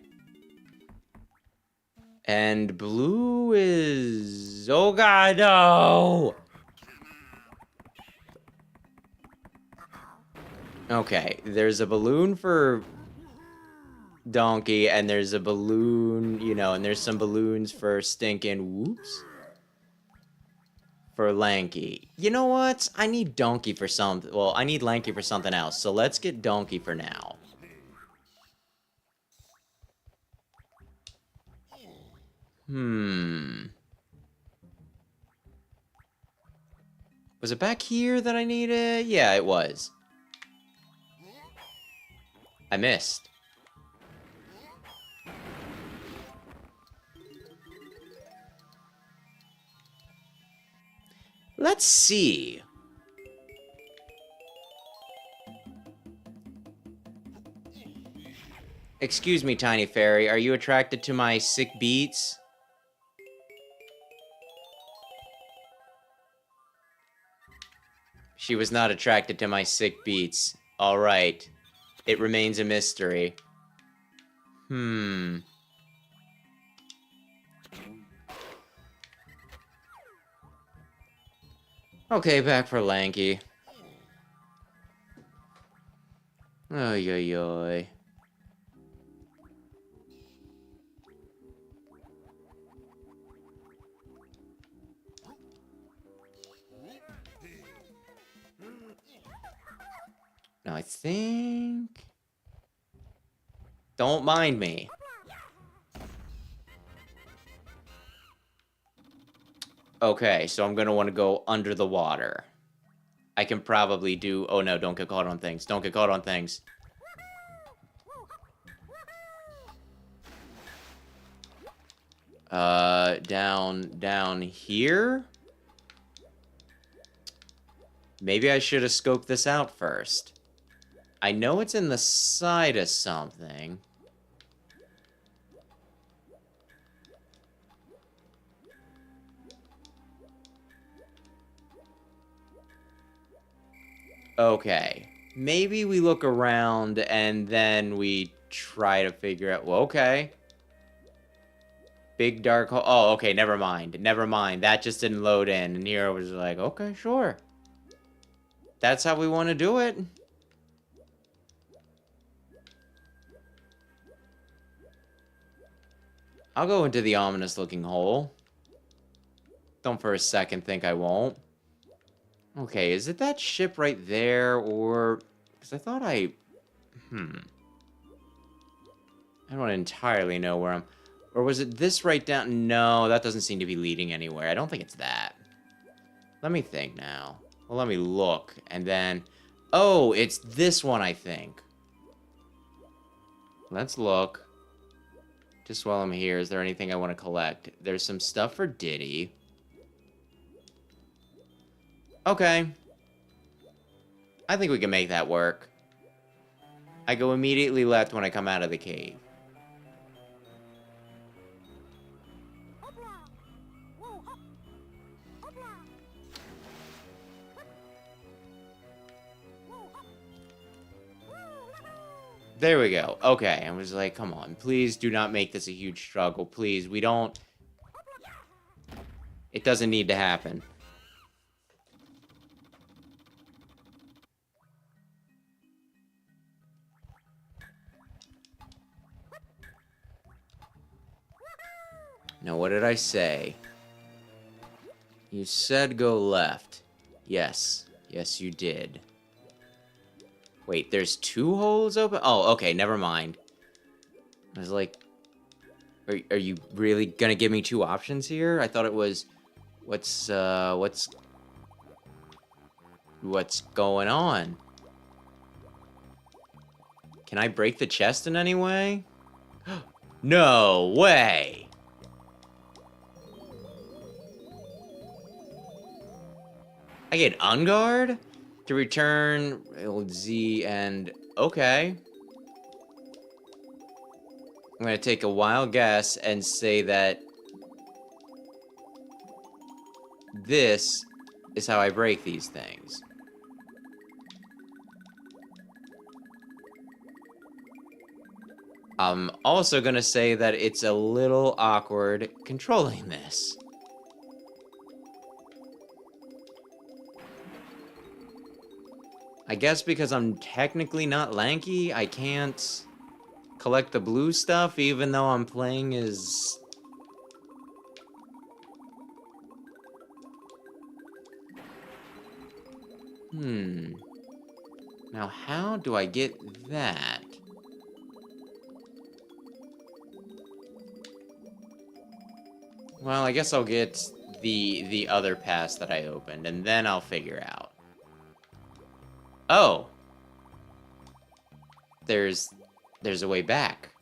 And blue is... Oh God, no! Okay, there's a balloon for Donkey, and there's a balloon, you know, and there's some balloons for stinking... Whoops. For Lanky. You know what? I need Donkey for something. Well, I need Lanky for something else, so let's get Donkey for now. Was it back here that I needed? Yeah, it was. I missed. Let's see. Excuse me, Tiny Fairy. Are you attracted to my sick beats? She was not attracted to my sick beats. Alright. It remains a mystery. Okay, back for Lanky. Oy, oy, oy. Now, I think... Don't mind me. Okay, so I'm gonna want to go under the water. I can probably do... Oh, no, don't get caught on things. Don't get caught on things. Down here? Maybe I should have scoped this out first. I know it's in the side of something. Okay. Maybe we look around and then we try to figure out... Well, okay. Big dark hole. Oh, okay, never mind. Never mind. That just didn't load in. And here I was like, okay, sure. That's how we want to do it. I'll go into the ominous looking hole. Don't for a second think I won't. Okay, is it that ship right there, or... Because I thought I... I don't entirely know where I'm... Or was it this right down... No, that doesn't seem to be leading anywhere. I don't think it's that. Let me think now. Well, let me look, and then... Oh, it's this one, I think. Let's look. Just while I'm here, is there anything I want to collect? There's some stuff for Diddy. Okay. I think we can make that work. I go immediately left when I come out of the cave. There we go. Okay, I was like, come on. Please do not make this a huge struggle. Please, we don't... It doesn't need to happen. Now, what did I say? You said go left. Yes. Yes, you did. Wait, there's 2 holes open? Oh, okay, never mind. I was like... Are you really gonna give me 2 options here? I thought it was... What's going on? Can I break the chest in any way? No way! I get unguard? To return Z and... Okay. I'm gonna take a wild guess and say that... This is how I break these things. I'm also gonna say that it's a little awkward controlling this. I guess because I'm technically not lanky, I can't collect the blue stuff even though I'm playing as... Now how do I get that? Well, I guess I'll get the other pass that I opened, and then I'll figure out. Oh! There's a way back.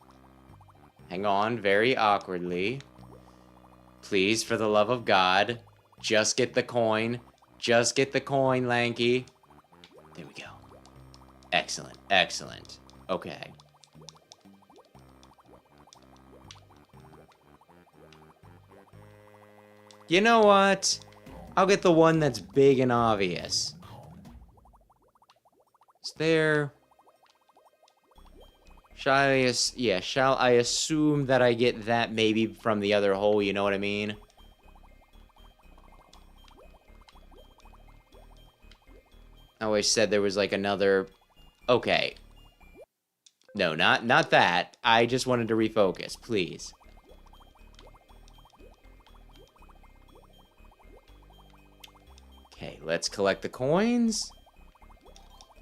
Hang on, very awkwardly. Please, for the love of God, just get the coin. Just get the coin, Lanky. There we go. Excellent, excellent. Okay. You know what? I'll get the one that's big and obvious. Is there... Shall I assume that I get that maybe from the other hole, you know what I mean? I always said there was like another... Okay. No, not that. I just wanted to refocus, please. Okay, let's collect the coins.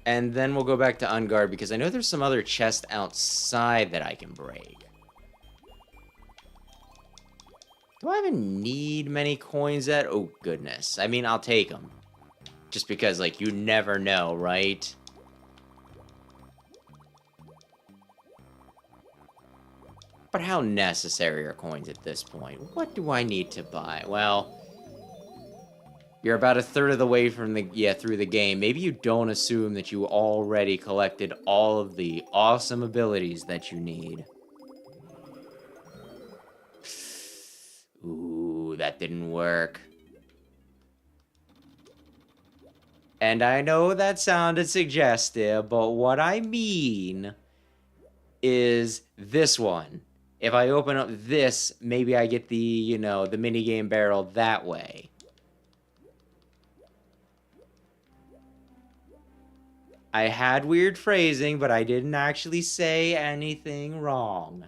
And then we'll go back to Unguard, because I know there's some other chest outside that I can break. Do I even need many coins yet? Oh, goodness. I mean, I'll take them. Just because, like, you never know, right? But how necessary are coins at this point? What do I need to buy? Well, you're about a third of the way from through the game. Maybe you don't assume that you already collected all of the awesome abilities that you need. Ooh, that didn't work. And I know that sounded suggestive, but what I mean is this one. If I open up this, maybe I get the, you know, the minigame barrel that way. I had weird phrasing, but I didn't actually say anything wrong.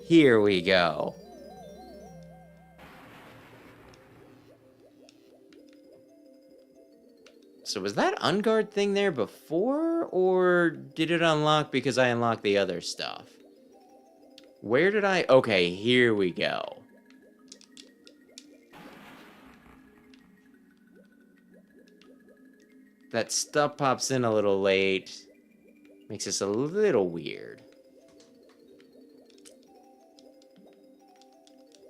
Here we go. So was that Unguard thing there before, or did it unlock because I unlocked the other stuff? Where did I... Okay, here we go. That stuff pops in a little late. Makes this a little weird.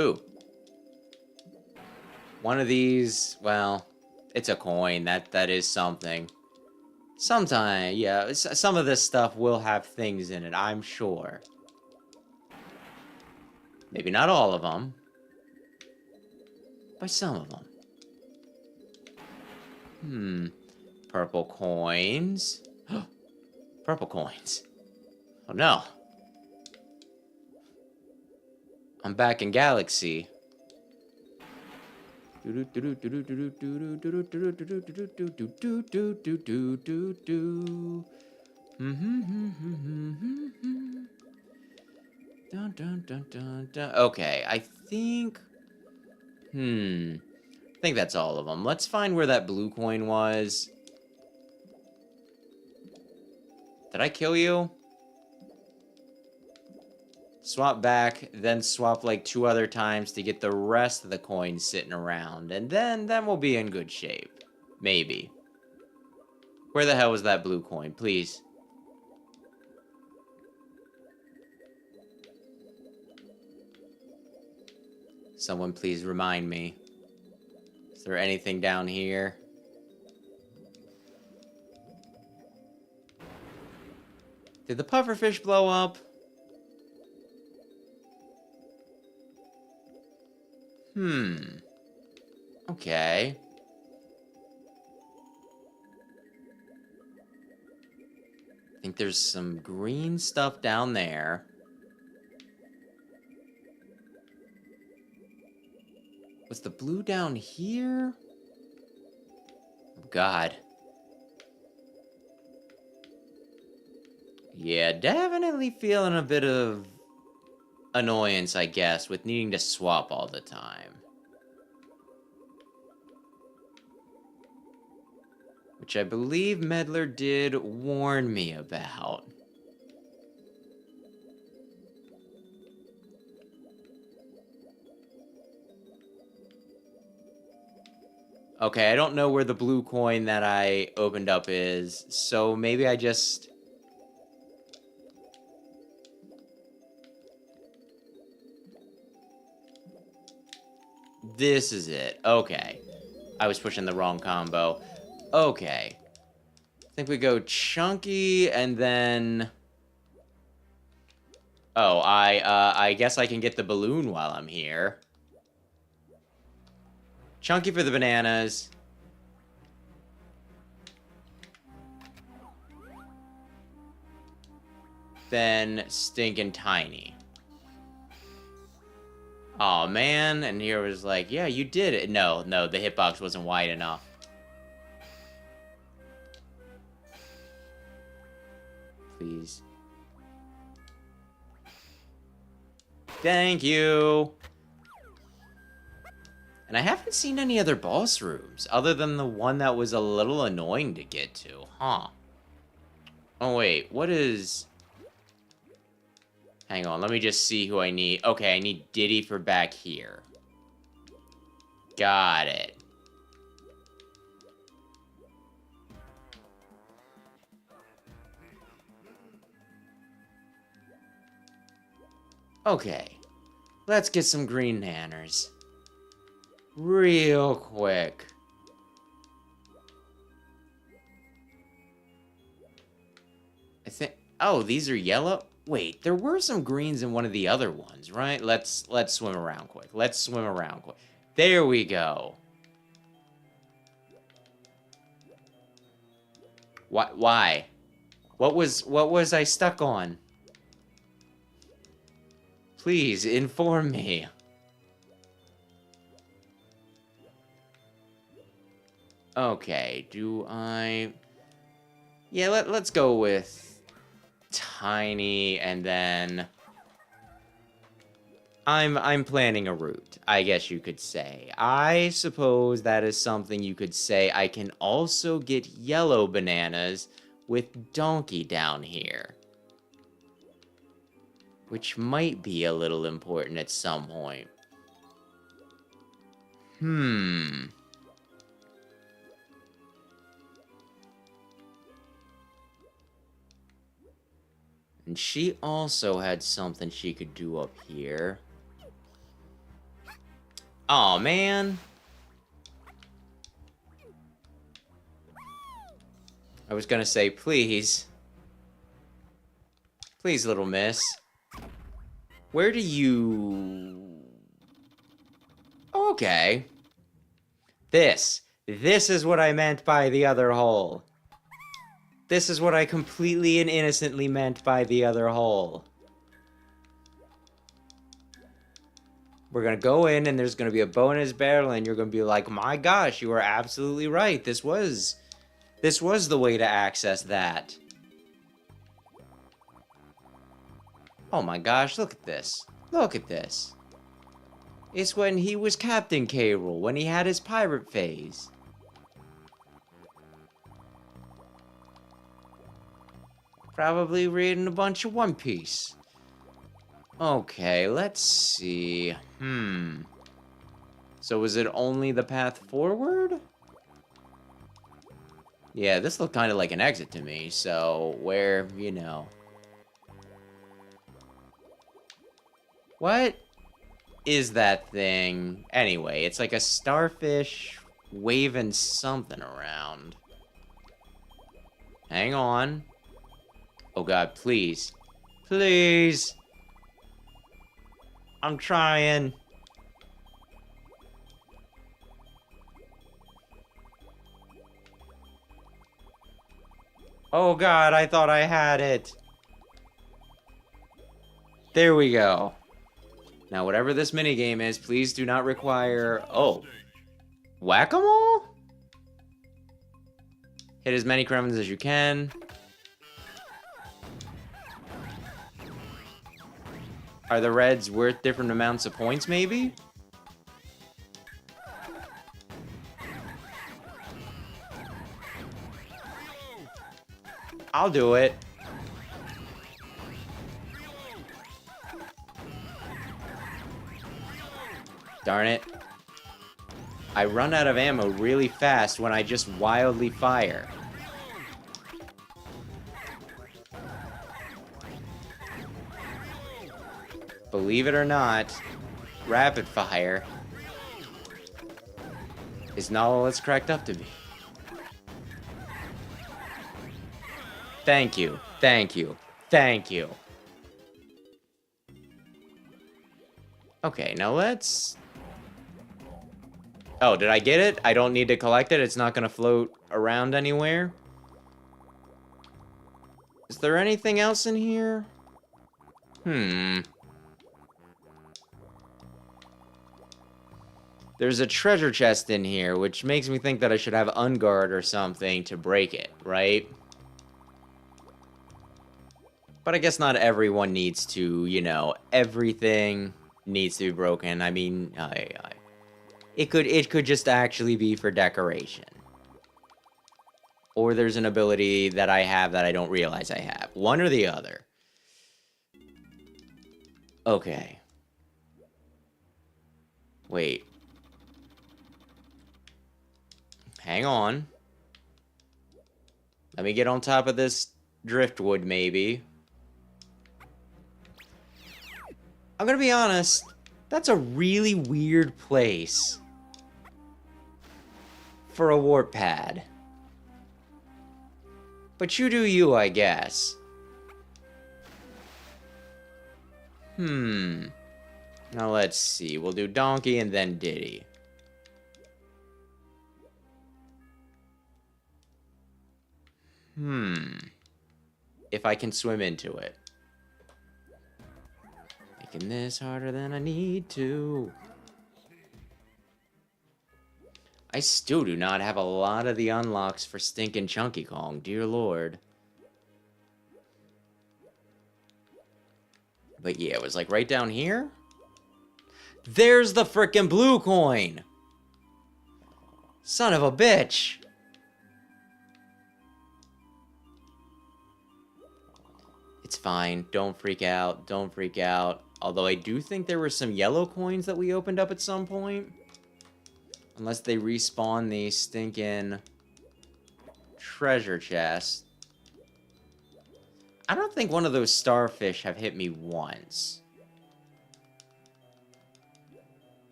Ooh. One of these, well, it's a coin. That is something. Sometime, yeah, some of this stuff will have things in it, I'm sure. Maybe not all of them, but some of them. Purple coins. Purple coins. Oh no. I'm back in Galaxy. Okay, I think... I think that's all of them. Let's find where that blue coin was. Did I kill you? Swap back, then swap like 2 other times to get the rest of the coins sitting around. And then we'll be in good shape. Maybe. Where the hell was that blue coin? Please. Someone please remind me. Is there anything down here? Did the pufferfish blow up? Okay. I think there's some green stuff down there. Was the blue down here? Oh, God. Yeah, definitely feeling a bit of annoyance, I guess, with needing to swap all the time. Which I believe Meddler did warn me about. Okay, I don't know where the blue coin that I opened up is, so maybe I just... This is it. Okay. I was pushing the wrong combo. Okay. I think we go Chunky, and then... Oh, I guess I can get the balloon while I'm here. Chunky for the bananas. Then Stinkin' Tiny. Oh man, and here was like, yeah, you did it. No, the hitbox wasn't wide enough. Please. Thank you. And I haven't seen any other boss rooms, other than the one that was a little annoying to get to, huh? Oh, wait, what is... Hang on, let me just see who I need. Okay, I need Diddy for back here. Got it. Okay, let's get some green nanners. Real quick. I think... Oh, these are yellow? Wait, there were some greens in one of the other ones, right? Let's swim around quick. Let's swim around quick. There we go. Why? What was I stuck on? Please inform me. Okay, do I... Yeah, let's go with tiny, and then I'm planning a route, I guess you could say. I suppose that is something you could say. I can also get yellow bananas with Donkey down here, which might be a little important at some point. And she also had something she could do up here. Aw, man. I was gonna say, please. Please, little miss. Where do you... Okay. This is what I meant by the other hole. This is what I completely and innocently meant by the other hole. We're gonna go in, and there's gonna be a bonus barrel, and you're gonna be like, my gosh, you were absolutely right. This was the way to access that. Oh my gosh, look at this. Look at this. It's when he was Captain K. Rool, when he had his pirate phase. Probably reading a bunch of One Piece. Okay, let's see. So was it only the path forward? Yeah, this looked kind of like an exit to me, so where, you know. What is that thing? Anyway, it's like a starfish waving something around. Hang on. Oh god, please. Please! I'm trying. Oh god, I thought I had it. There we go. Now, whatever this minigame is, please do not require... Oh. Whack-a-mole? Hit as many gremlins as you can. Are the reds worth different amounts of points, maybe? I'll do it. Darn it. I run out of ammo really fast when I just wildly fire. Believe it or not, rapid fire is not all it's cracked up to be. Thank you, thank you, thank you. Okay, now let's... Oh, did I get it? I don't need to collect it? It's not gonna float around anywhere? Is there anything else in here? There's a treasure chest in here, which makes me think that I should have Unguard or something to break it, right? But I guess not everyone needs to, you know, everything needs to be broken. I mean, It could just actually be for decoration. Or there's an ability that I have that I don't realize I have. One or the other. Okay. Wait. Hang on. Let me get on top of this driftwood, maybe. I'm gonna be honest. That's a really weird place for a warp pad. But you do you, I guess. Now let's see. We'll do Donkey and then Diddy. If I can swim into it. Making this harder than I need to. I still do not have a lot of the unlocks for stinking Chunky Kong, dear lord. But yeah, it was like right down here. There's the frickin' blue coin! Son of a bitch! It's fine. Don't freak out. Don't freak out. Although I do think there were some yellow coins that we opened up at some point. Unless they respawn the stinking treasure chest. I don't think one of those starfish have hit me once.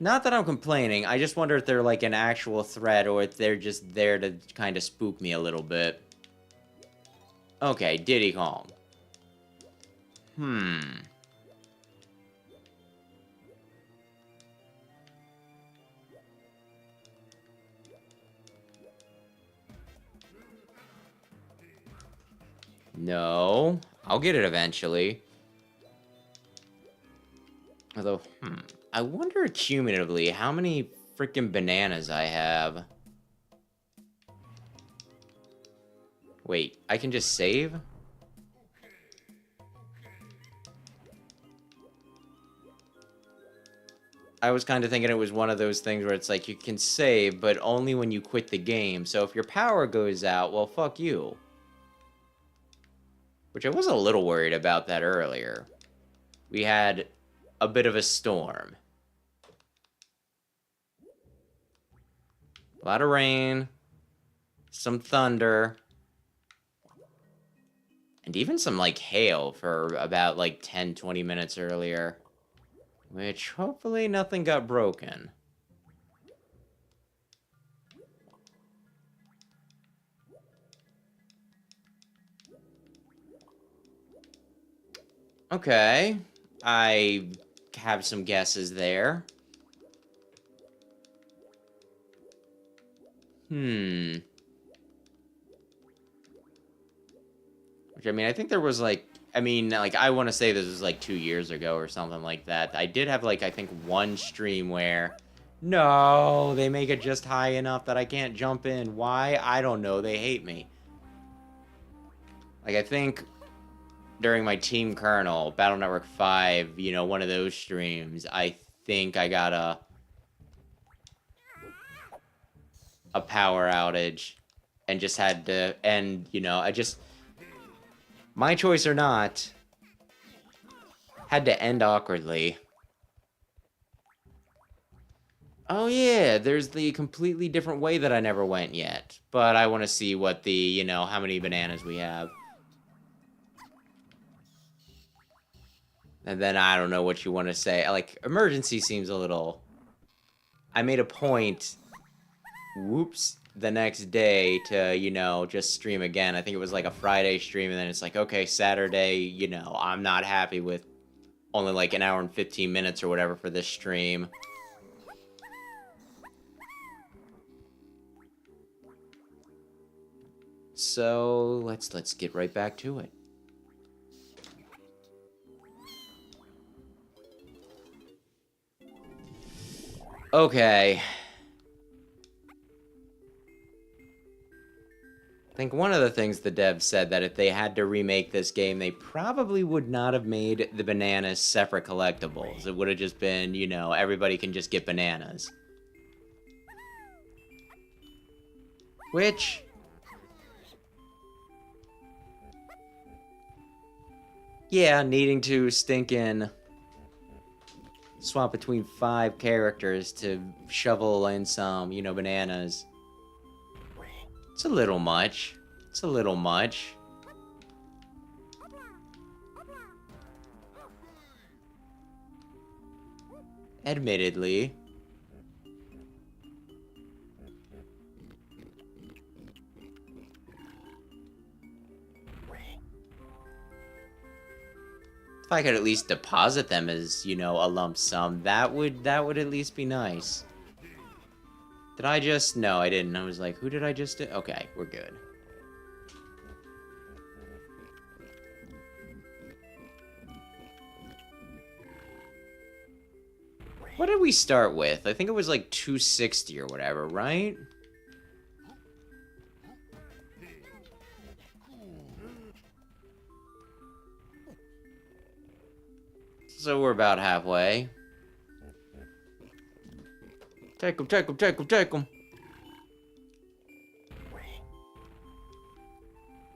Not that I'm complaining, I just wonder if they're like an actual threat or if they're just there to kind of spook me a little bit. Okay, Diddy Kong. No, I'll get it eventually. Although, I wonder cumulatively how many freaking bananas I have. Wait, I can just save? I was kind of thinking it was one of those things where it's like you can save, but only when you quit the game. So if your power goes out, well, fuck you. Which I was a little worried about that earlier. We had a bit of a storm. A lot of rain. Some thunder. And even some, like, hail for about, like, 10-20 minutes earlier. Which, hopefully, nothing got broken. Okay. I have some guesses there. Which, I mean, I think there was, like... I mean, like, I want to say this was, like, 2 years ago or something like that. I did have, like, I think one stream where... No, they make it just high enough that I can't jump in. Why? I don't know. They hate me. Like, I think... during my Team Colonel, Battle Network 5, you know, one of those streams, I think I got a power outage and just had to end, you know, I just, my choice or not, had to end awkwardly. Oh yeah, there's the completely different way that I never went yet, but I want to see what the, you know, how many bananas we have. And then I don't know what you want to say. Like, emergency seems a little... I made a point, whoops, the next day to, you know, just stream again. I think it was like a Friday stream, and then it's like, okay, Saturday, you know, I'm not happy with only like an hour and 15 minutes or whatever for this stream. So, let's get right back to it. Okay. I think one of the things the devs said that if they had to remake this game, they probably would not have made the bananas separate collectibles. It would have just been, you know, everybody can just get bananas. Which... yeah, needing to stinking swap between 5 characters to shovel in some, you know, bananas. It's a little much. It's a little much. Admittedly. If I could at least deposit them as, you know, a lump sum, that would at least be nice. Did I just... no, I didn't. I was like, who did I just do? Okay, we're good. What did we start with? I think it was like 260 or whatever, right? So we're about halfway. Take him, take him, take him, take him.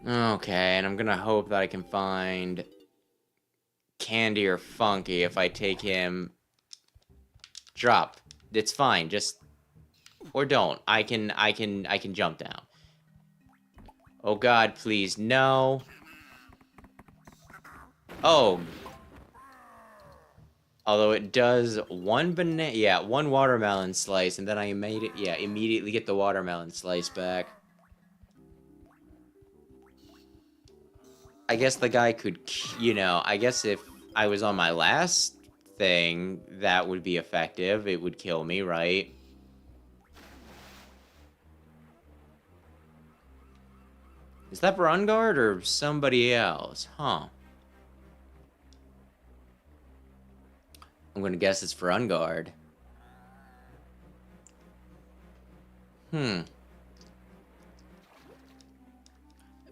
Okay, and I'm gonna hope that I can find Candy or Funky if I take him. Drop. It's fine, just... or don't. I can jump down. Oh god, please, no. Oh. Although it does one banana, yeah, one watermelon slice, and then I made it, yeah, immediately get the watermelon slice back. I guess the guy could, you know, I guess if I was on my last thing, that would be effective. It would kill me, right? Is that for Unguard or somebody else? Huh. I'm gonna guess it's for Unguard.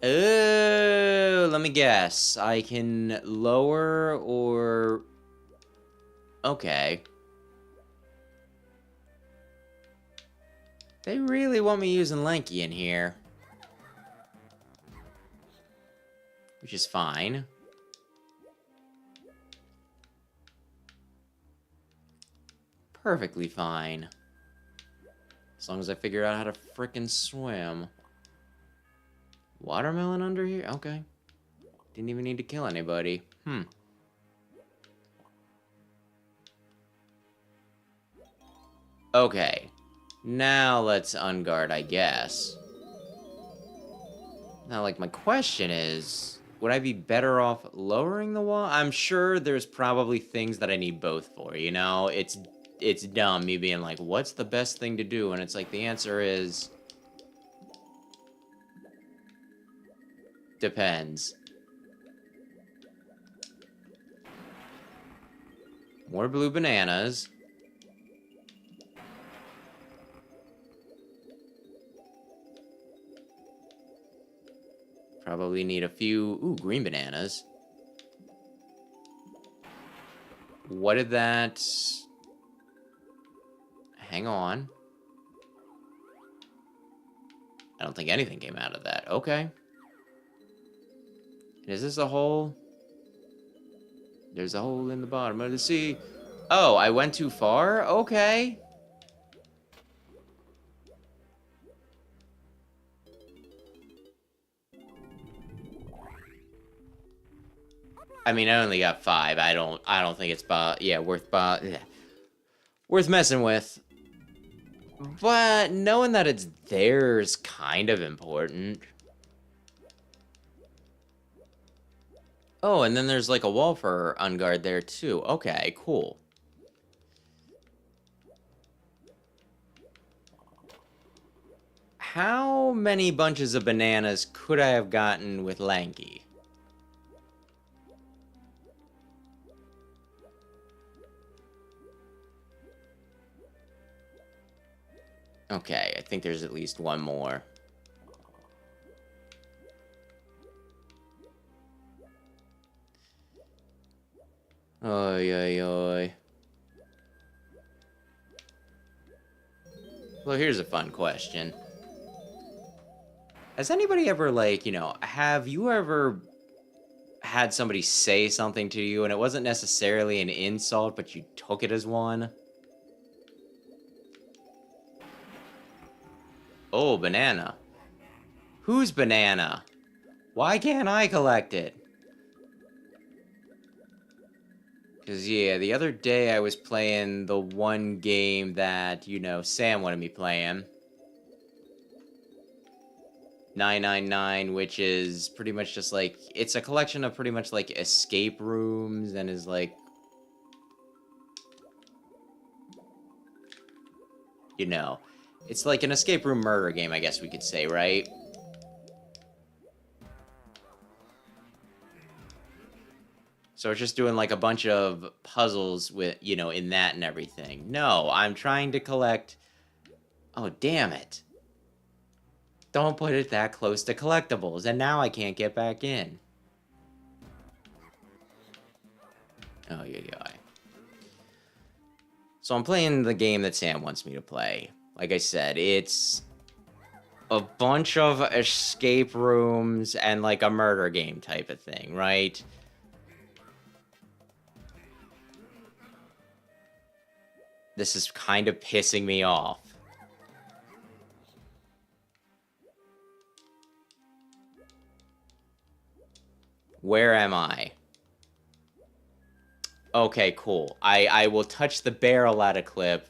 Oh, let me guess. I can lower or... okay. They really want me using Lanky in here. Which is fine. Perfectly fine. As long as I figure out how to frickin' swim. Watermelon under here? Okay. Didn't even need to kill anybody. Okay. Now let's unguard, I guess. Now, like, my question is... would I be better off lowering the wall? I'm sure there's probably things that I need both for, you know? It's dumb, me being like, what's the best thing to do? And it's like, the answer is... depends. More blue bananas. Probably need a few... ooh, green bananas. What did that... hang on. I don't think anything came out of that. Okay. Is this a hole? There's a hole in the bottom of the sea. Oh, I went too far? Okay. I mean, I only got 5. I don't think it's worth messing with. But knowing that it's there is kind of important. Oh, and then there's like a wall for Unguard there too. Okay, cool. How many bunches of bananas could I have gotten with Lanky? Okay, I think there's at least one more. Oy, oy, oy. Well, here's a fun question. Has anybody ever, like, have you ever had somebody say something to you and it wasn't necessarily an insult, but you took it as one? Oh, banana. Whose banana? Why can't I collect it? Because, yeah, the other day I was playing the one game that, Sam wanted me playing. 999, which is pretty much just like, it's a collection of pretty much like escape rooms and is like, it's like an escape room murder game, I guess we could say, right? So it's just doing like a bunch of puzzles with, in that and everything. No, I'm trying to collect. Oh, damn it. Don't put it that close to collectibles, and now I can't get back in. Oh, yeah. So I'm playing the game that Sam wants me to play. Like I said, it's a bunch of escape rooms and like a murder game type of thing, right? This is kind of pissing me off. Where am I? Okay, cool. I will touch the barrel at a clip.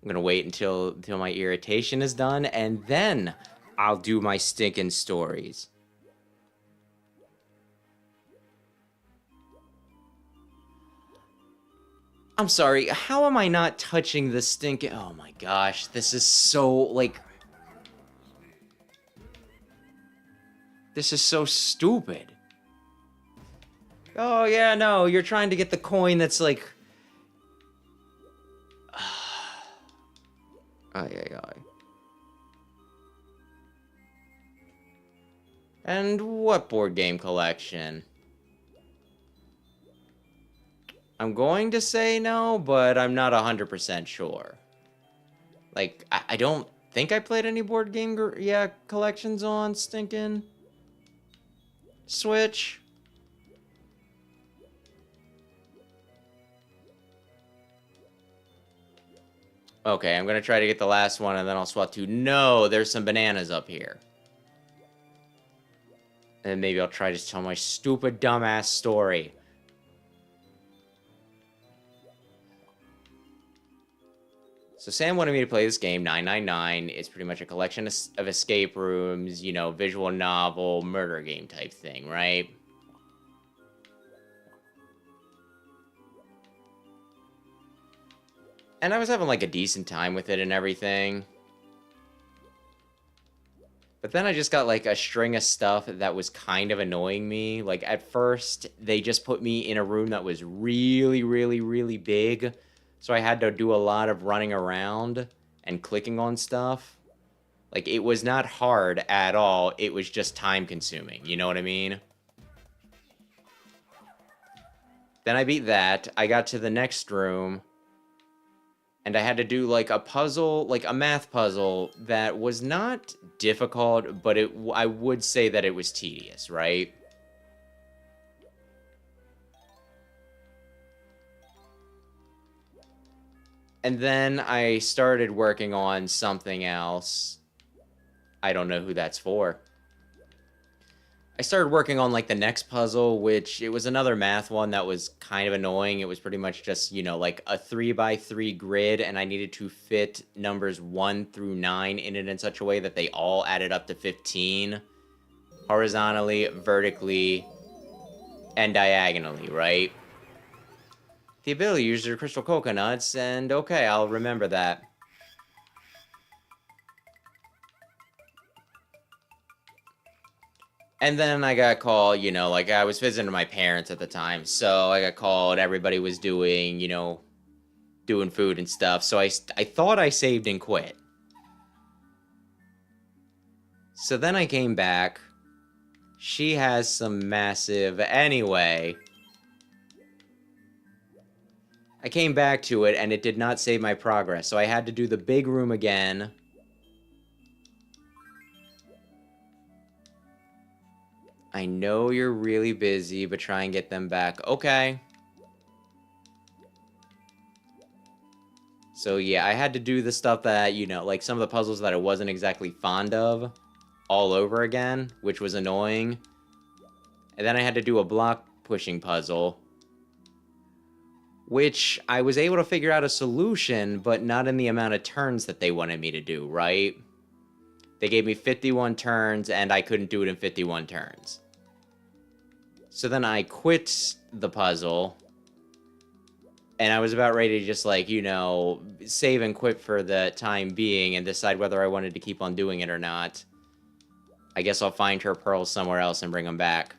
I'm gonna wait until my irritation is done, and then I'll do my stinking stories. I'm sorry, how am I not touching the stinking... Oh my gosh, this is so, like... This is so stupid. Oh, yeah, no, you're trying to get the coin that's, like... Ay. And what board game collection? I'm going to say no, but I'm not 100% sure. Like, I don't think I played any board game, collections on stinking Switch. Okay, I'm gonna try to get the last one, and then I'll swap to... No, there's some bananas up here. And maybe I'll try to tell my stupid, dumbass story. So Sam wanted me to play this game, 999. It's pretty much a collection of escape rooms, visual novel, murder game type thing, right? And I was having, like, a decent time with it and everything. But then I just got, like, a string of stuff that was kind of annoying me. Like, at first, they just put me in a room that was really, really, really big. So I had to do a lot of running around and clicking on stuff. Like, it was not hard at all. It was just time-consuming. You know what I mean? Then I beat that. I got to the next room. And I had to do, like, a puzzle, like a math puzzle that was not difficult, but I would say that it was tedious, right? And then I started working on something else. I don't know who that's for. I started working on, like, the next puzzle, which it was another math one that was kind of annoying. It was pretty much just, like a 3x3 grid, and I needed to fit numbers 1 through 9 in it in such a way that they all added up to 15. Horizontally, vertically, and diagonally, right? The ability to use your crystal coconuts, and okay, I'll remember that. And then I got called, like, I was visiting my parents at the time, so I got called, everybody was doing, doing food and stuff, so I thought I saved and quit. So then I came back. She has some massive... Anyway, I came back to it, and it did not save my progress, so I had to do the big room again. I know you're really busy, but try and get them back. Okay. So yeah, I had to do the stuff that, you know, like some of the puzzles that I wasn't exactly fond of all over again, which was annoying. And then I had to do a block pushing puzzle, which I was able to figure out a solution, but not in the amount of turns that they wanted me to do, right? They gave me 51 turns, and I couldn't do it in 51 turns. So then I quit the puzzle, and I was about ready to just, like, you know, save and quit for the time being and decide whether I wanted to keep on doing it or not. I guess I'll find her pearls somewhere else and bring them back.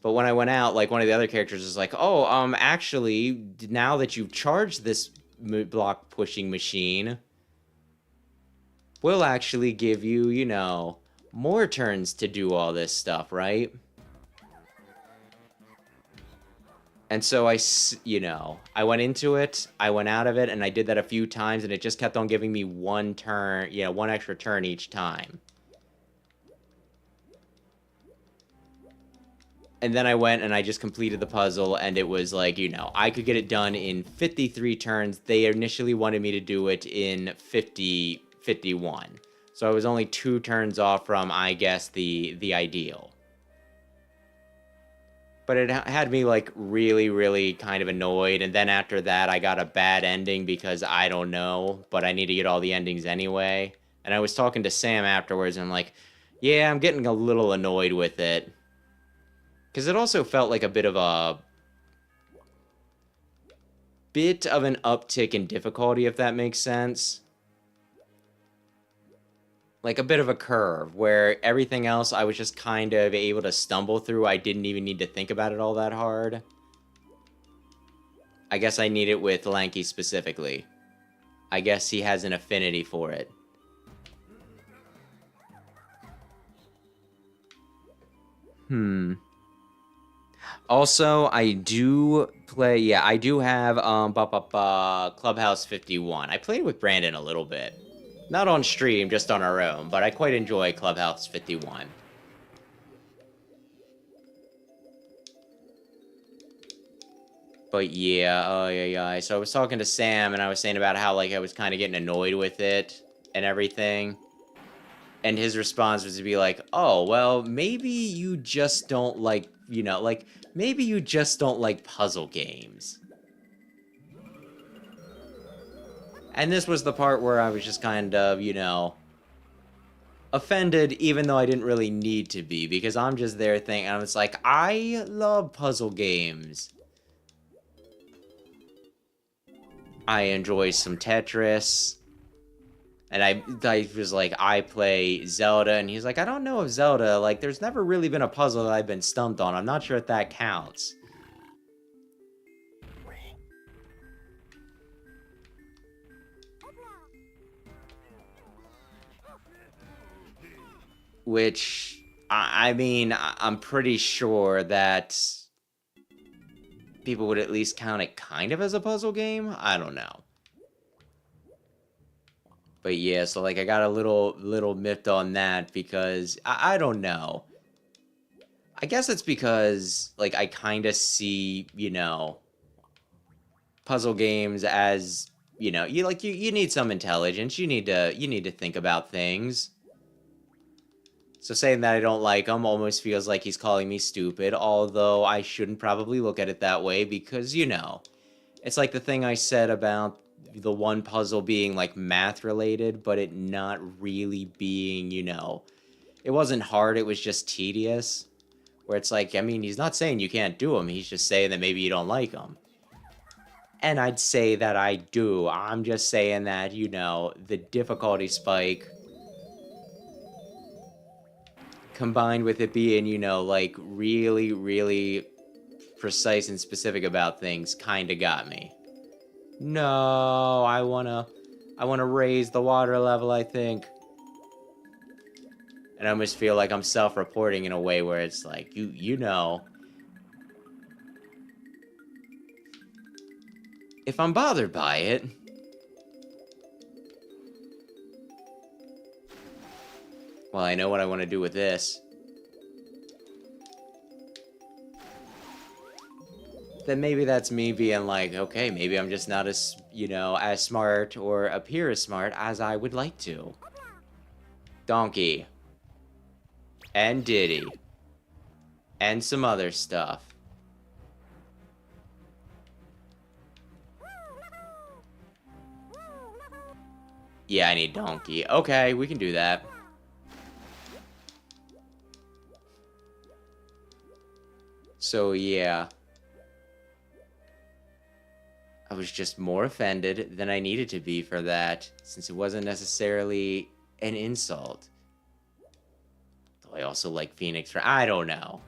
But when I went out, like, one of the other characters was like, oh, actually, now that you've charged this block pushing machine, we'll actually give you, you know, more turns to do all this stuff, right? And so you know, I went into it, I went out of it, and I did that a few times, and it just kept on giving me one turn, you know, one extra turn each time. And then I went and I just completed the puzzle, and it was like, you know, I could get it done in 53 turns. They initially wanted me to do it in 51. So I was only 2 turns off from, I guess, the ideal. But it had me, like, really, really kind of annoyed. And then after that, I got a bad ending because I don't know, but I need to get all the endings anyway. And I was talking to Sam afterwards, and I'm like, yeah, I'm getting a little annoyed with it. Because it also felt like a bit of an uptick in difficulty, if that makes sense. Like a bit of a curve, where everything else I was just kind of able to stumble through. I didn't even need to think about it all that hard. I guess I need it with Lanky specifically. I guess he has an affinity for it. Also, I do play, yeah, I do have Clubhouse 51. I played with Brandon a little bit. Not on stream, just on our own, but I quite enjoy Clubhouse 51. But yeah, oh yeah. So I was talking to Sam, and I was saying about how, like, I was kind of getting annoyed with it and everything. And his response was to be like, oh, well, maybe you just don't like, you know, like, maybe you just don't like puzzle games. And this was the part where I was just kind of, you know, offended, even though I didn't really need to be, because I'm just there thinking, I was like, I love puzzle games. I enjoy some Tetris. And I was like, I play Zelda, and he's like, I don't know if Zelda, like, there's never really been a puzzle that I've been stumped on. I'm not sure if that counts. Which, I mean, I'm pretty sure that people would at least count it kind of as a puzzle game. I don't know. But yeah, so, like, I got a little miffed on that because I don't know. I guess it's because, like, I kind of see, you know, puzzle games as, you know, you need some intelligence. You need to think about things. So saying that I don't like him almost feels like he's calling me stupid, although I shouldn't probably look at it that way because, you know, it's like the thing I said about the one puzzle being, like, math related, but it not really being, you know, it wasn't hard, it was just tedious. Where it's like, I mean, he's not saying you can't do them, he's just saying that maybe you don't like them. And I'd say that I do. I'm just saying that, you know, the difficulty spike combined with it being, you know, like, really, really precise and specific about things kind of got me. No, I wanna raise the water level, I think. And I almost feel like I'm self-reporting in a way where it's like, you know, if I'm bothered by it. Well, I know what I want to do with this. then maybe that's me being like, okay, maybe I'm just not as, you know, as smart or appear as smart as I would like to. Donkey. And Diddy. And some other stuff. Yeah, I need Donkey. Okay, we can do that. So, yeah. I was just more offended than I needed to be for that, since it wasn't necessarily an insult. Though I also like Phoenix for... I don't know.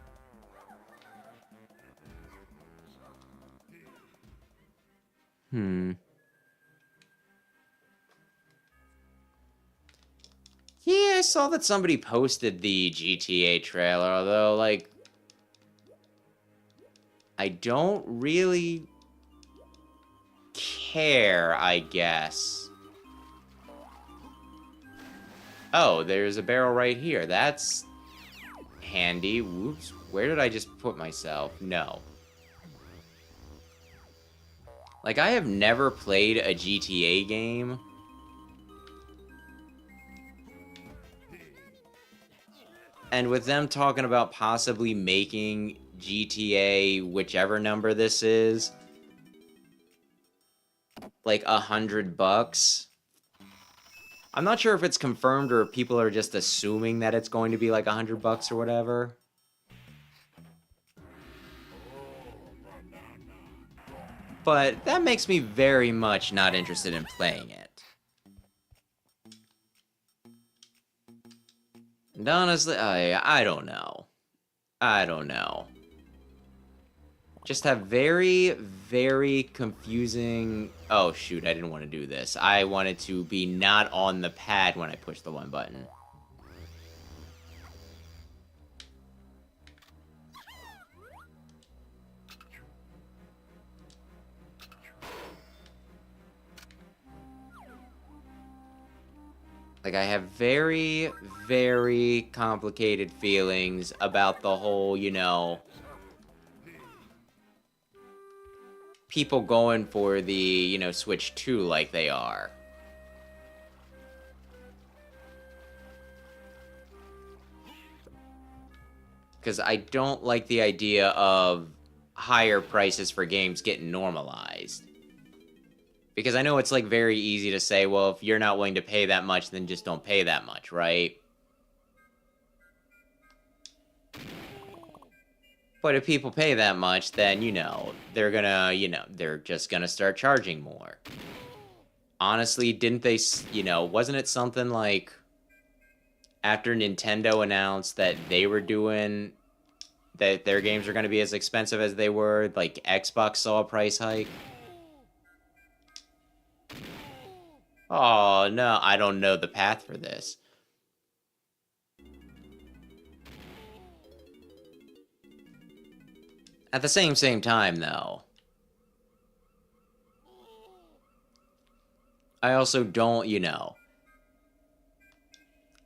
Yeah, I saw that somebody posted the GTA trailer, although, like... I don't really care, I guess. Oh, there's a barrel right here. That's handy. Whoops. Where did I just put myself? No. Like, I have never played a GTA game. And with them talking about possibly making GTA, whichever number this is, like $100. I'm not sure if it's confirmed or if people are just assuming that it's going to be like $100 or whatever. But that makes me very much not interested in playing it. And honestly, I don't know. I don't know. Just have very, very confusing... Oh, shoot, I didn't want to do this. I wanted to be not on the pad when I push the one button. Like, I have very, very complicated feelings about the whole, you know... people going for the, you know, Switch 2 like they are. Because I don't like the idea of higher prices for games getting normalized. Because I know it's, like, very easy to say, well, if you're not willing to pay that much, then just don't pay that much, right? But if people pay that much, then, you know, they're gonna, you know, they're just gonna start charging more. Honestly, didn't they, you know, wasn't it something like after Nintendo announced that they were doing, that their games are gonna be as expensive as they were, like Xbox saw a price hike? Oh, no, I don't know the path for this. At the same time, though, I also don't, you know,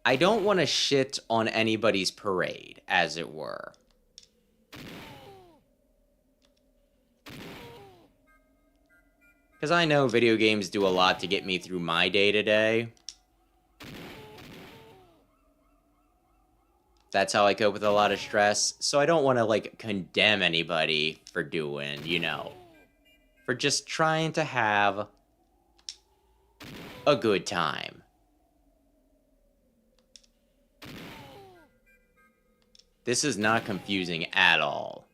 I don't want to shit on anybody's parade, as it were. Because I know video games do a lot to get me through my day-to-day. That's how I cope with a lot of stress, so I don't want to, like, condemn anybody for doing, you know, for just trying to have a good time. This is not confusing at all.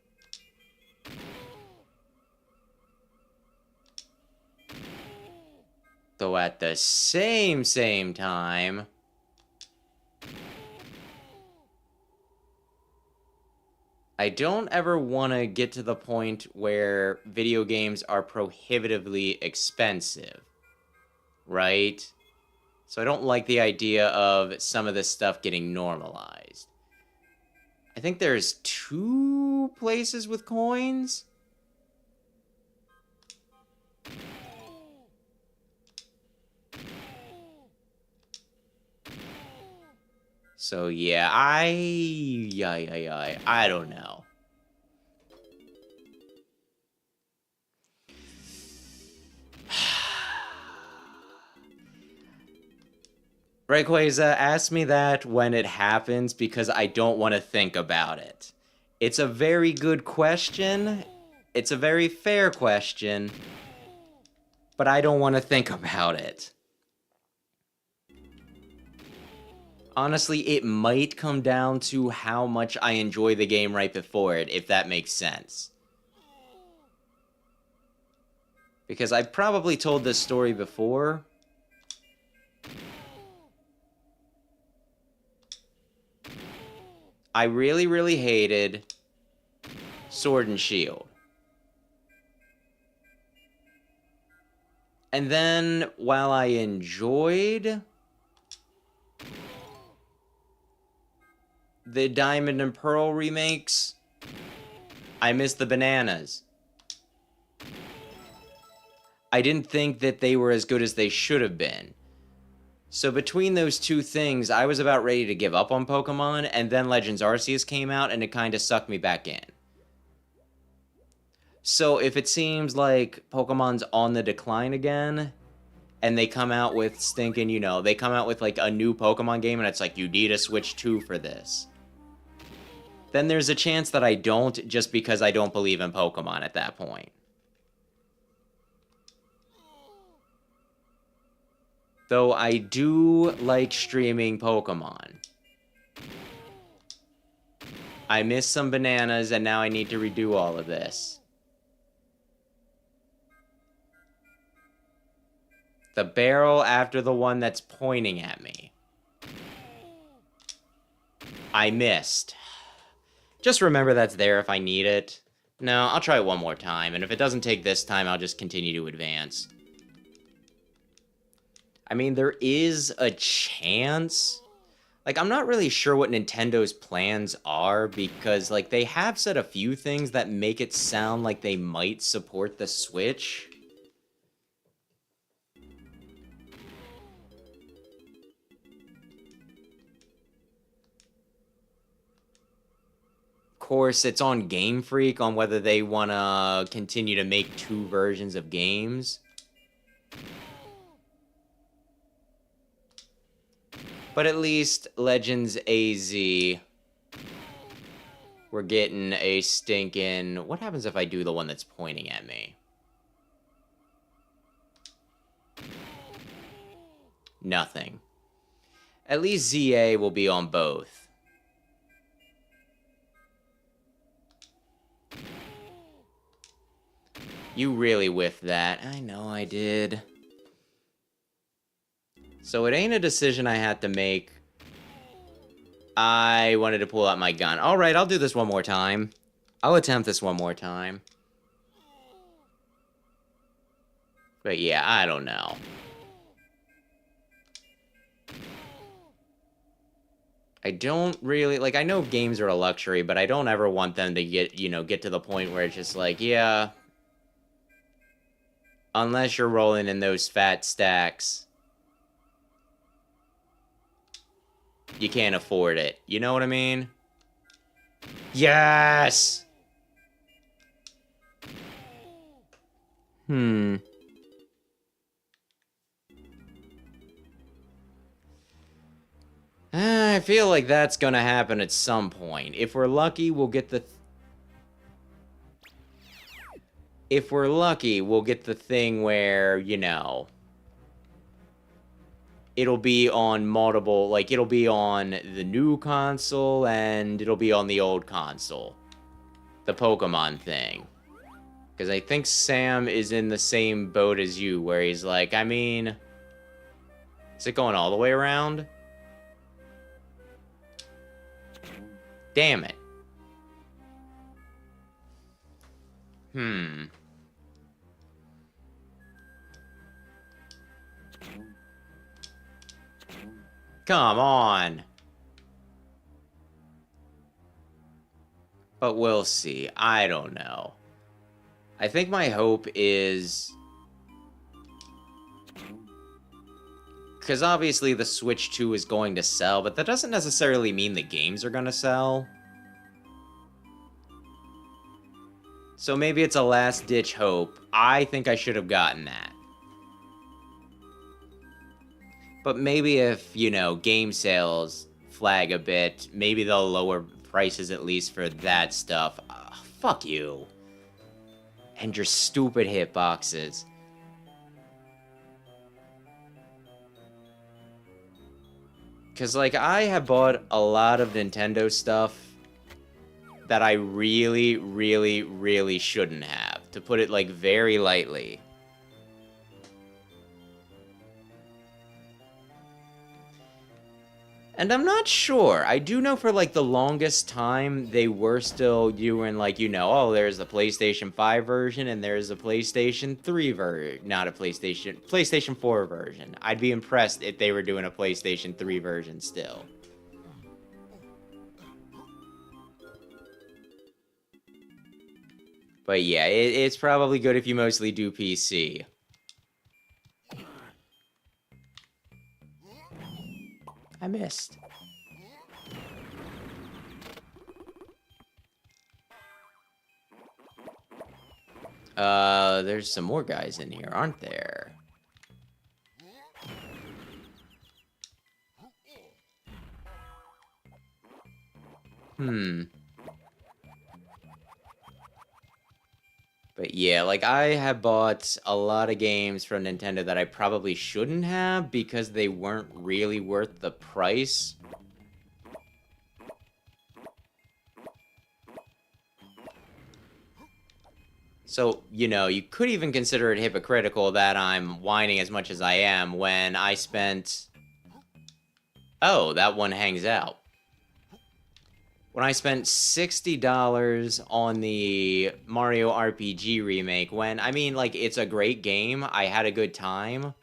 Though at the same time, I don't ever want to get to the point where video games are prohibitively expensive, right? So I don't like the idea of some of this stuff getting normalized. I think there's 2 places with coins. So yeah, I don't know. Rayquaza, ask me that when it happens because I don't want to think about it. It's a very good question. It's a very fair question. But I don't want to think about it. Honestly, it might come down to how much I enjoy the game right before it, if that makes sense. Because I've probably told this story before. I really, really hated Sword and Shield. And then, while I enjoyed the Diamond and Pearl remakes, I missed the bananas. I didn't think that they were as good as they should have been. So between those two things, I was about ready to give up on Pokemon, and then Legends Arceus came out, and it kind of sucked me back in. So if it seems like Pokemon's on the decline again, and they come out with stinking, they come out with like a new Pokemon game, and it's like, you need a Switch 2 for this, then there's a chance that I don't, just because I don't believe in Pokemon at that point. Though I do like streaming Pokemon. I missed some bananas, and now I need to redo all of this. The barrel after the one that's pointing at me. I missed. Just remember that's there if I need it. No, I'll try it one more time, and if it doesn't take this time, I'll just continue to advance. I mean, there is a chance. Like, I'm not really sure what Nintendo's plans are, because, like, they have said a few things that make it sound like they might support the Switch. Of course, it's on Game Freak on whether they want to continue to make 2 versions of games. But at least Legends AZ, we're getting a stinking... What happens if I do the one that's pointing at me? Nothing. At least ZA will be on both. You really whiffed that. I know I did. So it ain't a decision I had to make. I wanted to pull out my gun. Alright, I'll do this one more time. I'll attempt this one more time. But yeah, I don't know. I don't really... Like, I know games are a luxury, but I don't ever want them to get to the point where it's just like, yeah... Unless you're rolling in those fat stacks, you can't afford it. You know what I mean? Yes! I feel like that's gonna happen at some point. If we're lucky, we'll get the... If we're lucky, we'll get the thing where, it'll be on multiple, like, it'll be on the new console, and it'll be on the old console. The Pokemon thing. Because I think Sam is in the same boat as you, where he's like, I mean... Is it going all the way around? Damn it. Come on. But we'll see. I don't know. I think my hope is... Because obviously the Switch 2 is going to sell, but that doesn't necessarily mean the games are going to sell. So maybe it's a last-ditch hope. I think I should have gotten that. But maybe if, you know, game sales flag a bit, maybe they'll lower prices at least for that stuff. Fuck you. And your stupid hitboxes. Because, like, I have bought a lot of Nintendo stuff that I really, really, really shouldn't have. To put it, like, very lightly. And I'm not sure. I do know for, like, the longest time, they were still doing, like, you know, oh, there's the PlayStation 5 version, and there's a PlayStation 3 version. Not a PlayStation 4 version. I'd be impressed if they were doing a PlayStation 3 version still. But yeah, it's probably good if you mostly do PC. I missed. There's some more guys in here, aren't there? But yeah, like, I have bought a lot of games from Nintendo that I probably shouldn't have because they weren't really worth the price. So, you know, you could even consider it hypocritical that I'm whining as much as I am when I spent... Oh, that one hangs out. When I spent $60 on the Mario RPG remake, when, I mean, like, it's a great game, I had a good time.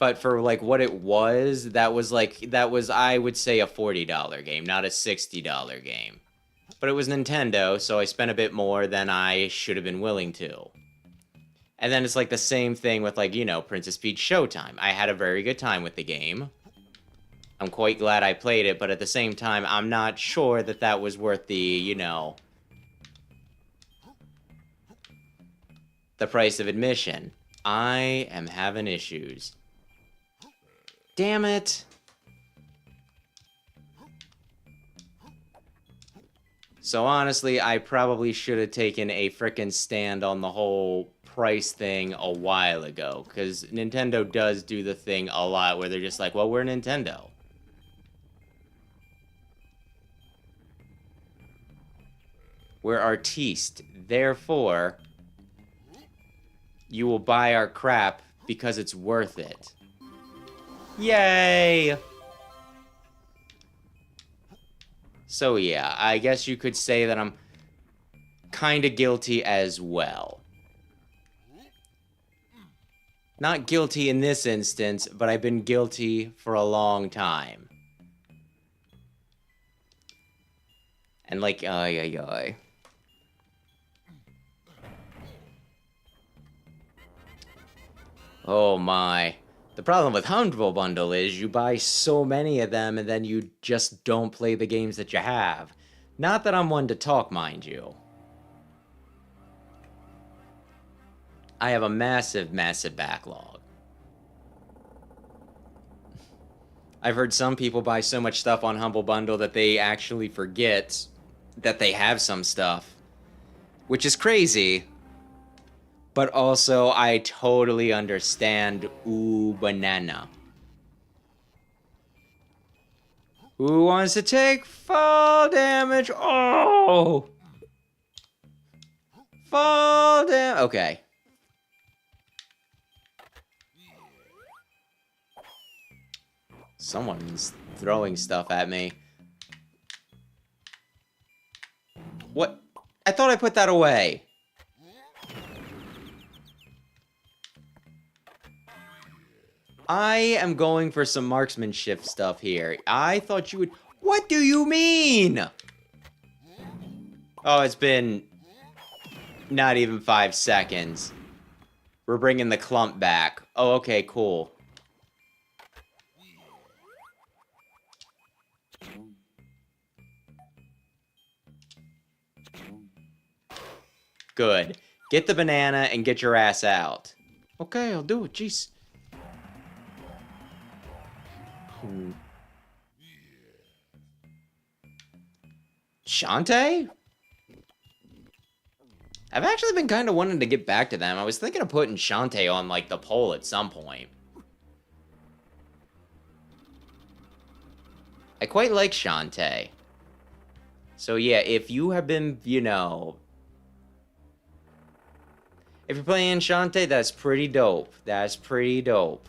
But for, like, what it was, that was, I would say, a $40 game, not a $60 game. But it was Nintendo, so I spent a bit more than I should have been willing to. And then it's, like, the same thing with, like, you know, Princess Peach Showtime. I had a very good time with the game. I'm quite glad I played it, but at the same time, I'm not sure that that was worth the, you know, the price of admission. I am having issues. Damn it. So honestly, I probably should have taken a frickin' stand on the whole price thing a while ago, because Nintendo does do the thing a lot where they're just like, well, we're Nintendo. We're artiste, therefore, you will buy our crap because it's worth it. Yay! So yeah, I guess you could say that I'm kinda guilty as well. Not guilty in this instance, but I've been guilty for a long time. And like, ay. Oh my. The problem with Humble Bundle is you buy so many of them and then you just don't play the games that you have. Not that I'm one to talk, mind you. I have a massive, massive backlog. I've heard some people buy so much stuff on Humble Bundle that they actually forget that they have some stuff. Which is crazy. But also, I totally understand. Ooh, banana. Who wants to take fall damage? Oh! Fall damage. Okay. Someone's throwing stuff at me. What? I thought I put that away. I am going for some marksmanship stuff here. I thought you would... What do you mean? Oh, it's been... not even 5 seconds. We're bringing the clump back. Oh, okay, cool. Good. Get the banana and get your ass out. Okay, I'll do it. Jeez. Shantae? I've actually been kind of wanting to get back to them. I was thinking of putting Shantae on, like, the poll at some point. I quite like Shantae. So yeah, if you have been, you know... If you're playing Shantae, that's pretty dope. That's pretty dope.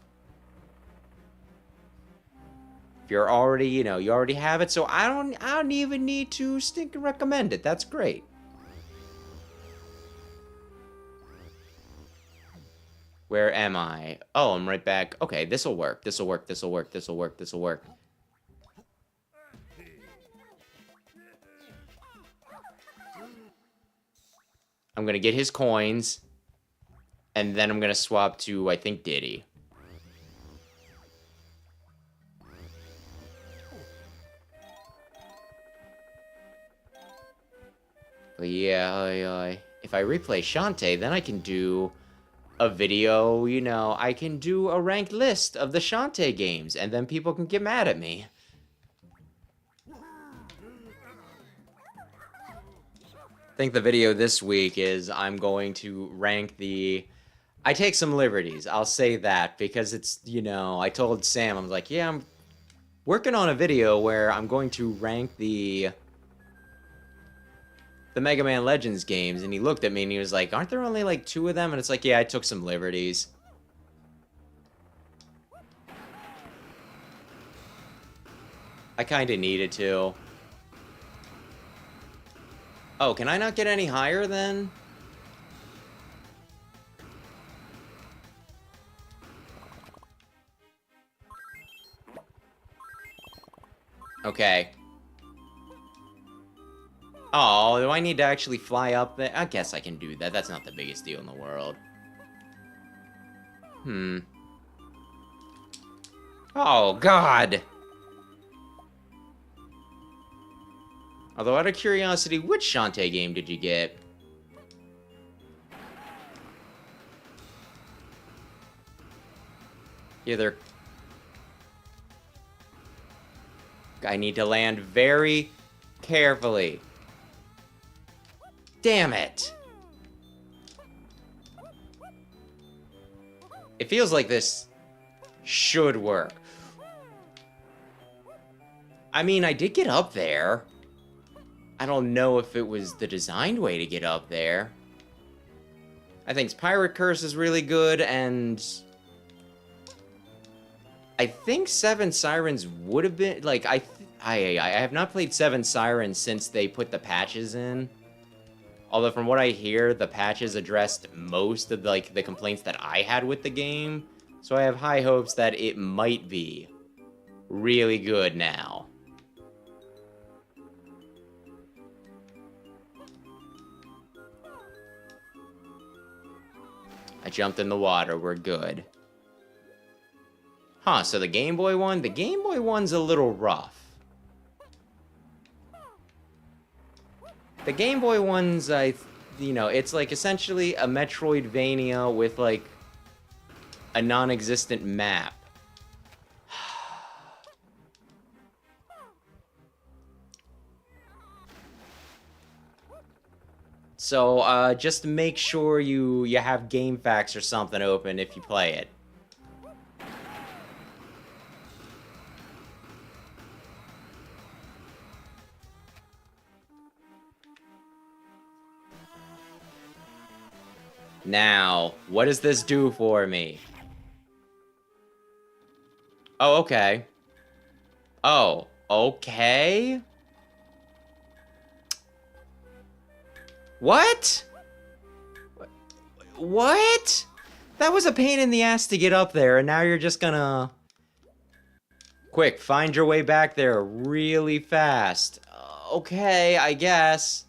If you're already, you know, you already have it, so I don't even need to stinking recommend it. That's great. Where am I? Oh, I'm right back. Okay, this'll work. This'll work. This'll work. This'll work. This'll work. I'm gonna get his coins, and then I'm gonna swap to, I think, Diddy. But yeah, if I replay Shantae, then I can do a video, you know, I can do a ranked list of the Shantae games, and then people can get mad at me. I think the video this week is I'm going to rank the... I take some liberties, I'll say that, because it's, you know, I told Sam, I'm like, yeah, I'm working on a video where I'm going to rank the Mega Man Legends games, and he looked at me and he was like, aren't there only like 2 of them? And it's like, yeah, I took some liberties. I kinda needed to. Oh, can I not get any higher then? Okay. Oh, do I need to actually fly up there? I guess I can do that. That's not the biggest deal in the world. Oh, God! Although, out of curiosity, which Shantae game did you get? Either... I need to land very carefully. Damn it! It feels like this should work. I mean, I did get up there. I don't know if it was the designed way to get up there. I think Pirate Curse is really good, and... I think Seven Sirens would have been... Like, I have not played Seven Sirens since they put the patches in. Although, from what I hear, the patches addressed most of, like, the complaints that I had with the game. So I have high hopes that it might be really good now. I jumped in the water. We're good. Huh, so the Game Boy one? The Game Boy one's a little rough. The Game Boy one's, you know, it's like essentially a Metroidvania with, like, a non-existent map. So, just make sure you have GameFAQs or something open if you play it. Now, what does this do for me? Oh, okay. Oh, okay? What? What? That was a pain in the ass to get up there, and now you're just gonna... Quick, find your way back there really fast. Okay, I guess.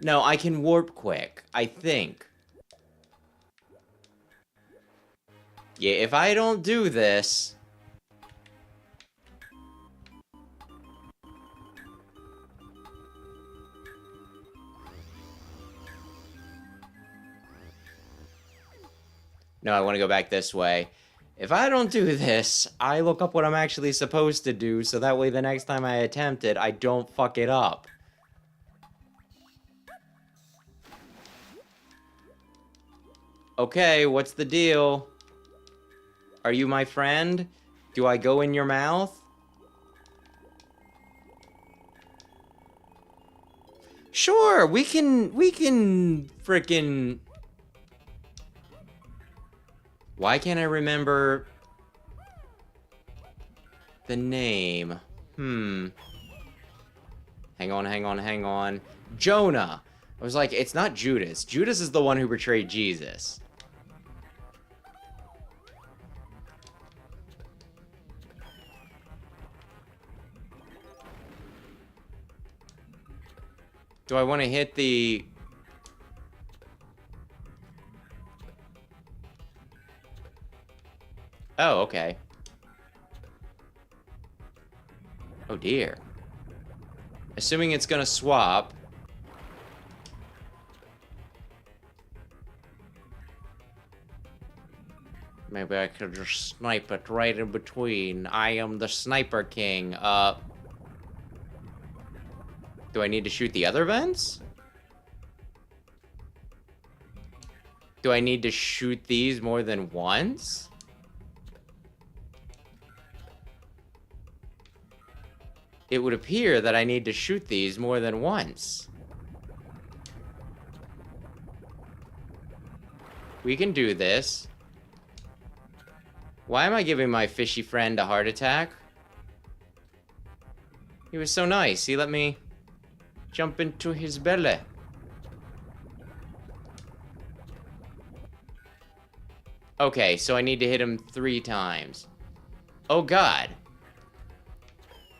No, I can warp quick, I think. Yeah, if I don't do this... No, I want to go back this way. If I don't do this, I look up what I'm actually supposed to do, so that way the next time I attempt it, I don't fuck it up. Okay, what's the deal? Are you my friend? Do I go in your mouth? Sure, we can frickin'... Why can't I remember the name? Hang on. Jonah! I was like, it's not Judas. Judas is the one who betrayed Jesus. Do I want to hit the... Oh, okay. Oh, dear. Assuming it's gonna swap. Maybe I could just snipe it right in between. I am the Sniper King. Do I need to shoot the other vents? Do I need to shoot these more than once? It would appear that I need to shoot these more than once. We can do this. Why am I giving my fishy friend a heart attack? He was so nice. He let me jump into his belly. Okay, so I need to hit him 3 times. Oh god.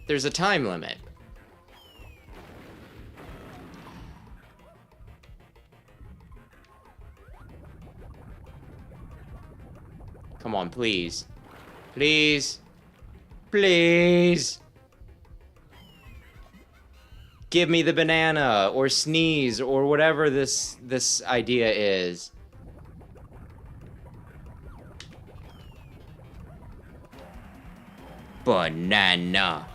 There's a time limit. Come on, please. Please. Please. Give me the banana, or sneeze, or whatever this idea is. Banana.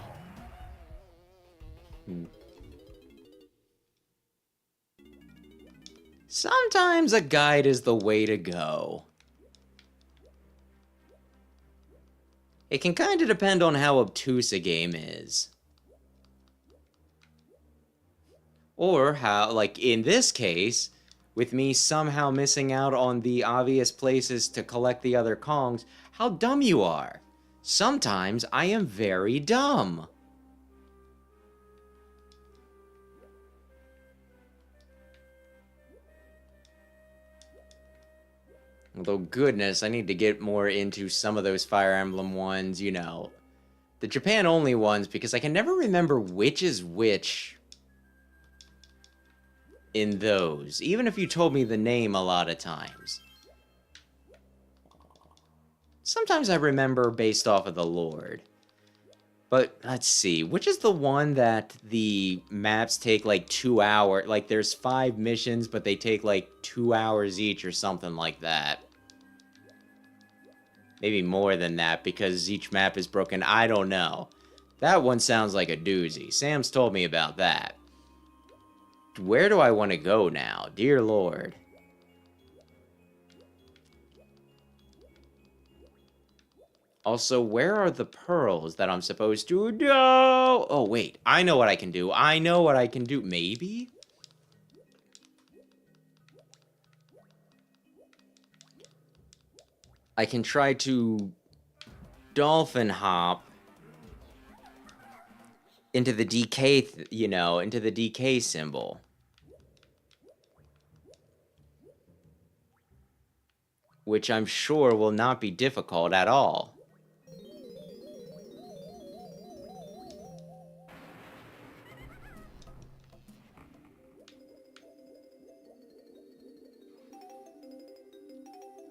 Sometimes a guide is the way to go. It can kind of depend on how obtuse a game is. Or how, like in this case, with me somehow missing out on the obvious places to collect the other Kongs, how dumb you are. Sometimes I am very dumb. Although, goodness, I need to get more into some of those Fire Emblem ones, you know. The Japan-only ones, because I can never remember which is which in those, even if you told me the name a lot of times. Sometimes I remember based off of the Lord. But, let's see, which is the one that the maps take like 2 hours? Like, there's 5 missions, but they take like 2 hours each or something like that. Maybe more than that, because each map is broken. I don't know. That one sounds like a doozy. Sam's told me about that. Where do I want to go now? Dear Lord. Also, where are the pearls that I'm supposed to do? Oh, wait. I know what I can do. I know what I can do. Maybe? I can try to dolphin hop into the DK, you know, into the DK symbol. Which I'm sure will not be difficult at all.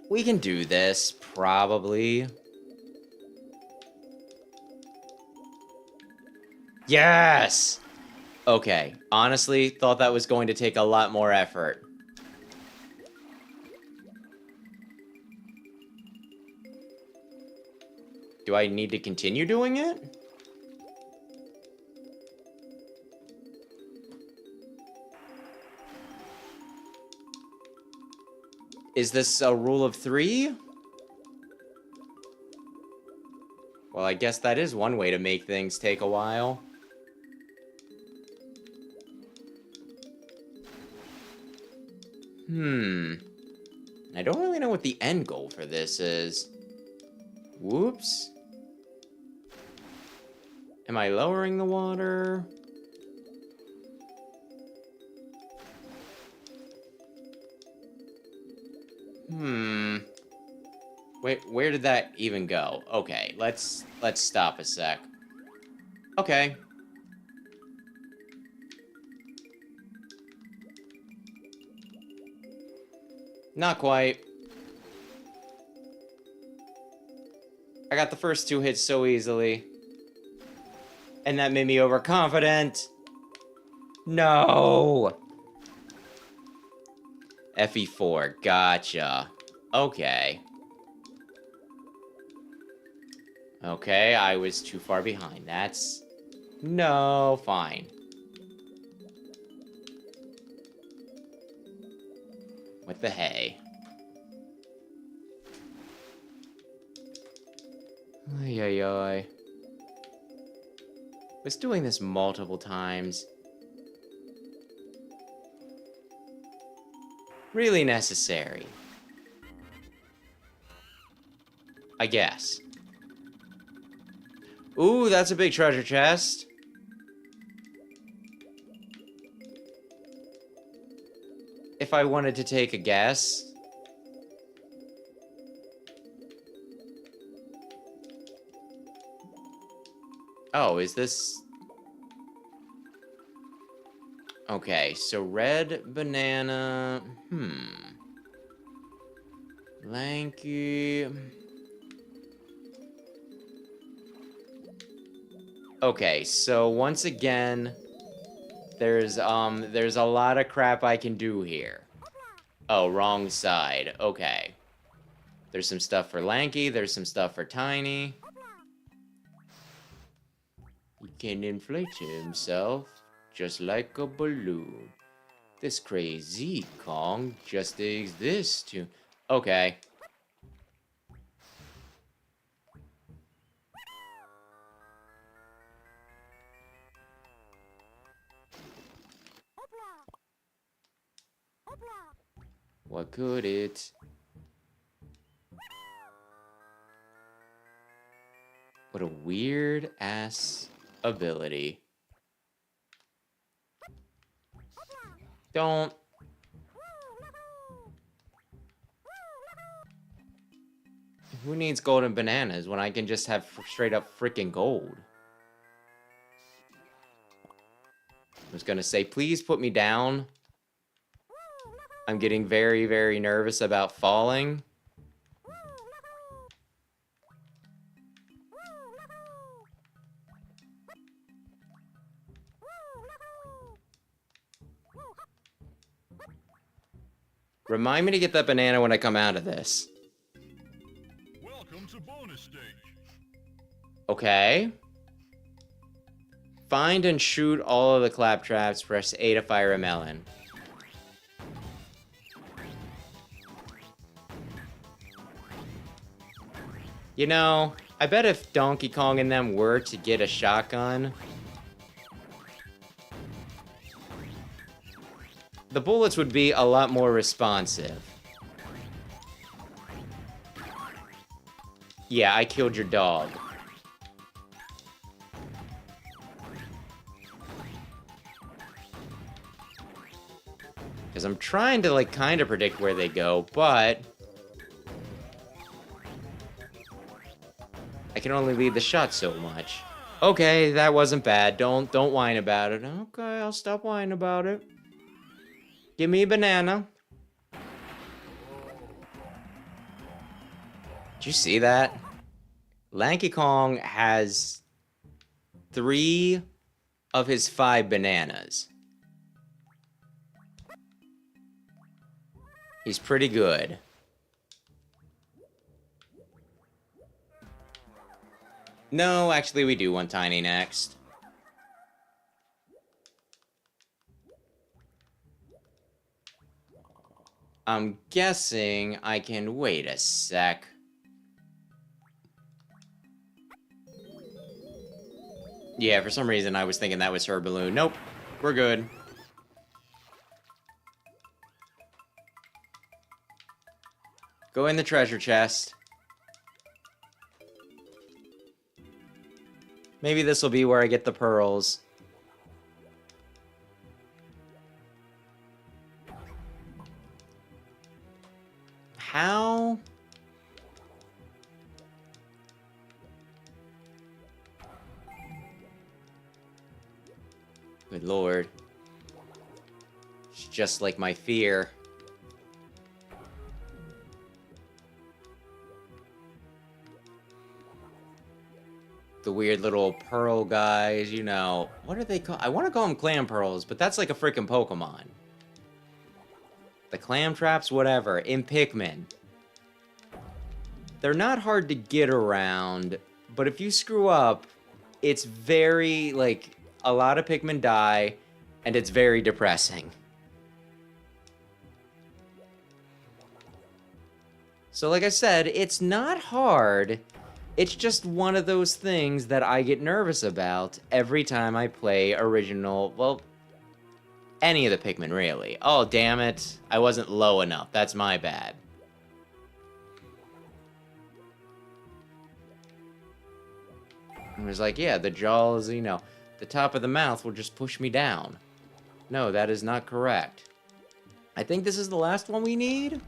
We can do this, probably. Yes! Okay, honestly, thought that was going to take a lot more effort. Do I need to continue doing it? Is this a rule of 3? Well, I guess that is one way to make things take a while. I don't really know what the end goal for this is. Whoops. Am I lowering the water? Wait, where did that even go? Okay, let's stop a sec. Okay. Not quite. I got the first 2 hits so easily. And that made me overconfident. No! FE4, gotcha. Okay. Okay, I was too far behind. That's... No, fine. What the hey? Ay, ay, ay. Was doing this multiple times. Really necessary. I guess. Ooh, that's a big treasure chest. If I wanted to take a guess. Oh, is this... Okay, so red banana... Lanky... Okay, so once again, there's a lot of crap I can do here. Oh, wrong side. Okay. There's some stuff for Lanky, there's some stuff for Tiny. He can inflate himself just like a balloon. This crazy Kong just digs this too. Okay. What could it? What a weird ass ability. Don't. Who needs golden bananas when I can just have straight up freaking gold? I was gonna say, please put me down. I'm getting very, very nervous about falling. Remind me to get that banana when I come out of this. Welcome to bonus stage. Okay. Find and shoot all of the claptraps. Press A to fire a melon. You know, I bet if Donkey Kong and them were to get a shotgun, the bullets would be a lot more responsive. Yeah, I killed your dog. Because I'm trying to, like, kind of predict where they go, but I can only lead the shot so much. Okay, that wasn't bad. Don't whine about it. Okay, I'll stop whining about it. Give me a banana. Did you see that? Lanky Kong has 3 of his 5 bananas. He's pretty good. No, actually, we do want Tiny next. I'm guessing I can wait a sec. Yeah, for some reason I was thinking that was her balloon. Nope, we're good. Go in the treasure chest. Maybe this will be where I get the pearls. How? Good lord. It's just like my fear. The weird little pearl guys, you know. What are they called? I want to call them clam pearls, but that's like a freaking Pokemon. The clam traps, whatever. In Pikmin. They're not hard to get around, but if you screw up, it's very, like, a lot of Pikmin die, and it's very depressing. So like I said, it's not hard. It's just one of those things that I get nervous about every time I play original, well, any of the Pikmin, really. Oh, damn it. I wasn't low enough. That's my bad. It was like, yeah, the jaws, you know, the top of the mouth will just push me down. No, that is not correct. I think this is the last one we need.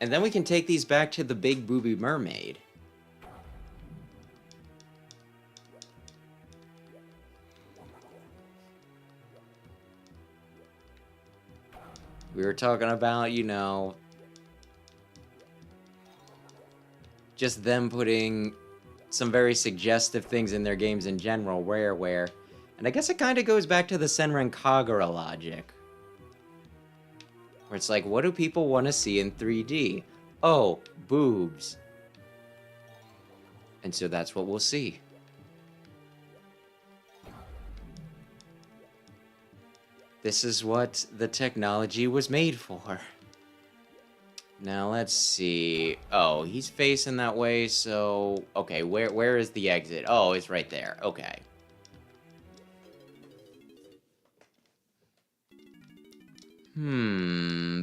And then we can take these back to the Big Booby Mermaid. We were talking about, you know, just them putting some very suggestive things in their games in general, where. And I guess it kind of goes back to the Senran Kagura logic. Where it's like, what do people want to see in 3D? Oh, boobs. And so that's what we'll see. This is what the technology was made for. Now, let's see. Oh, he's facing that way, so... Okay, where is the exit? Oh, it's right there. Okay.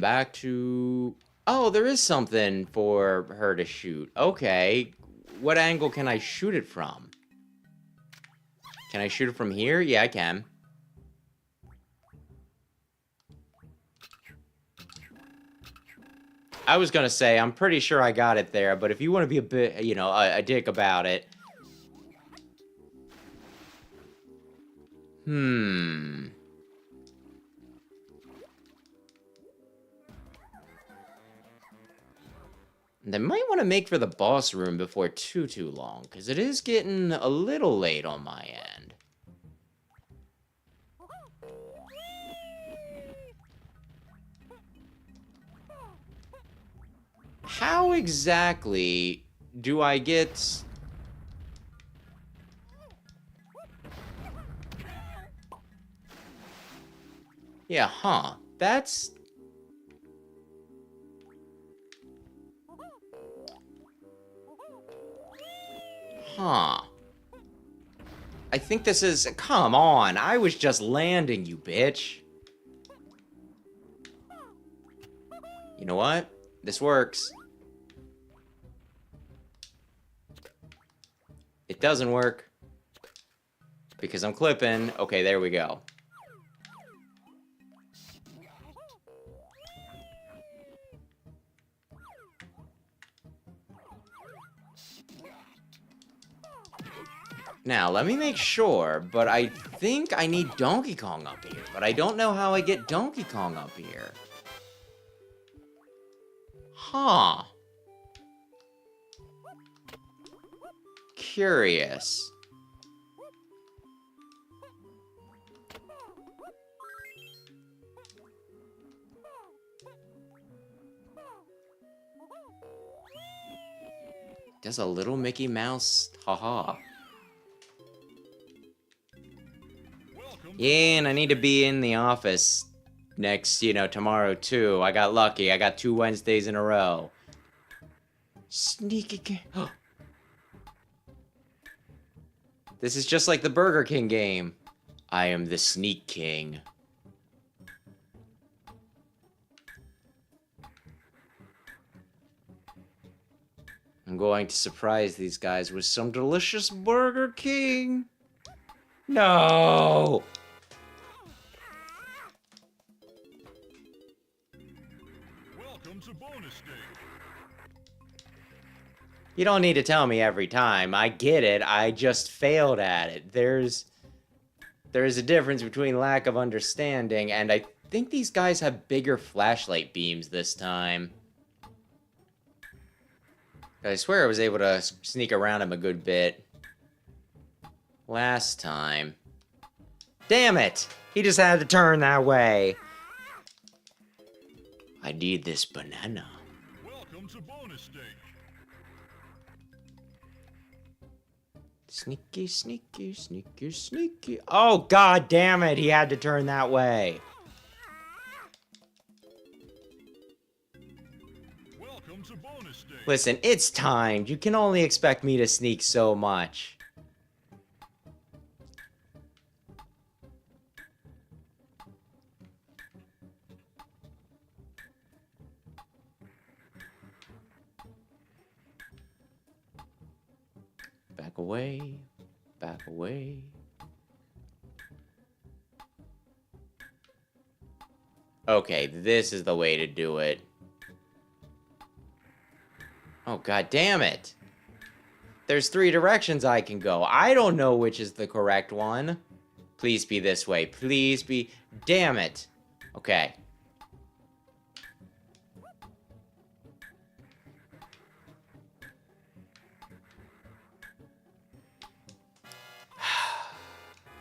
Back to... Oh, there is something for her to shoot. Okay. What angle can I shoot it from? Can I shoot it from here? Yeah, I can. I was gonna say, I'm pretty sure I got it there, but if you want to be a bit, you know, a dick about it... They might want to make for the boss room before too long, because it is getting a little late on my end. How exactly do I get... Yeah, huh. That's... Huh. I think this is... Come on, I was just landing, you bitch. You know what? This works. It doesn't work. Because I'm clipping. Okay, there we go. Now, let me make sure, but I think I need Donkey Kong up here. But I don't know how I get Donkey Kong up here. Huh. Curious. Does a little Mickey Mouse, haha. Yeah, and I need to be in the office next, tomorrow too. I got lucky. I got 2 Wednesdays in a row. Sneaky. This is just like the Burger King game. I am the Sneak King. I'm going to surprise these guys with some delicious Burger King. No! Welcome to bonus stage. You don't need to tell me every time. I get it. I just failed at it. There's a difference between lack of understanding, and I think these guys have bigger flashlight beams this time. I swear I was able to sneak around him a good bit last time. Damn it! He just had to turn that way. I need this banana. Welcome to bonus stage. Sneaky, sneaky, sneaky, sneaky. Oh, god damn it! He had to turn that way. Welcome to bonus stage. Listen, it's timed. You can only expect me to sneak so much. Back away. Back away. Okay, this is the way to do it. Oh, god damn it. There's 3 directions I can go. I don't know which is the correct one. Please be this way. Please be... Damn it. Okay.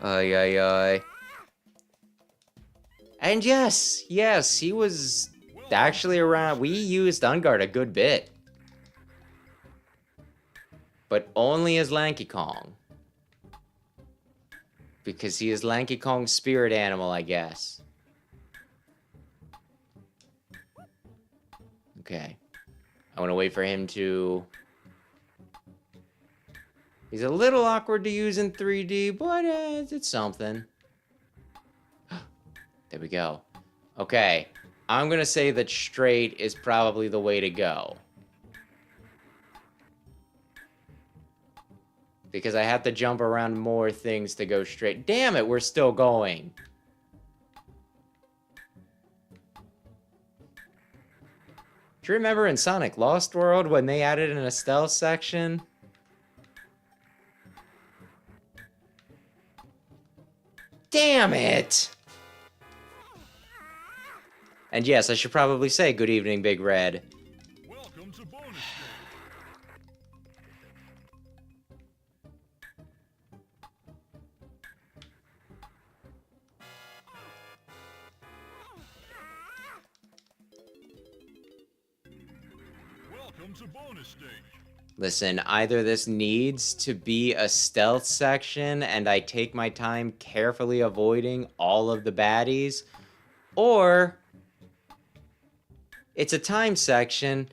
Ay, ay, ay. And yes, he was actually around. We used Unguard a good bit. But only as Lanky Kong. Because he is Lanky Kong's spirit animal, I guess. Okay. I want to wait for him to... He's a little awkward to use in 3D, but it's something. There we go. Okay. I'm going to say that straight is probably the way to go. Because I have to jump around more things to go straight. Damn it, we're still going. Do you remember in Sonic Lost World when they added in a stealth section? Damn it! And yes, I should probably say good evening, Big Red. Welcome to bonus stage. Welcome to bonus stage. Listen, either this needs to be a stealth section and I take my time carefully avoiding all of the baddies, or it's a time section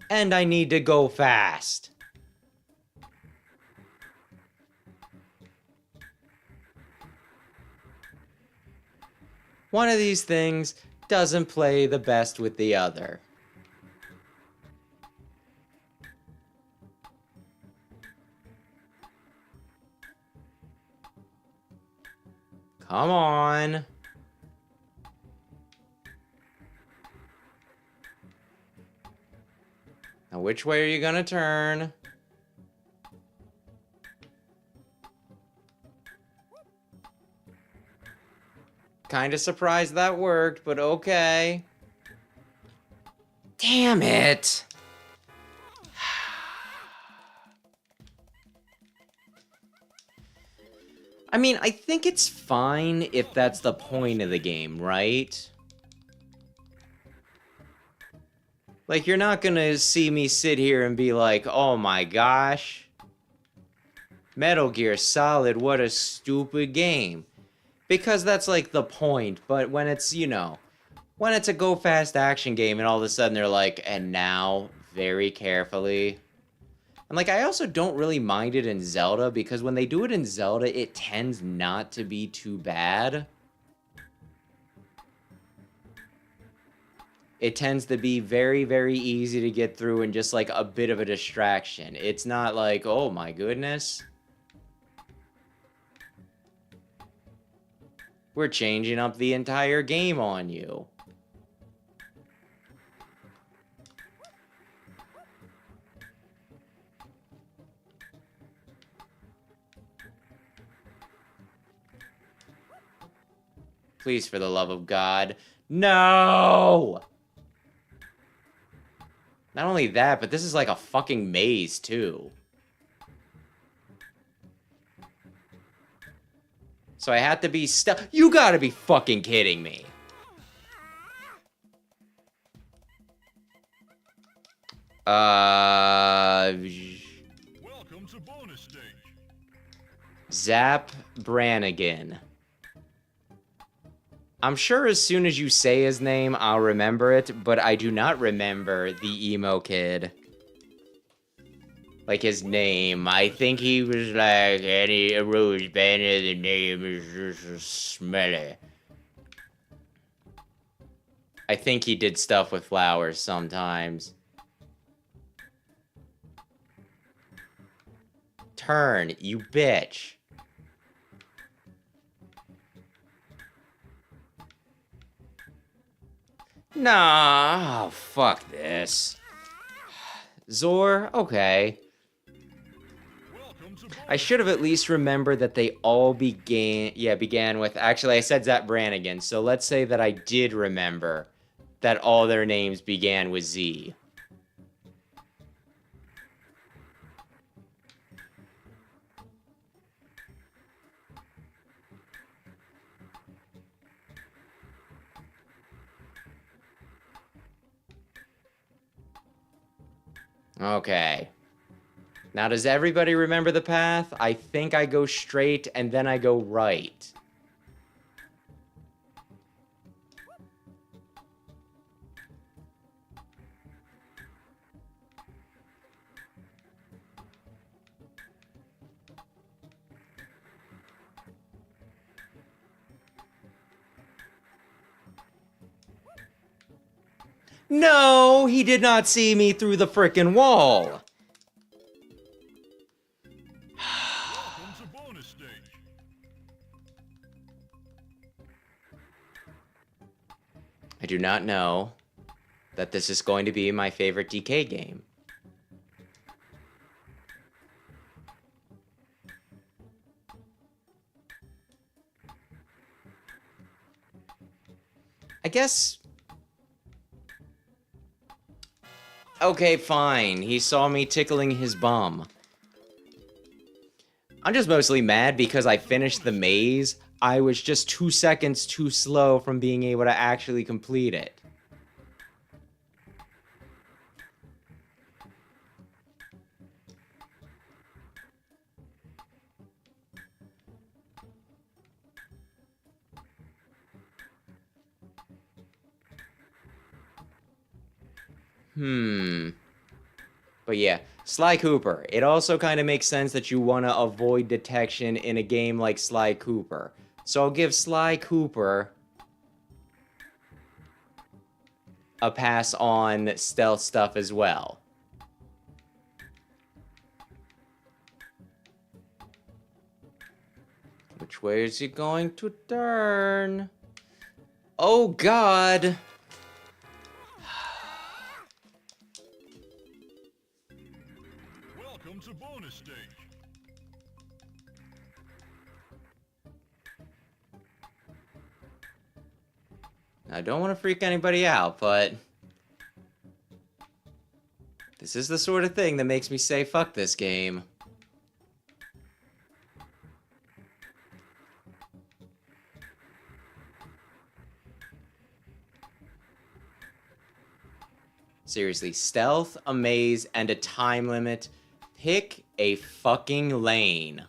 and I need to go fast. One of these things doesn't play the best with the other. Come on. Now, which way are you gonna turn? Kinda surprised that worked, but okay. Damn it! I mean, I think it's fine if that's the point of the game, right? Like, you're not gonna see me sit here and be like, oh my gosh, Metal Gear Solid, what a stupid game. Because that's like the point, but when it's, you know, when it's a go fast action game and all of a sudden they're like, and now, very carefully. And like, I also don't really mind it in Zelda because when they do it in Zelda, it tends not to be too bad. It tends to be very, very easy to get through and just like a bit of a distraction. It's not like, oh my goodness. We're changing up the entire game on you. Please, for the love of God. No! Not only that, but this is like a fucking maze, too. So I have to be stuck. You gotta be fucking kidding me. Welcome to bonus stage. Zap Brannigan. I'm sure as soon as you say his name, I'll remember it, but I do not remember the emo kid. Like his name. I think he was like, any rose banner, the name is just smelly. I think he did stuff with flowers sometimes. Turn, you bitch. Nah, oh, fuck this. Zor, okay. I should have at least remembered that they all began with, actually I said Zap Brannigan, so let's say that I did remember that all their names began with Z. Okay. Now, does everybody remember the path? I think I go straight and then I go right. No, he did not see me through the frickin' wall. Welcome to bonus stage. I do not know that this is going to be my favorite DK game. I guess... Okay, fine. He saw me tickling his bum. I'm just mostly mad because I finished the maze. I was just 2 seconds too slow from being able to actually complete it. But yeah, Sly Cooper. It also kind of makes sense that you want to avoid detection in a game like Sly Cooper. So I'll give Sly Cooper a pass on stealth stuff as well. Which way is he going to turn? Oh, God! Welcome to bonus stage. I don't want to freak anybody out, but... this is the sort of thing that makes me say, fuck this game. Seriously, stealth, a maze, and a time limit. Pick a fucking lane.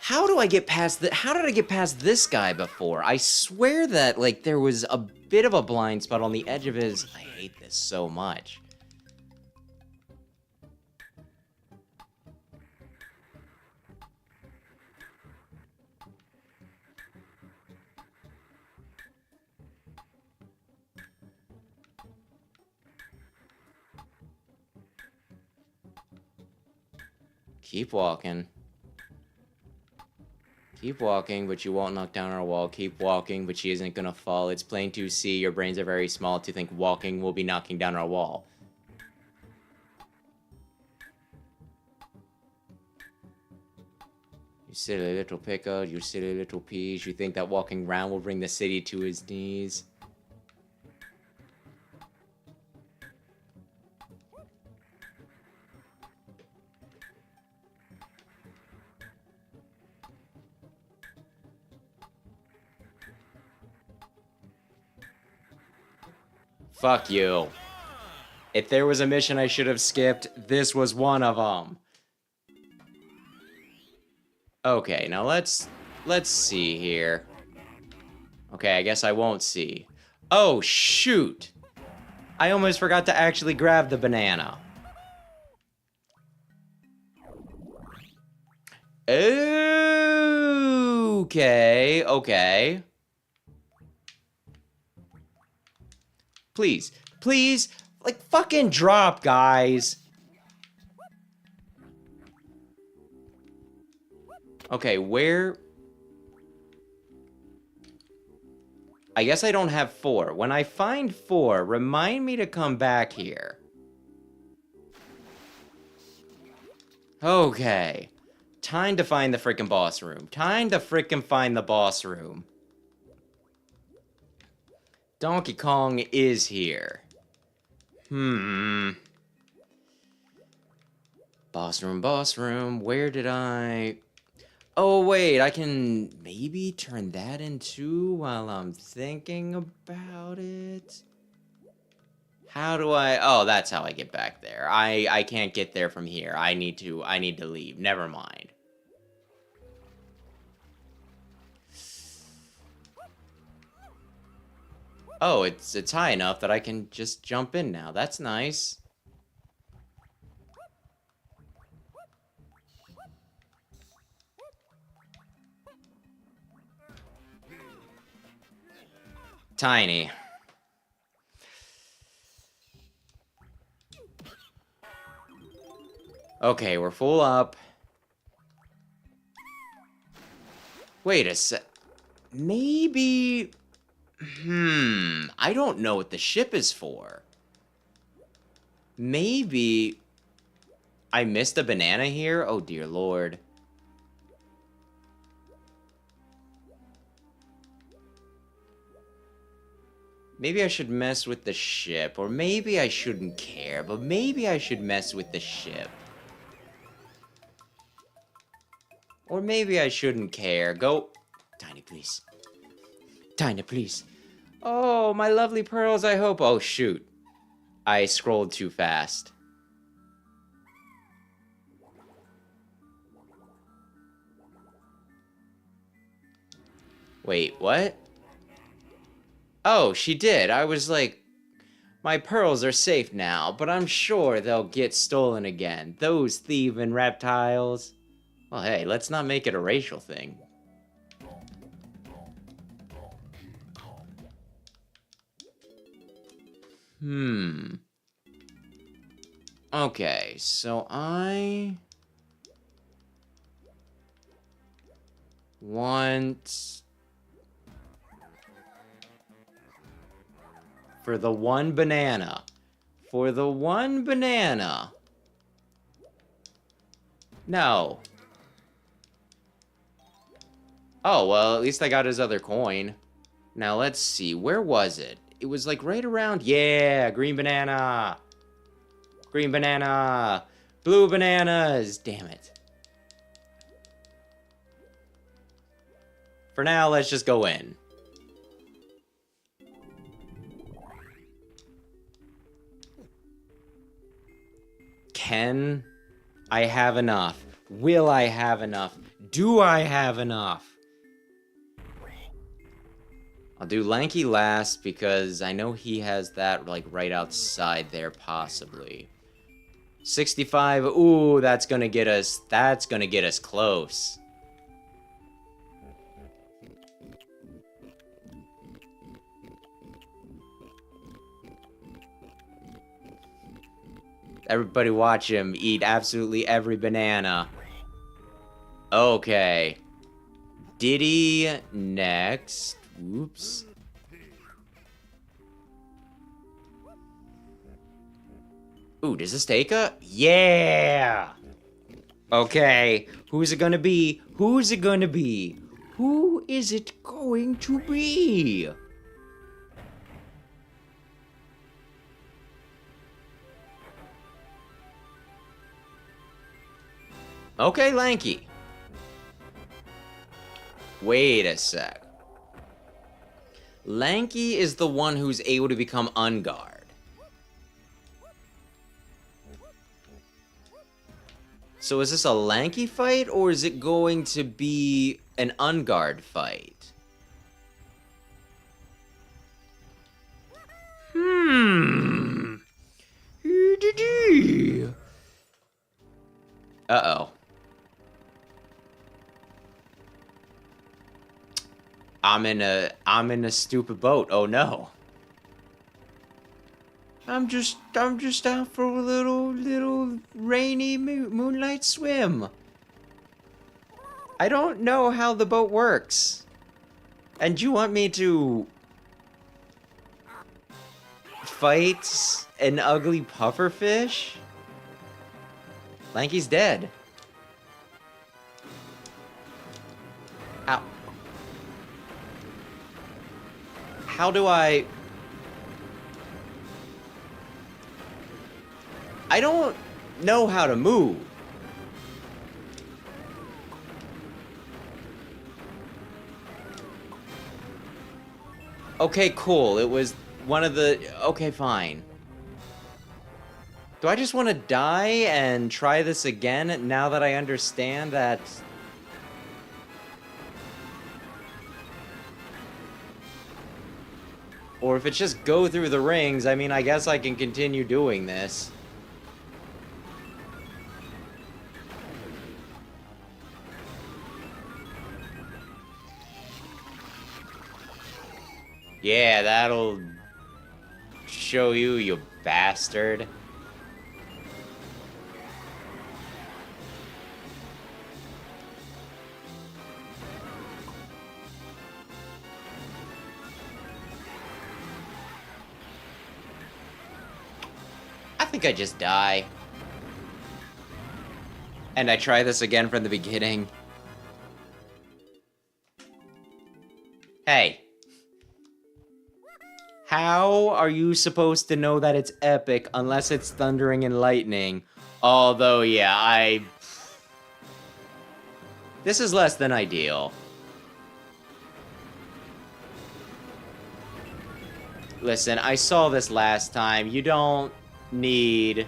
How do I get past how did I get past this guy before? I swear that, like, there was a bit of a blind spot on the edge of his... I hate this so much. Keep walking. Keep walking, but you won't knock down our wall. Keep walking, but she isn't gonna fall. It's plain to see your brains are very small to think walking will be knocking down our wall. You silly little pickle, you silly little peas. You think that walking round will bring the city to his knees? Fuck you. If there was a mission I should have skipped, this was one of them. Okay, now let's see here. Okay, I guess I won't see. Oh, shoot! I almost forgot to actually grab the banana. Okay, okay. Please, please, like, fucking drop, guys. Okay, where... I guess I don't have 4. When I find 4, remind me to come back here. Okay. Time to find the frickin' boss room. Time to frickin' find the boss room. Donkey Kong is here. Boss room, where did I... Oh, wait, I can maybe turn that into while I'm thinking about it? How do I... Oh, that's how I get back there. I can't get there from here. I need to leave. Never mind. Oh, it's high enough that I can just jump in now. That's nice. Tiny. Okay, we're full up. Wait a sec. Maybe... I don't know what the ship is for. Maybe... I missed a banana here? Oh, dear lord. Maybe I should mess with the ship, or maybe I shouldn't care, but maybe I should mess with the ship. Or maybe I shouldn't care. Go... Tiny, please. Tiny, please. Oh, my lovely pearls, I hope... Oh, shoot. I scrolled too fast. Wait, what? Oh, she did. I was like... My pearls are safe now, but I'm sure they'll get stolen again. Those thieving reptiles. Well, hey, let's not make it a racial thing. Okay, so I... want... For the one banana. For the one banana. No. Oh, well, at least I got his other coin. Now, let's see. Where was it? It was, like, right around... Yeah, green banana. Green banana. Blue bananas. Damn it. For now, let's just go in. Can I have enough? Will I have enough? Do I have enough? I'll do Lanky last because I know he has that like right outside there possibly. 65. Ooh, that's gonna get us close. Everybody watch him eat absolutely every banana. Okay. Diddy next. Oops. Ooh, does this take a? Yeah! Okay, who's it gonna be? Who's it gonna be? Who is it going to be? Okay, Lanky. Wait a sec. Lanky is the one who's able to become unguard. So is this a Lanky fight, or is it going to be an unguard fight? Uh-oh. I'm in a stupid boat. Oh no. I'm just out for a little rainy moonlight swim. I don't know how the boat works. And you want me to fight an ugly pufferfish? Lanky's dead. Ow. How do I don't know how to move. Okay, cool. It was one of the... Okay, fine. Do I just want to die and try this again now that I understand that... Or if it's just go through the rings, I mean, I guess I can continue doing this. Yeah, that'll show you, you bastard. I think I just die. And I try this again from the beginning. Hey. How are you supposed to know that it's epic unless it's thundering and lightning? Although, yeah, this is less than ideal. Listen, I saw this last time. You don't need...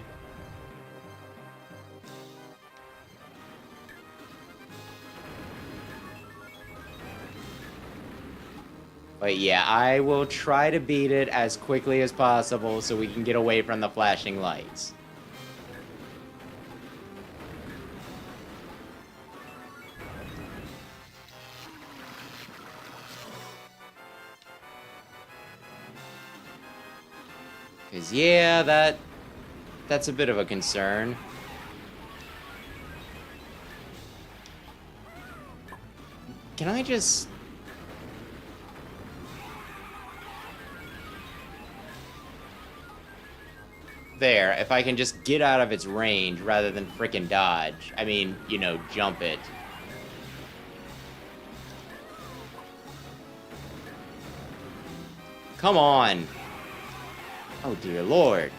But yeah, I will try to beat it as quickly as possible so we can get away from the flashing lights. Because, yeah, that's a bit of a concern. Can I just... There, if I can just get out of its range rather than frickin' dodge. I mean, you know, jump it. Come on! Oh dear lord.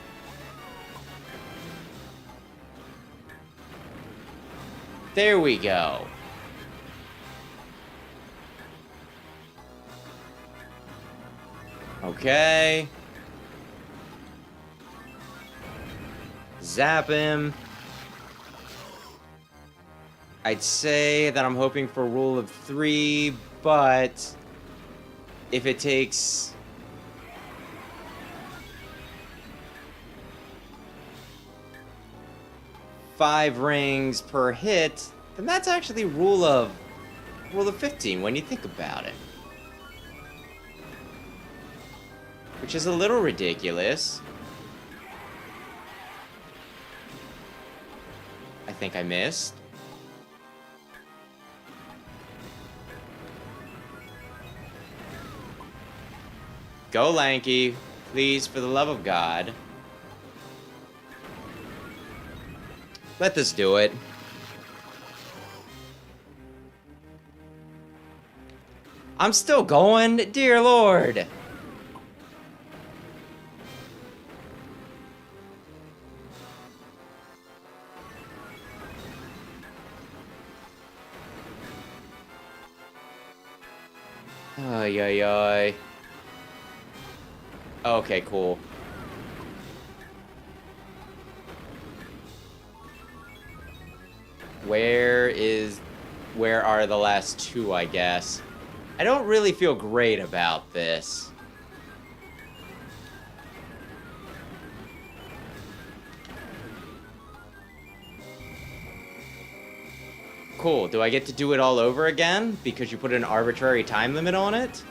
There we go. Okay. Zap him. I'd say that I'm hoping for rule of 3, but if it takes 5 rings per hit, then that's actually rule of 15 when you think about it. Which is a little ridiculous. I think I missed. Go, Lanky. Please, for the love of God. Let this do it. I'm still going, dear Lord. Ay, ay, ay. Okay, cool. Where are the last 2, I guess? I don't really feel great about this. Cool. Do I get to do it all over again because you put an arbitrary time limit on it?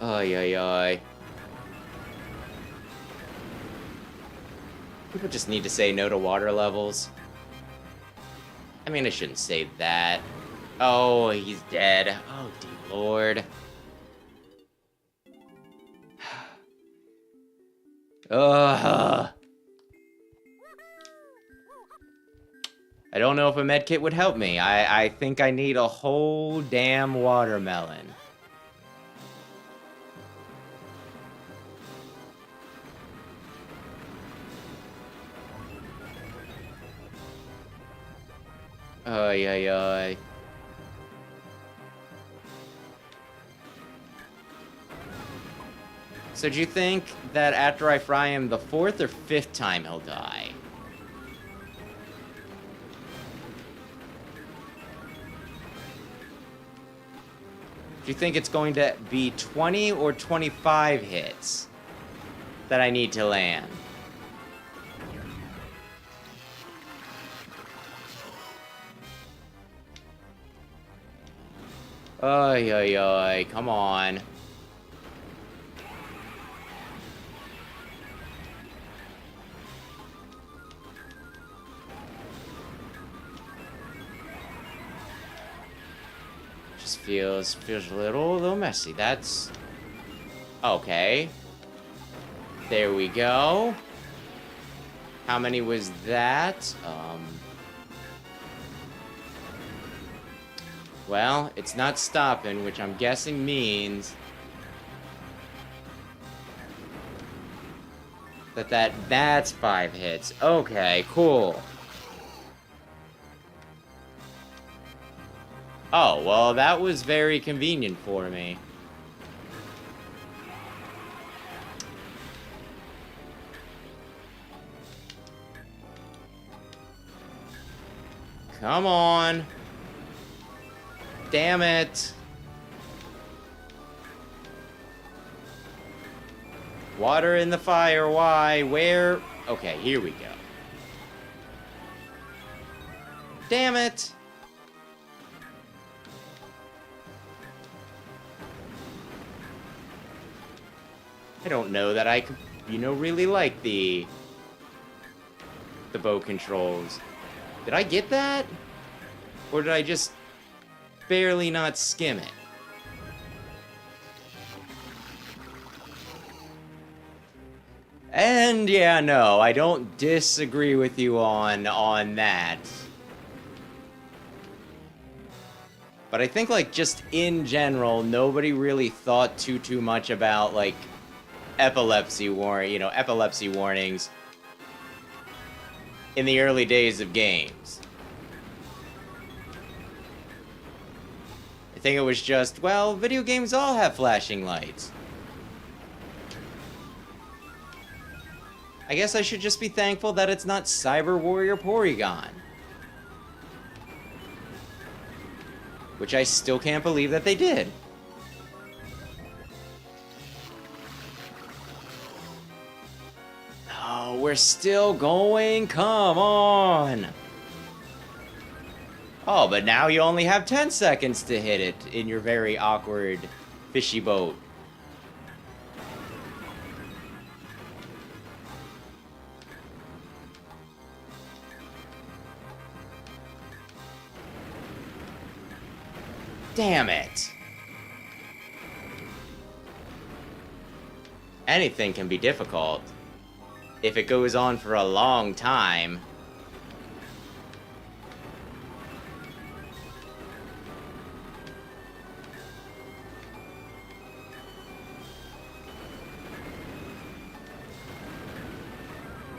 Ay, ay, ay. People just need to say no to water levels. I mean, I shouldn't say that. Oh, he's dead. Oh, dear Lord. Ugh. I don't know if a medkit would help me. I think I need a whole damn watermelon. Ay, ay, ay. So do you think that after I fry him the 4th or 5th time he'll die? Do you think it's going to be 20 or 25 hits that I need to land? Ay, ay, ay, come on. Just feels a little messy. That's okay. There we go. How many was that? Well, it's not stopping, which I'm guessing means that's 5 hits. Okay, cool. Oh, well, that was very convenient for me. Come on. Damn it. Water in the fire, why? Where? Okay, here we go. Damn it. I don't know that I could, really like the bow controls. Did I get that? Or did I just barely not skim it? And yeah, no, I don't disagree with you on that. But I think, like, just in general, nobody really thought too much about, like, epilepsy warnings. in the early days of games. I think it was just, well, video games all have flashing lights. I guess I should just be thankful that it's not Cyber Warrior Porygon. Which I still can't believe that they did. Oh, we're still going? Come on! Oh, but now you only have 10 seconds to hit it in your very awkward fishy boat. Damn it! Anything can be difficult if it goes on for a long time.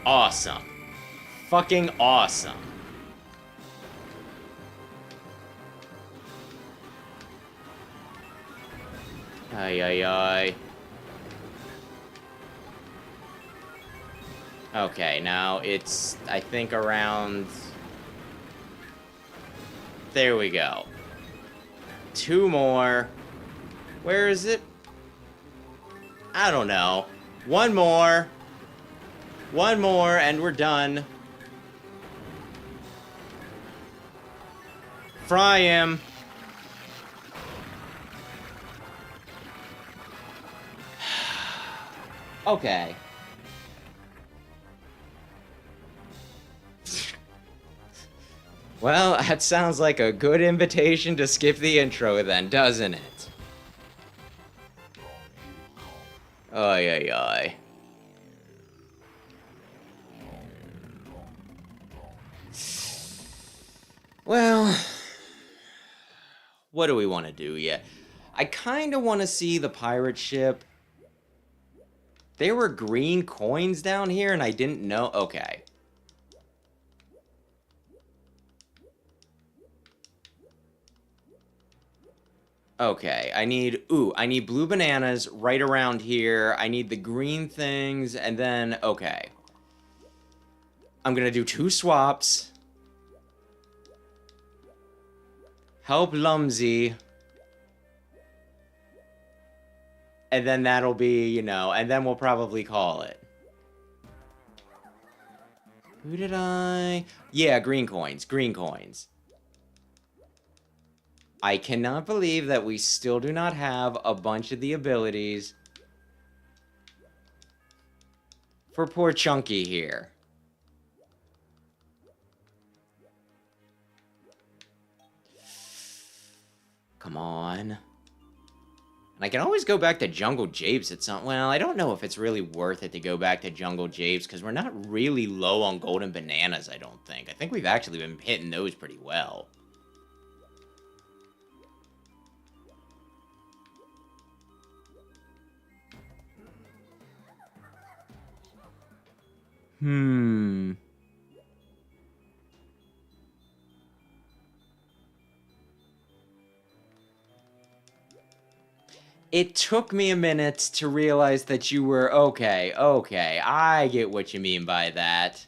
Awesome. Fucking awesome. Ay, ay, ay. Okay, now it's, I think, around... There we go. 2 more. Where is it? I don't know. 1 more. 1 more, and we're done. Fry him. Okay. Well, that sounds like a good invitation to skip the intro then, doesn't it? Ay, ay, ay. Well, what do we want to do yet? I kind of want to see the pirate ship. There were green coins down here and I didn't know. Okay. Okay, I need blue bananas right around here. I need the green things, and then, okay. I'm gonna do 2 swaps. Help Lumsy. And then that'll be, you know, and then we'll probably call it. Who did I... Yeah, green coins, green coins. I cannot believe that we still do not have a bunch of the abilities for poor Chunky here. Come on. And I can always go back to Jungle Japes at some... Well, I don't know if it's really worth it to go back to Jungle Japes, because we're not really low on golden bananas, I don't think. I think we've actually been hitting those pretty well. It took me a minute to realize that you were... Okay, I get what you mean by that.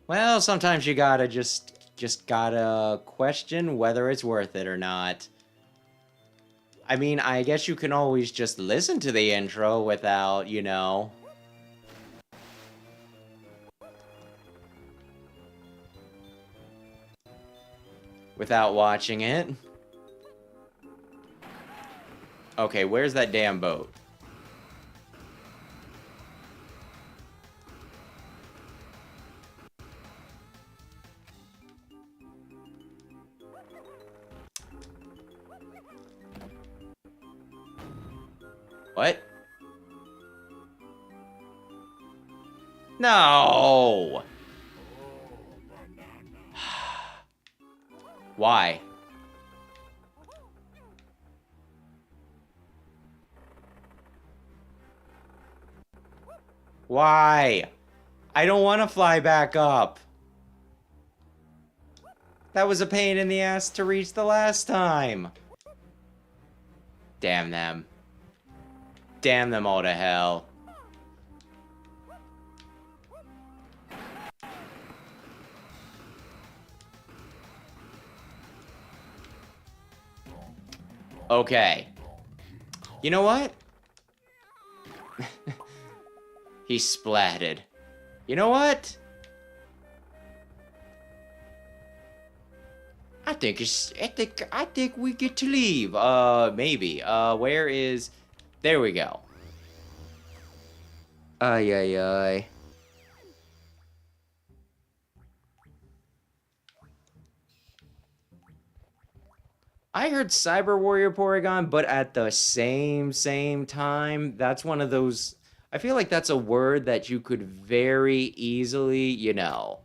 Well, sometimes you gotta just gotta question whether it's worth it or not. I mean, I guess you can always just listen to the intro without, you know... without watching it. Okay, where's that damn boat? What? No! Why? Why? I don't want to fly back up. That was a pain in the ass to reach the last time. Damn them. Damn them all to hell. Okay. You know what? He splatted. You know what? I think we get to leave. Maybe. Where is... There we go. Ay, ay, ay. I heard Cyber Warrior Porygon, but at the same time, that's one of those... I feel like that's a word that you could very easily, you know...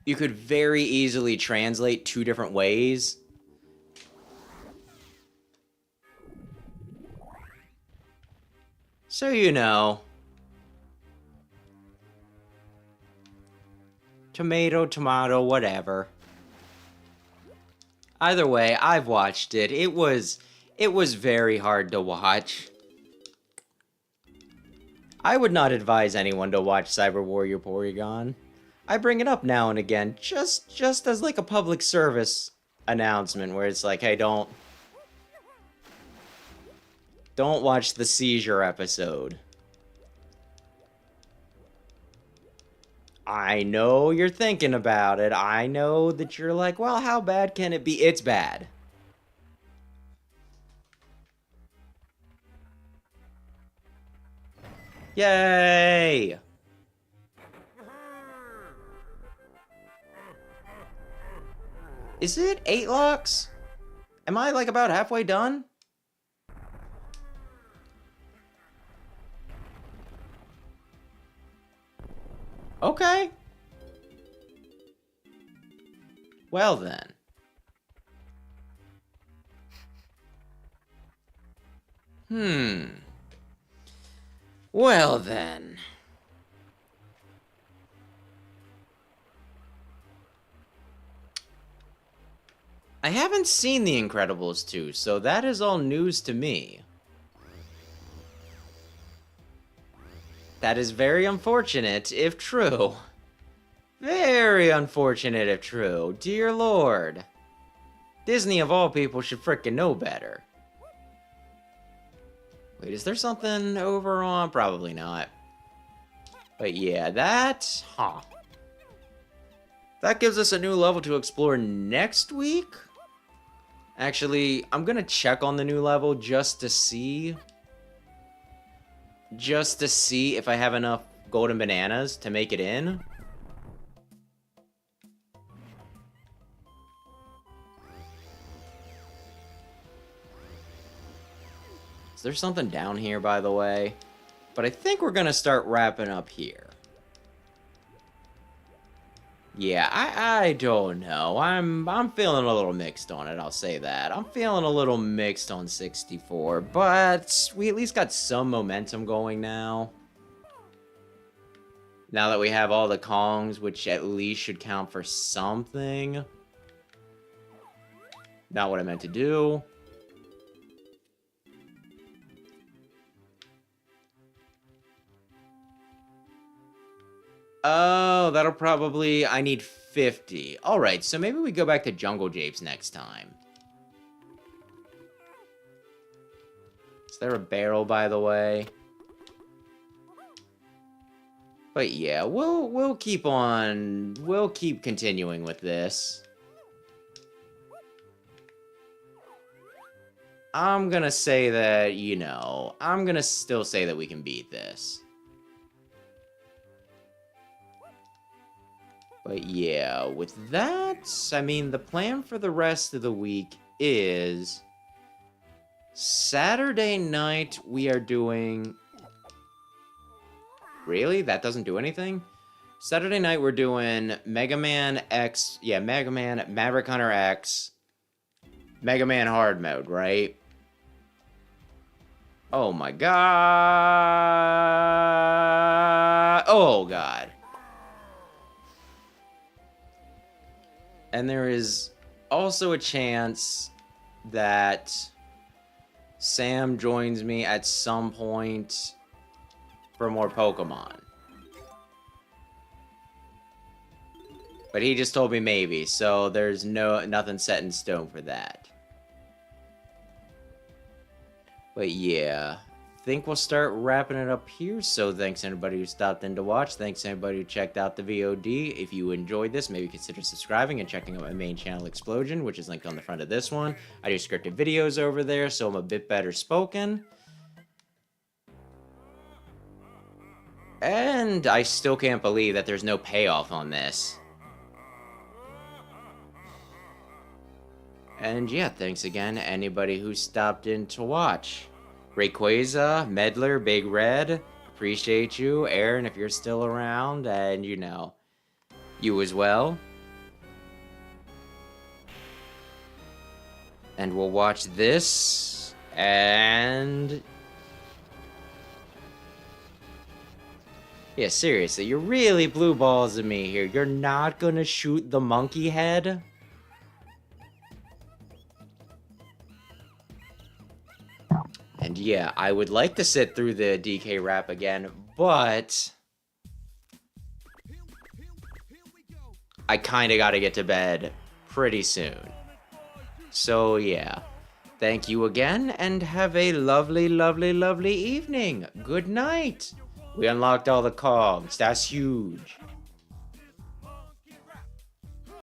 You could very easily translate two different ways. So you know. Tomato, tomato, whatever. Either way, I've watched it. It was very hard to watch. I would not advise anyone to watch Cyber Warrior Porygon. I bring it up now and again, just as like a public service announcement where it's like, hey, don't watch the seizure episode. I know you're thinking about it. I know that you're like, well, how bad can it be? It's bad. Yay! Is it 8 locks? Am I like about halfway done? Okay. Well then. Well then. I haven't seen The Incredibles 2, so that is all news to me. That is very unfortunate, if true. Very unfortunate, if true. Dear Lord. Disney, of all people, should frickin' know better. Wait, is there something over on? Probably not. But yeah, that... Huh. That gives us a new level to explore next week? Actually, I'm gonna check on the new level just to see. Just to see if I have enough golden bananas to make it in. Is there something down here, by the way? But I think we're gonna start wrapping up here. Yeah, I don't know. I'm feeling a little mixed on it, I'll say that. I'm feeling a little mixed on 64, but we at least got some momentum going now. Now that we have all the Kongs, which at least should count for something. Not what I meant to do. Oh, that'll probably... I need 50. Alright, so maybe we go back to Jungle Japes next time. Is there a barrel, by the way? But yeah, we'll keep on... We'll keep continuing with this. I'm gonna say that, you know... I'm gonna still say that we can beat this. But yeah, with that, I mean, the plan for the rest of the week is... Saturday night, we are doing... Really? That doesn't do anything? Saturday night, we're doing Mega Man X... Yeah, Mega Man, Maverick Hunter X, Mega Man Hard Mode, right? Oh my god. Oh god. And there is also a chance that Sam joins me at some point for more Pokemon. But he just told me maybe, so there's nothing set in stone for that. But yeah, I think we'll start wrapping it up here. So thanks anybody who stopped in to watch. Thanks anybody who checked out the VOD. If you enjoyed this, maybe consider subscribing and checking out my main channel, Explosion, which is linked on the front of this one. I do scripted videos over there, so I'm a bit better spoken. And I still can't believe that there's no payoff on this. And yeah, thanks again to anybody who stopped in to watch. Rayquaza, Medler, Big Red, appreciate you. Aaron, if you're still around, and you know, you as well. And we'll watch this, and... yeah, seriously, you're really blue balls at me here. You're not gonna shoot the monkey head? And yeah, I would like to sit through the DK rap again, but I kind of got to get to bed pretty soon. So yeah, thank you again, and have a lovely, lovely, lovely evening. Good night. We unlocked all the cogs. That's huge.